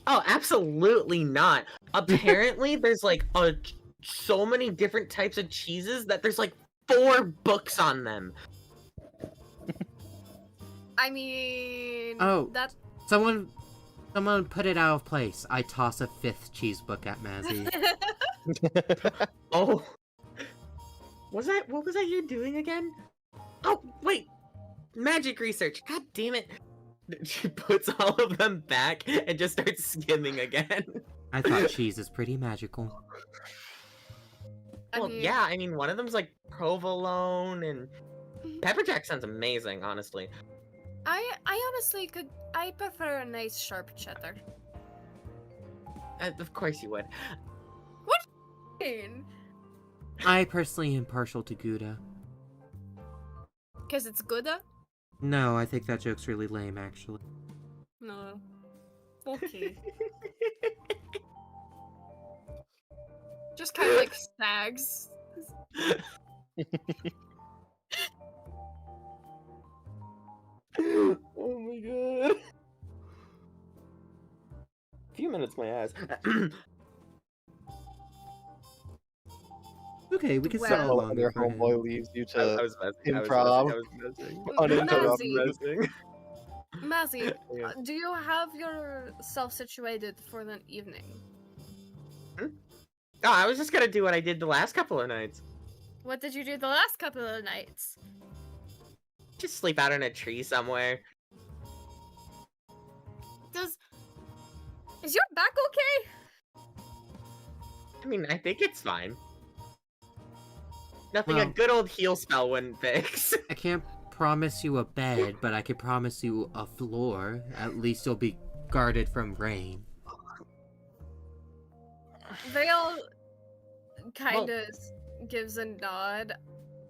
Oh, absolutely not. Apparently, there's like so many different types of cheeses that there's like 4 books on them. I mean, Oh. that Someone put it out of place. I toss a 5th cheese book at Mazzy. Oh. What was that you doing again? Oh, wait. Magic research. God damn it. She puts all of them back and just starts skimming again. I thought cheese is pretty magical. Well, yeah, I mean, one of them's like provolone and pepper jack sounds amazing, honestly. I honestly I prefer a nice sharp cheddar. Of course you would. I personally am partial to Gouda. Because it's Gouda? No, I think that joke's really lame, actually. No. Okay. Just kind of like stags. Oh my god. A few minutes, my ass. Okay, we can Well- settle Oh, on and your for him. homeboy leaves you I to was messing. improv. I was messing. uninterrupted. Mazzy, Yeah. do you have yourself situated for the evening? Oh, I was just gonna do what I did the last couple of nights. What did you do the last couple of nights? Just sleep out in a tree somewhere. Is your back okay? I mean, I think it's fine. Nothing a Well- good old heal spell wouldn't fix. I can't promise you a bed, but I can promise you a floor. At least you'll be guarded from rain. Vale kind of gives a nod.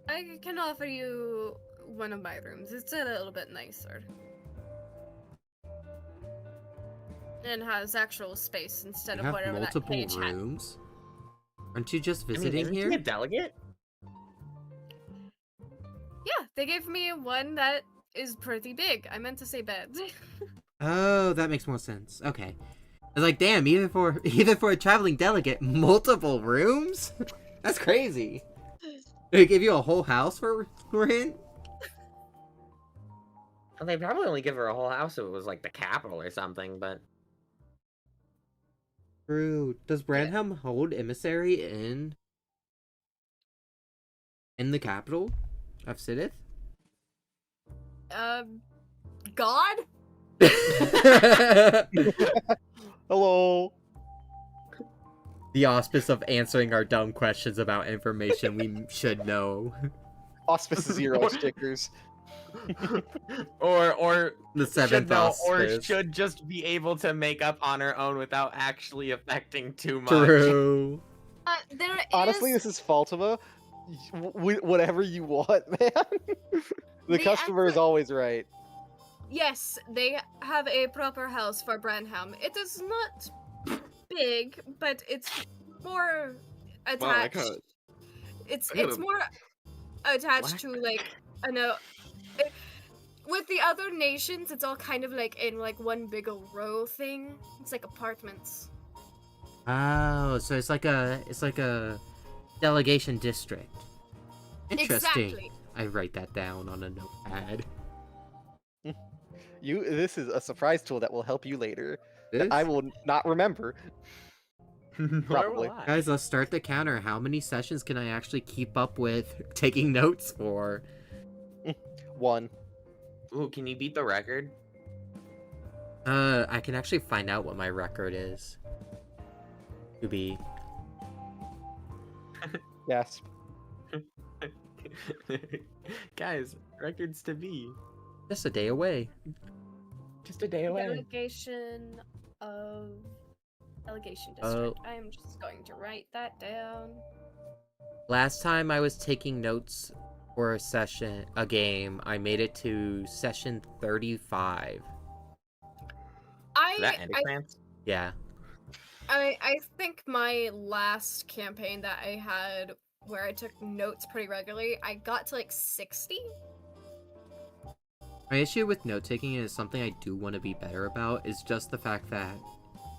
I can offer you one of my rooms. It's a little bit nicer. And has actual space instead You of have whatever that multiple page had. rooms? Aren't you just I mean, visiting isn't here? he a delegate? Yeah, they gave me one that is pretty big. I meant to say bed. Oh, that makes more sense. Okay. I was like, damn, even for a traveling delegate, multiple rooms? That's crazy. They give you a whole house for rent? Well, they probably only give her a whole house if it was like the capital or something, but True. Does Branham hold emissary in the capital of Sidith? God? Hello. The auspice of answering our dumb questions about information we should know. Auspice Zero stickers. or The should seventh know, or auspice. should just be able to make up on her own without actually affecting too much. True. There is... Honestly, this is Faltima. Whatever you want, man. The The customer is answer- always right. Yes, they have a proper house for Branham. It is not big, but it's more attached. It's more attached to like I know. With the other nations, it's all kind of like in like one big row thing. It's like apartments. Oh, so it's like a delegation district. Interesting. Exactly. I write that down on a notepad. This is a surprise tool that will help you later. This? I will not remember. Nor Probably. will I. Guys, let's start the counter. How many sessions can I actually keep up with taking notes for? 1. Ooh, can you beat the record? I can actually find out what my record is. To be. Yes. Guys, records to be. Just a day away. Just a day away. Delegation of Delegation Oh. District. I am just going to write that down. Last time I was taking notes for a game, I made it to session 35. Is that Anticrans? Yeah. I think my last campaign that I had where I took notes pretty regularly, I got to like 60. My issue with note-taking is something I do want to be better about is just the fact that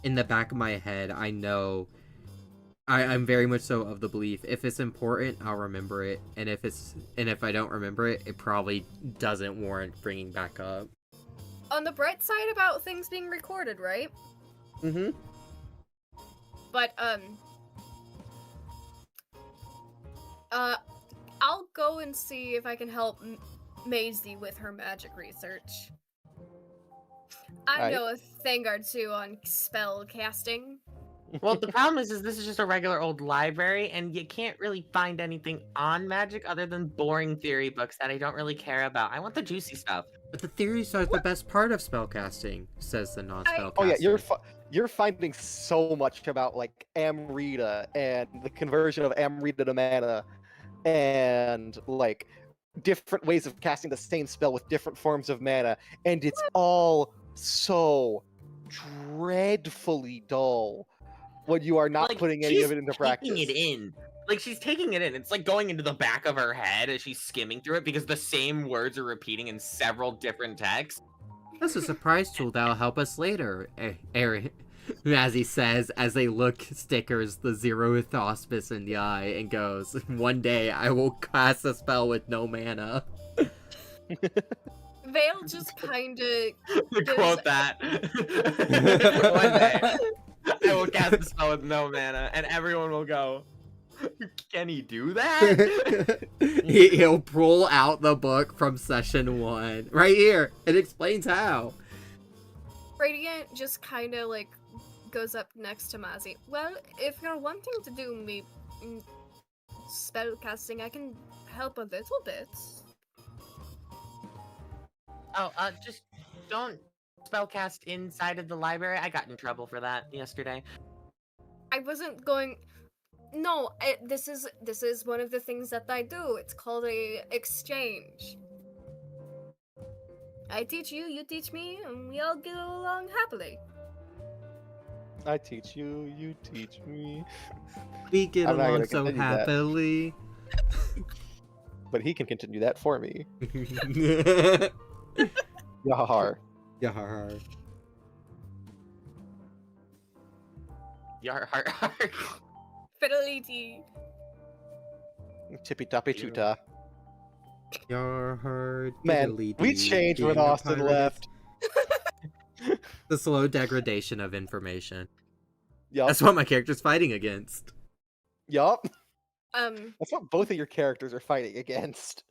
in the back of my head, I know I'm very much so of the belief if it's important, I'll remember it, and if I don't remember it, it probably doesn't warrant bringing back up. On the bright side about things being recorded, right? Mm-hmm. But I'll go and see if I can help Maisie with her magic research. I Alright. know a thing or two on spell casting. Well, the problem is this is just a regular old library, and you can't really find anything on magic other than boring theory books that I don't really care about. I want the juicy stuff. But the theories are the best part of spellcasting, says the non-spellcaster. Oh yeah, you're finding so much about like Amrita and the conversion of Amrita to mana, and like different ways of casting the same spell with different forms of mana, and it's all so dreadfully dull when you are not Like, putting any of it into practice. Taking it in. Like, she's taking it in. It's like going into the back of her head as she's skimming through it because the same words are repeating in several different texts. That's a surprise tool that'll help us later, Aaron. Mazzy says as they look stickers the zeroth auspice in the eye and goes, "One day I will cast a spell with no mana." Vale just kinda Quote that. One day, I will cast a spell with no mana, and everyone will go, "Can he do that?" He'll pull out the book from session 1. Right here. It explains how. Radiant just kinda like goes up next to Mazzy. Well, if you're wanting to do me spell casting, I can help a little bit. Oh, just don't spellcast inside of the library. I got in trouble for that yesterday. I wasn't going. No, this is one of the things that I do. It's called a exchange. I teach you, you teach me, and we all get along happily. I teach you, you teach me. We get I'm not along gonna so continue that. happily. But he can continue that for me. Yahar. Yar. Yar har har. Fidelity. Tippy tappy tuta. Yar hard. Man, we changed when Austin left. The slow degradation of information. Yup. That's what my character's fighting against. Yup. But That's what both of your characters are fighting against.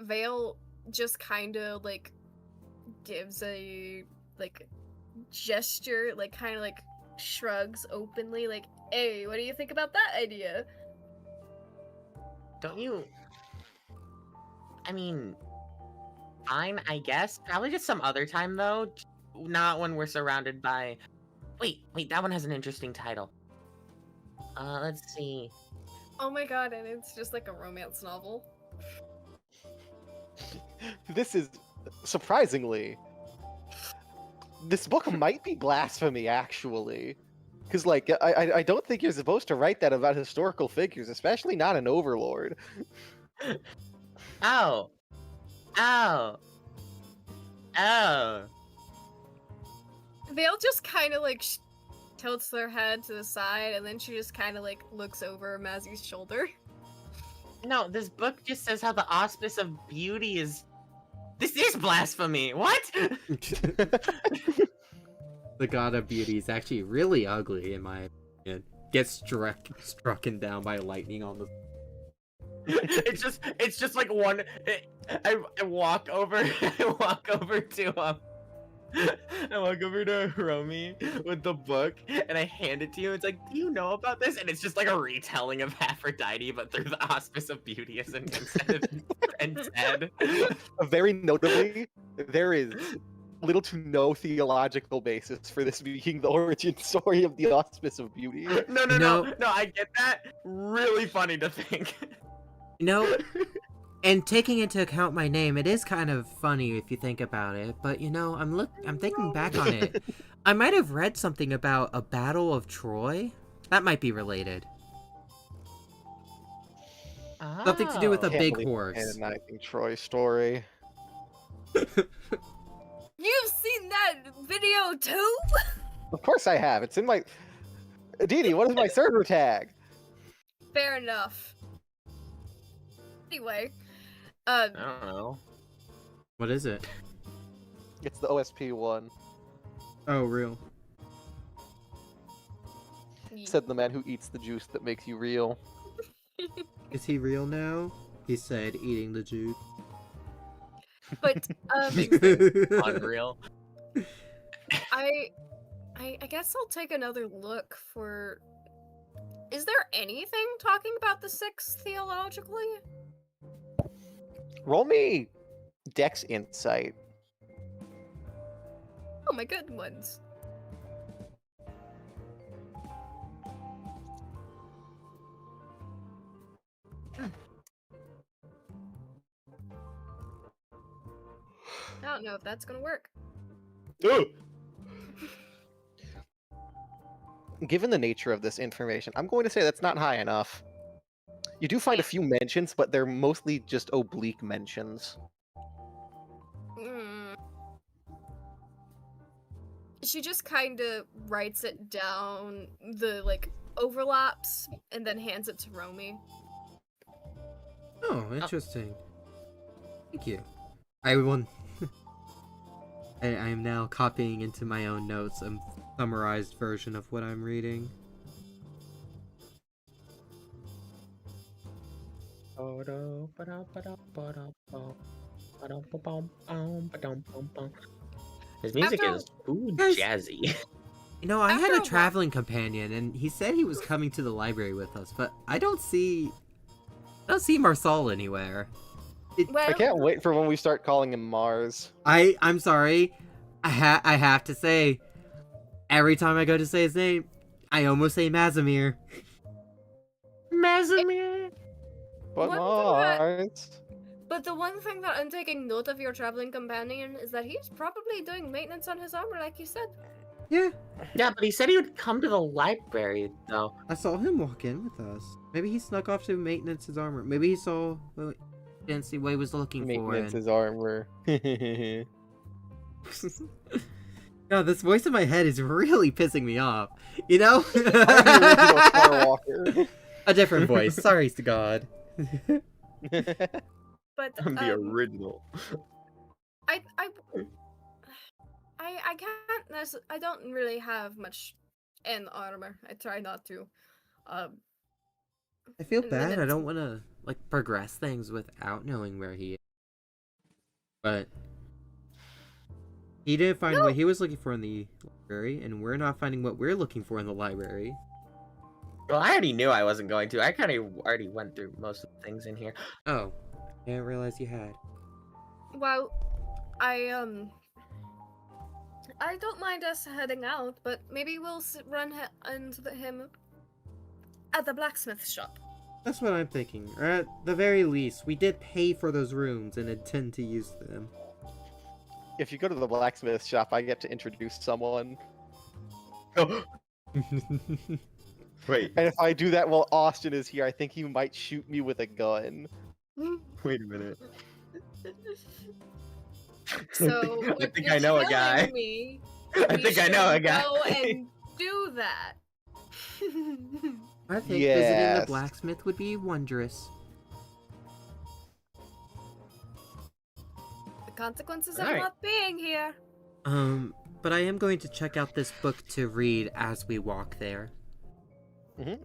Vale just kind of like gives a like gesture, like kind of like shrugs openly, like, "Hey, what do you think about that idea?" Don't you? I mean, fine, I guess. Probably just some other time though. Not when we're surrounded by. Wait, that one has an interesting title. Let's see. Oh my god, and it's just like a romance novel. This is surprisingly. This book might be blasphemy, actually. Because, like, I don't think you're supposed to write that about historical figures, especially not an Overlord. Oh. Vale just kind of like tilts their head to the side, and then she just kind of like looks over Mazzy's shoulder. No, this book just says how the auspice of beauty is. This is blasphemy. What? The god of beauty is actually really ugly, in my opinion. Gets strucken down by lightning on the. It's just like one. I walk over. I walk over to I walk over to Romy with the book and I hand it to you. It's like, do you know about this? And it's just like a retelling of Aphrodite, but through the auspice of beauty as and Ted. Very notably, there is little to no theological basis for this being the origin story of the auspice of beauty. No, I get that. Really funny to think. You know, and taking into account my name, it is kind of funny if you think about it. But you know, I'm thinking back on it. I might have read something about a battle of Troy. That might be related. Something to do with a Can't big believe horse. Canonizing Troy story. You've seen that video too? Of course I have. It's in my... Didi, what is my server tag? Fair enough. Anyway, I don't know. What is it? It's the OSP one. Oh, real. Said the man who eats the juice that makes you real. Is he real now? He said, eating the juice. but Unreal. I guess I'll take another look for. Is there anything talking about the six theologically? Roll me Dex Insight. Oh, my good ones. I don't know if that's gonna work. Given the nature of this information, I'm going to say that's not high enough. You do find a few mentions, but they're mostly just oblique mentions. Mm. She just kind of writes it down, the like overlaps, and then hands it to Romy. Oh, interesting. Thank you. I will. I am now copying into my own notes a summarized version of what I'm reading. His music After- is ooh Guys- jazzy. You know, I had After a a while- traveling companion, and he said he was coming to the library with us, but I don't see Marsal anywhere. Well, I can't wait for when we start calling him Mars. I'm sorry. I have to say, every time I go to say his name, I almost say Mazimir. Mazimir. But One thing that- Mars. but the one thing that I'm taking note of your traveling companion is that he's probably doing maintenance on his armor, like you said. Yeah, Yeah, but he said he would come to the library though. I saw him walk in with us. Maybe he snuck off to maintenance his armor. Maybe he saw, well, didn't see what he was looking Maintenance for. his armor. God, this voice in my head is really pissing me off. You know? I'm the original Star Walker. A different voice. Sorry to God. But I'm the original. I can't I don't really have much in armor. I try not to. I feel And bad. I it's- don't want to like progress things without knowing where he is. But he didn't find what he was looking for in the library, and we're not finding what we're looking for in the library. Well, I already knew I wasn't going to. I kind of already went through most of the things in here. Oh, I didn't realize you had. Well, I don't mind us heading out, but maybe we'll run into him at the blacksmith shop. That's what I'm thinking. Or at the very least, we did pay for those rooms and intend to use them. If you go to the blacksmith shop, I get to introduce someone. Wait, And if I do that while Austin is here, I think he might shoot me with a gun. wait a minute. So I if think you're I know a telling guy. me, I we think I know a should guy. Go and do that. I think visiting the Yes. blacksmith would be wondrous. The consequences of Alright. not being here. But I am going to check out this book to read as we walk there.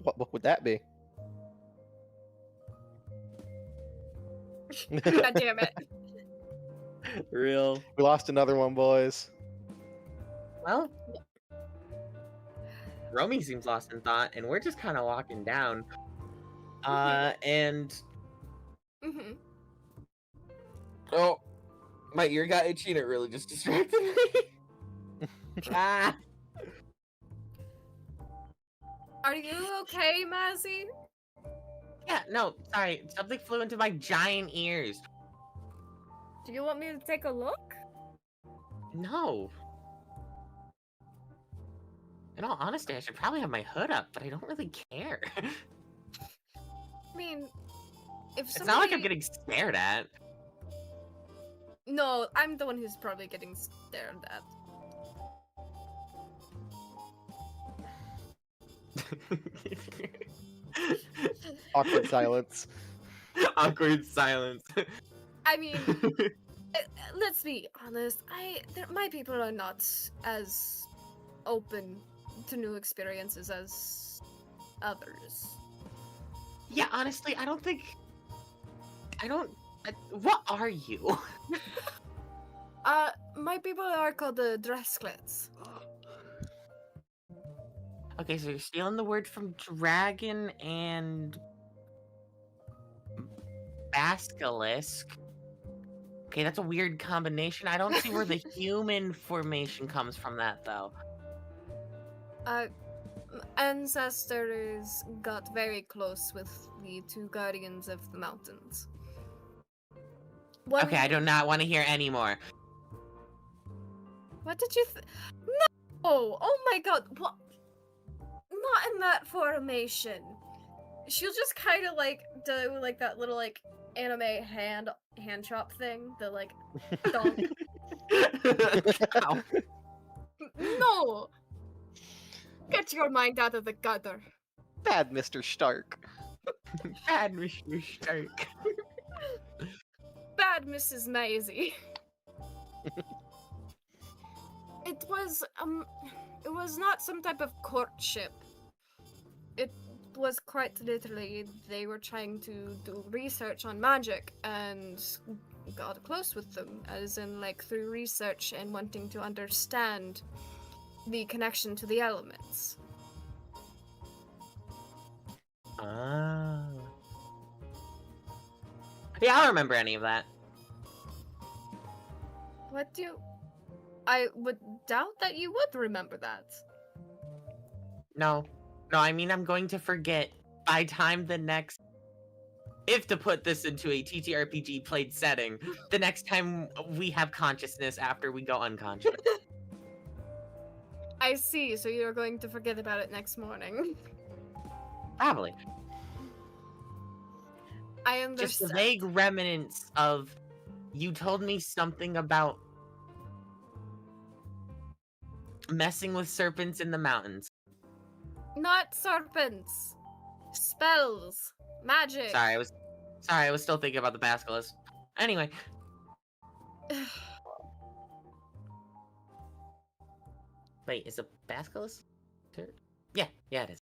What book would that be? God damn it. Real. We lost another one, boys. Well, Romy seems lost in thought, and we're just kind of walking down. And Mm-hmm. oh, my ear got itchy and it really just distracted me. Ah, Are you okay, Mazzy? yeah, no, sorry, something flew into my giant ears. Do you want me to take a look? No. In all honesty, I should probably have my hood up, but I don't really care. I mean, if It's not like I'm somebody- getting stared at. No, I'm the one who's probably getting stared at. Awkward silence. Awkward silence. I mean, let's be honest. My people are not as open to new experiences as others. Yeah, honestly, I don't. What are you? My people are called the Dresklets. Okay, so you're stealing the word from dragon and basilisk. Okay, that's a weird combination. I don't see where the human formation comes from that, though. Ancestors got very close with the two guardians of the mountains. Okay, I do not want to hear any more. What did you No! Oh my god, what? Not in that formation. She'll just kind of like do like that little like anime hand chop thing. The like donk. Ow. No! Get your mind out of the gutter. Bad Mr. Stark. Bad Mr. Stark. Bad Mrs. Maisie. It was not some type of courtship. It was quite literally they were trying to do research on magic and got close with them, as in like through research and wanting to understand the connection to the elements. Ah. Yeah, I don't remember any of that. I would doubt that you would remember that. No, I mean, I'm going to forget by time the next. If to put this into a TTRPG played setting, the next time we have consciousness after we go unconscious. I see, so you're going to forget about it next morning. Probably. I understand. Just the vague remnants of you told me something about messing with serpents in the mountains. Not serpents. Spells. Magic. Sorry, I was still thinking about the basilisk. Anyway. Wait, is a basilisk? Yeah, it is.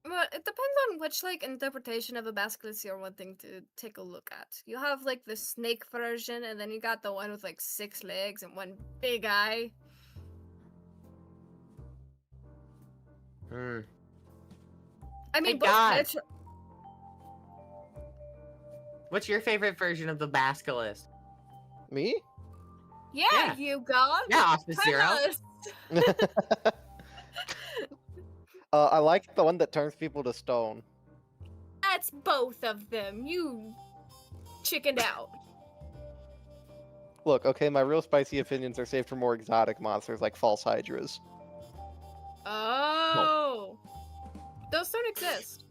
Well, it depends on which like interpretation of a basilisk you're wanting to take a look at. You have like the snake version, and then you got the one with like 6 legs and one big eye. Hmm. I mean, Thank both God. liter- What's your favorite version of the basilisk? Me? Yeah, Yeah. you got. Yeah, off the zero. I like the one that turns people to stone. That's both of them. You chickened out. Look, okay, my real spicy opinions are saved for more exotic monsters like false hydras. Oh. Those don't exist.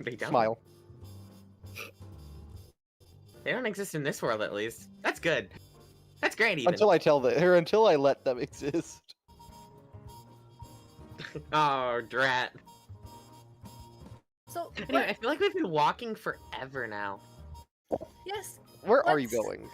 They don't. Smile. They don't exist in this world, at least. That's good. That's great, even. Until I let them exist. Oh, drat. So, Anyway, I feel like we've been walking forever now. yes. Where are you Let's- going?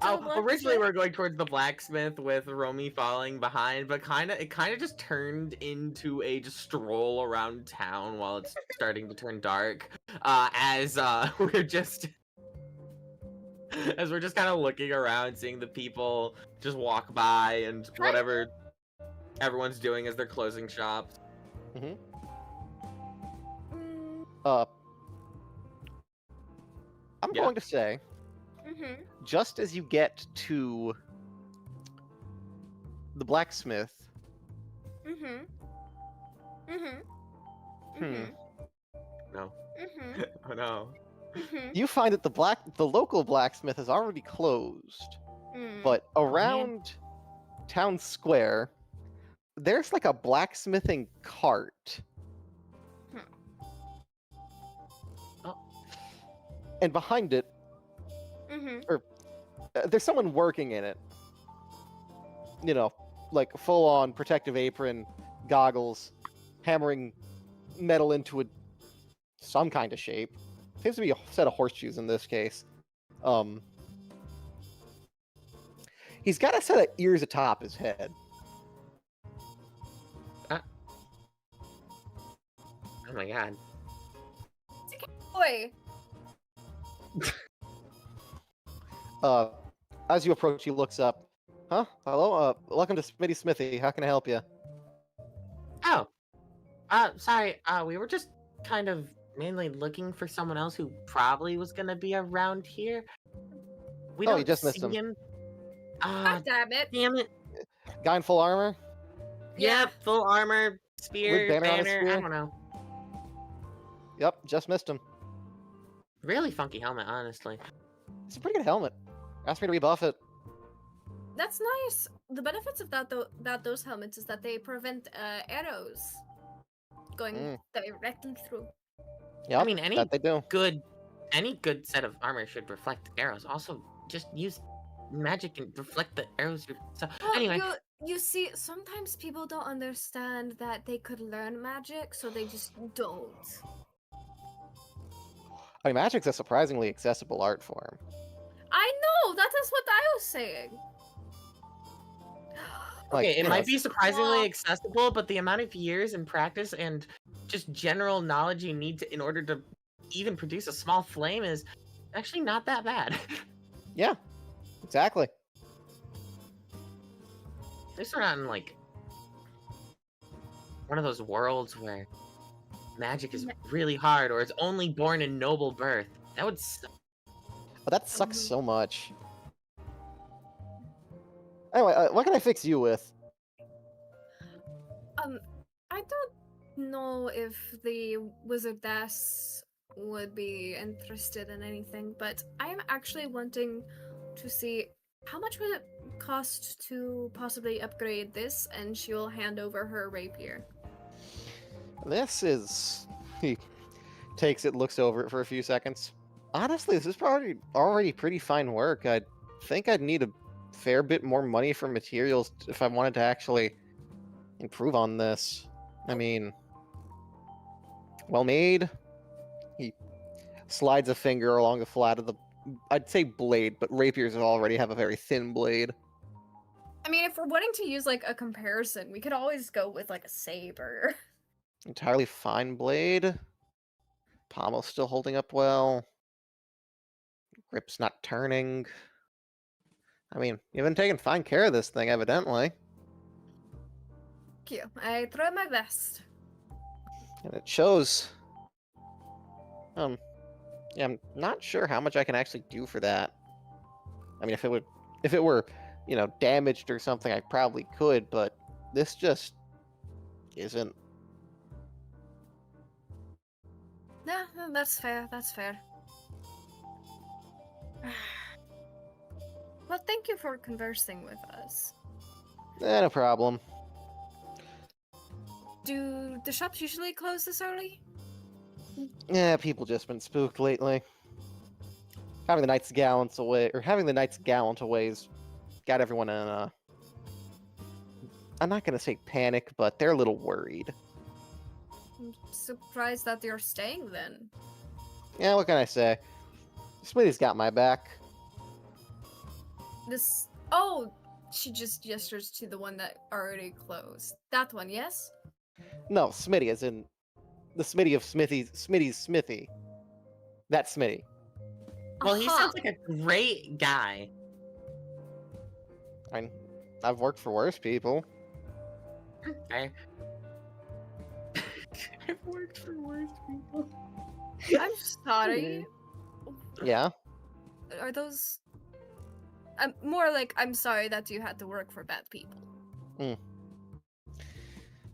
So Oh, let's originally say- we were going towards the blacksmith with Romy falling behind, but it kind of just turned into a just stroll around town while it's starting to turn dark. As we're just As we're just kind of looking around, seeing the people just walk by and whatever everyone's doing as they're closing shops. Mm, I'm Yeah. going to say, mhm. just as you get to the blacksmith, Mhm. Mhm. Hmm. Mhm. No. Mhm. Oh no. Mhm. you find that the local blacksmith is already closed, Mm. but around town square, there's like a blacksmithing cart. Oh. And behind it, Mhm. there's someone working in it. You know, like full on protective apron, goggles, hammering metal into some kind of shape. Seems to be a set of horseshoes in this case. He's got a set of ears atop his head. Oh my god. Boy. As you approach, he looks up. Huh? Hello? Welcome to Smitty Smithy. How can I help you? Oh. Sorry. We were just kind of mainly looking for someone else who probably was gonna be around here. We Oh, don't you just missed see him. God damn it. Damn it. Guy in full armor? Yeah. Yep, full armor, spear, banner on his banner, I spear? don't know. Yep, just missed him. Really funky helmet, honestly. It's a pretty good helmet. Asked me to rebuff it. That's nice. The benefits of that those helmets is that they prevent arrows going directly through. Yep, mean, any- that they do. Any good set of armor should reflect arrows. Also, just use magic and reflect the arrows. So Well, anyway, you see, sometimes people don't understand that they could learn magic, so they just don't. I mean, magic's a surprisingly accessible art form. I know. That is what I was saying. Like, okay, it you might know, be surprisingly accessible, but the amount of years and practice and just general knowledge you need in order to even produce a small flame is actually not that bad. Yeah, exactly. At least we're not in like one of those worlds where magic is really hard or it's only born in noble birth. That would suck. But that sucks so much. Anyway, what can I fix you with? I don't know if the wizardess would be interested in anything, but I am actually wanting to see how much would it cost to possibly upgrade this, and she will hand over her rapier. This is... He takes it, looks over it for a few seconds. Honestly, this is probably already pretty fine work. I think I'd need a fair bit more money for materials if I wanted to actually improve on this. I mean, well made. He slides a finger along the flat of the, I'd say blade, but rapiers already have a very thin blade. I mean, if we're wanting to use like a comparison, we could always go with like a saber. Entirely fine blade. Pommel's still holding up well. Grip's not turning. I mean, you've been taking fine care of this thing, evidently. Thank you. I try my best. And it shows. Yeah, I'm not sure how much I can actually do for that. I mean, if it were, you know, damaged or something, I probably could, but this just isn't. Yeah, that's fair. That's fair. Well, thank you for conversing with us. No problem. Do the shops usually close this early? Yeah, people just been spooked lately. Having the Knights Gallant away's got everyone in a... I'm not gonna say panic, but they're a little worried. I'm surprised that you're staying then. Yeah, what can I say? Smitty's got my back. This. Oh, she just gestures to the one that already closed. That one, yes? No, Smitty, as in the Smitty of Smitty's Smithy. That Smitty. Well, he sounds like a great guy. I mean, I've worked for worse people. I've worked for worse people. I'm sorry. Yeah. Are those? I'm more like I'm sorry that you had to work for bad people.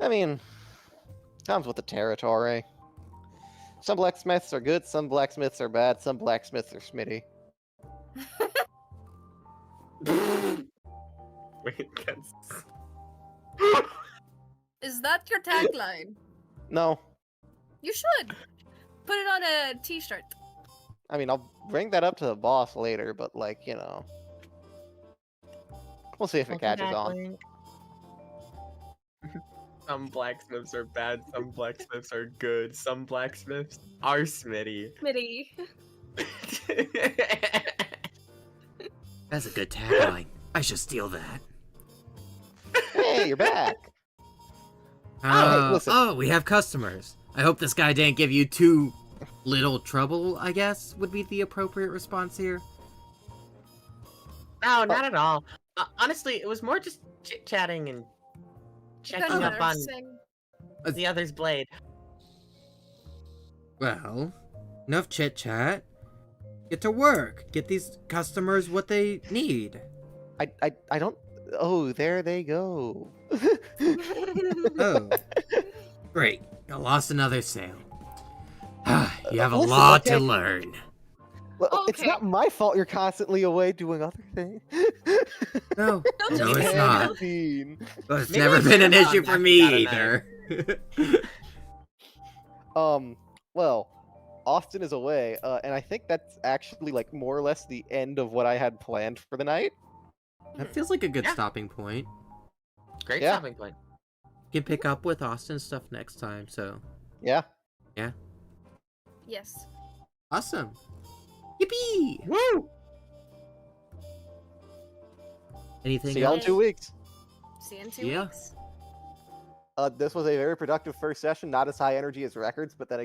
I mean, comes with the territory. Some blacksmiths are good, some blacksmiths are bad, some blacksmiths are Smitty. Wait, that's... Is that your tagline? No, You should put it on a T-shirt. I mean, I'll bring that up to the boss later, but like, you know, we'll see if it catches on. Some blacksmiths are bad, some blacksmiths are good, some blacksmiths are Smitty. Smitty. That's a good tagline. I should steal that. Hey, you're back. hey, listen. Oh, we have customers. I hope this guy didn't give you too little trouble, I guess, would be the appropriate response here. No, not at all. Honestly, it was more just chit-chatting and checking up on the other's blade. Well, enough chit-chat. Get to work. Get these customers what they need. I don't. Oh, there they go. Oh. Great. You lost another sale. You have a Listen, lot okay. to learn. Well, it's Okay. not my fault you're constantly away doing other things. No, Don't no, you it's say not. Not. It's Maybe never I been an should've issue gone for back me that either. Well, Austin is away, and I think that's actually like more or less the end of what I had planned for the night. That feels like a good Yeah. stopping point. Great Yeah. stopping point. You can pick up with Austin stuff next time, so Yeah. Yes. awesome. Yippee! Woo! Anything See y'all in else? 2 weeks. See you in 2 Yeah. weeks. This was a very productive first session, not as high energy as records, but then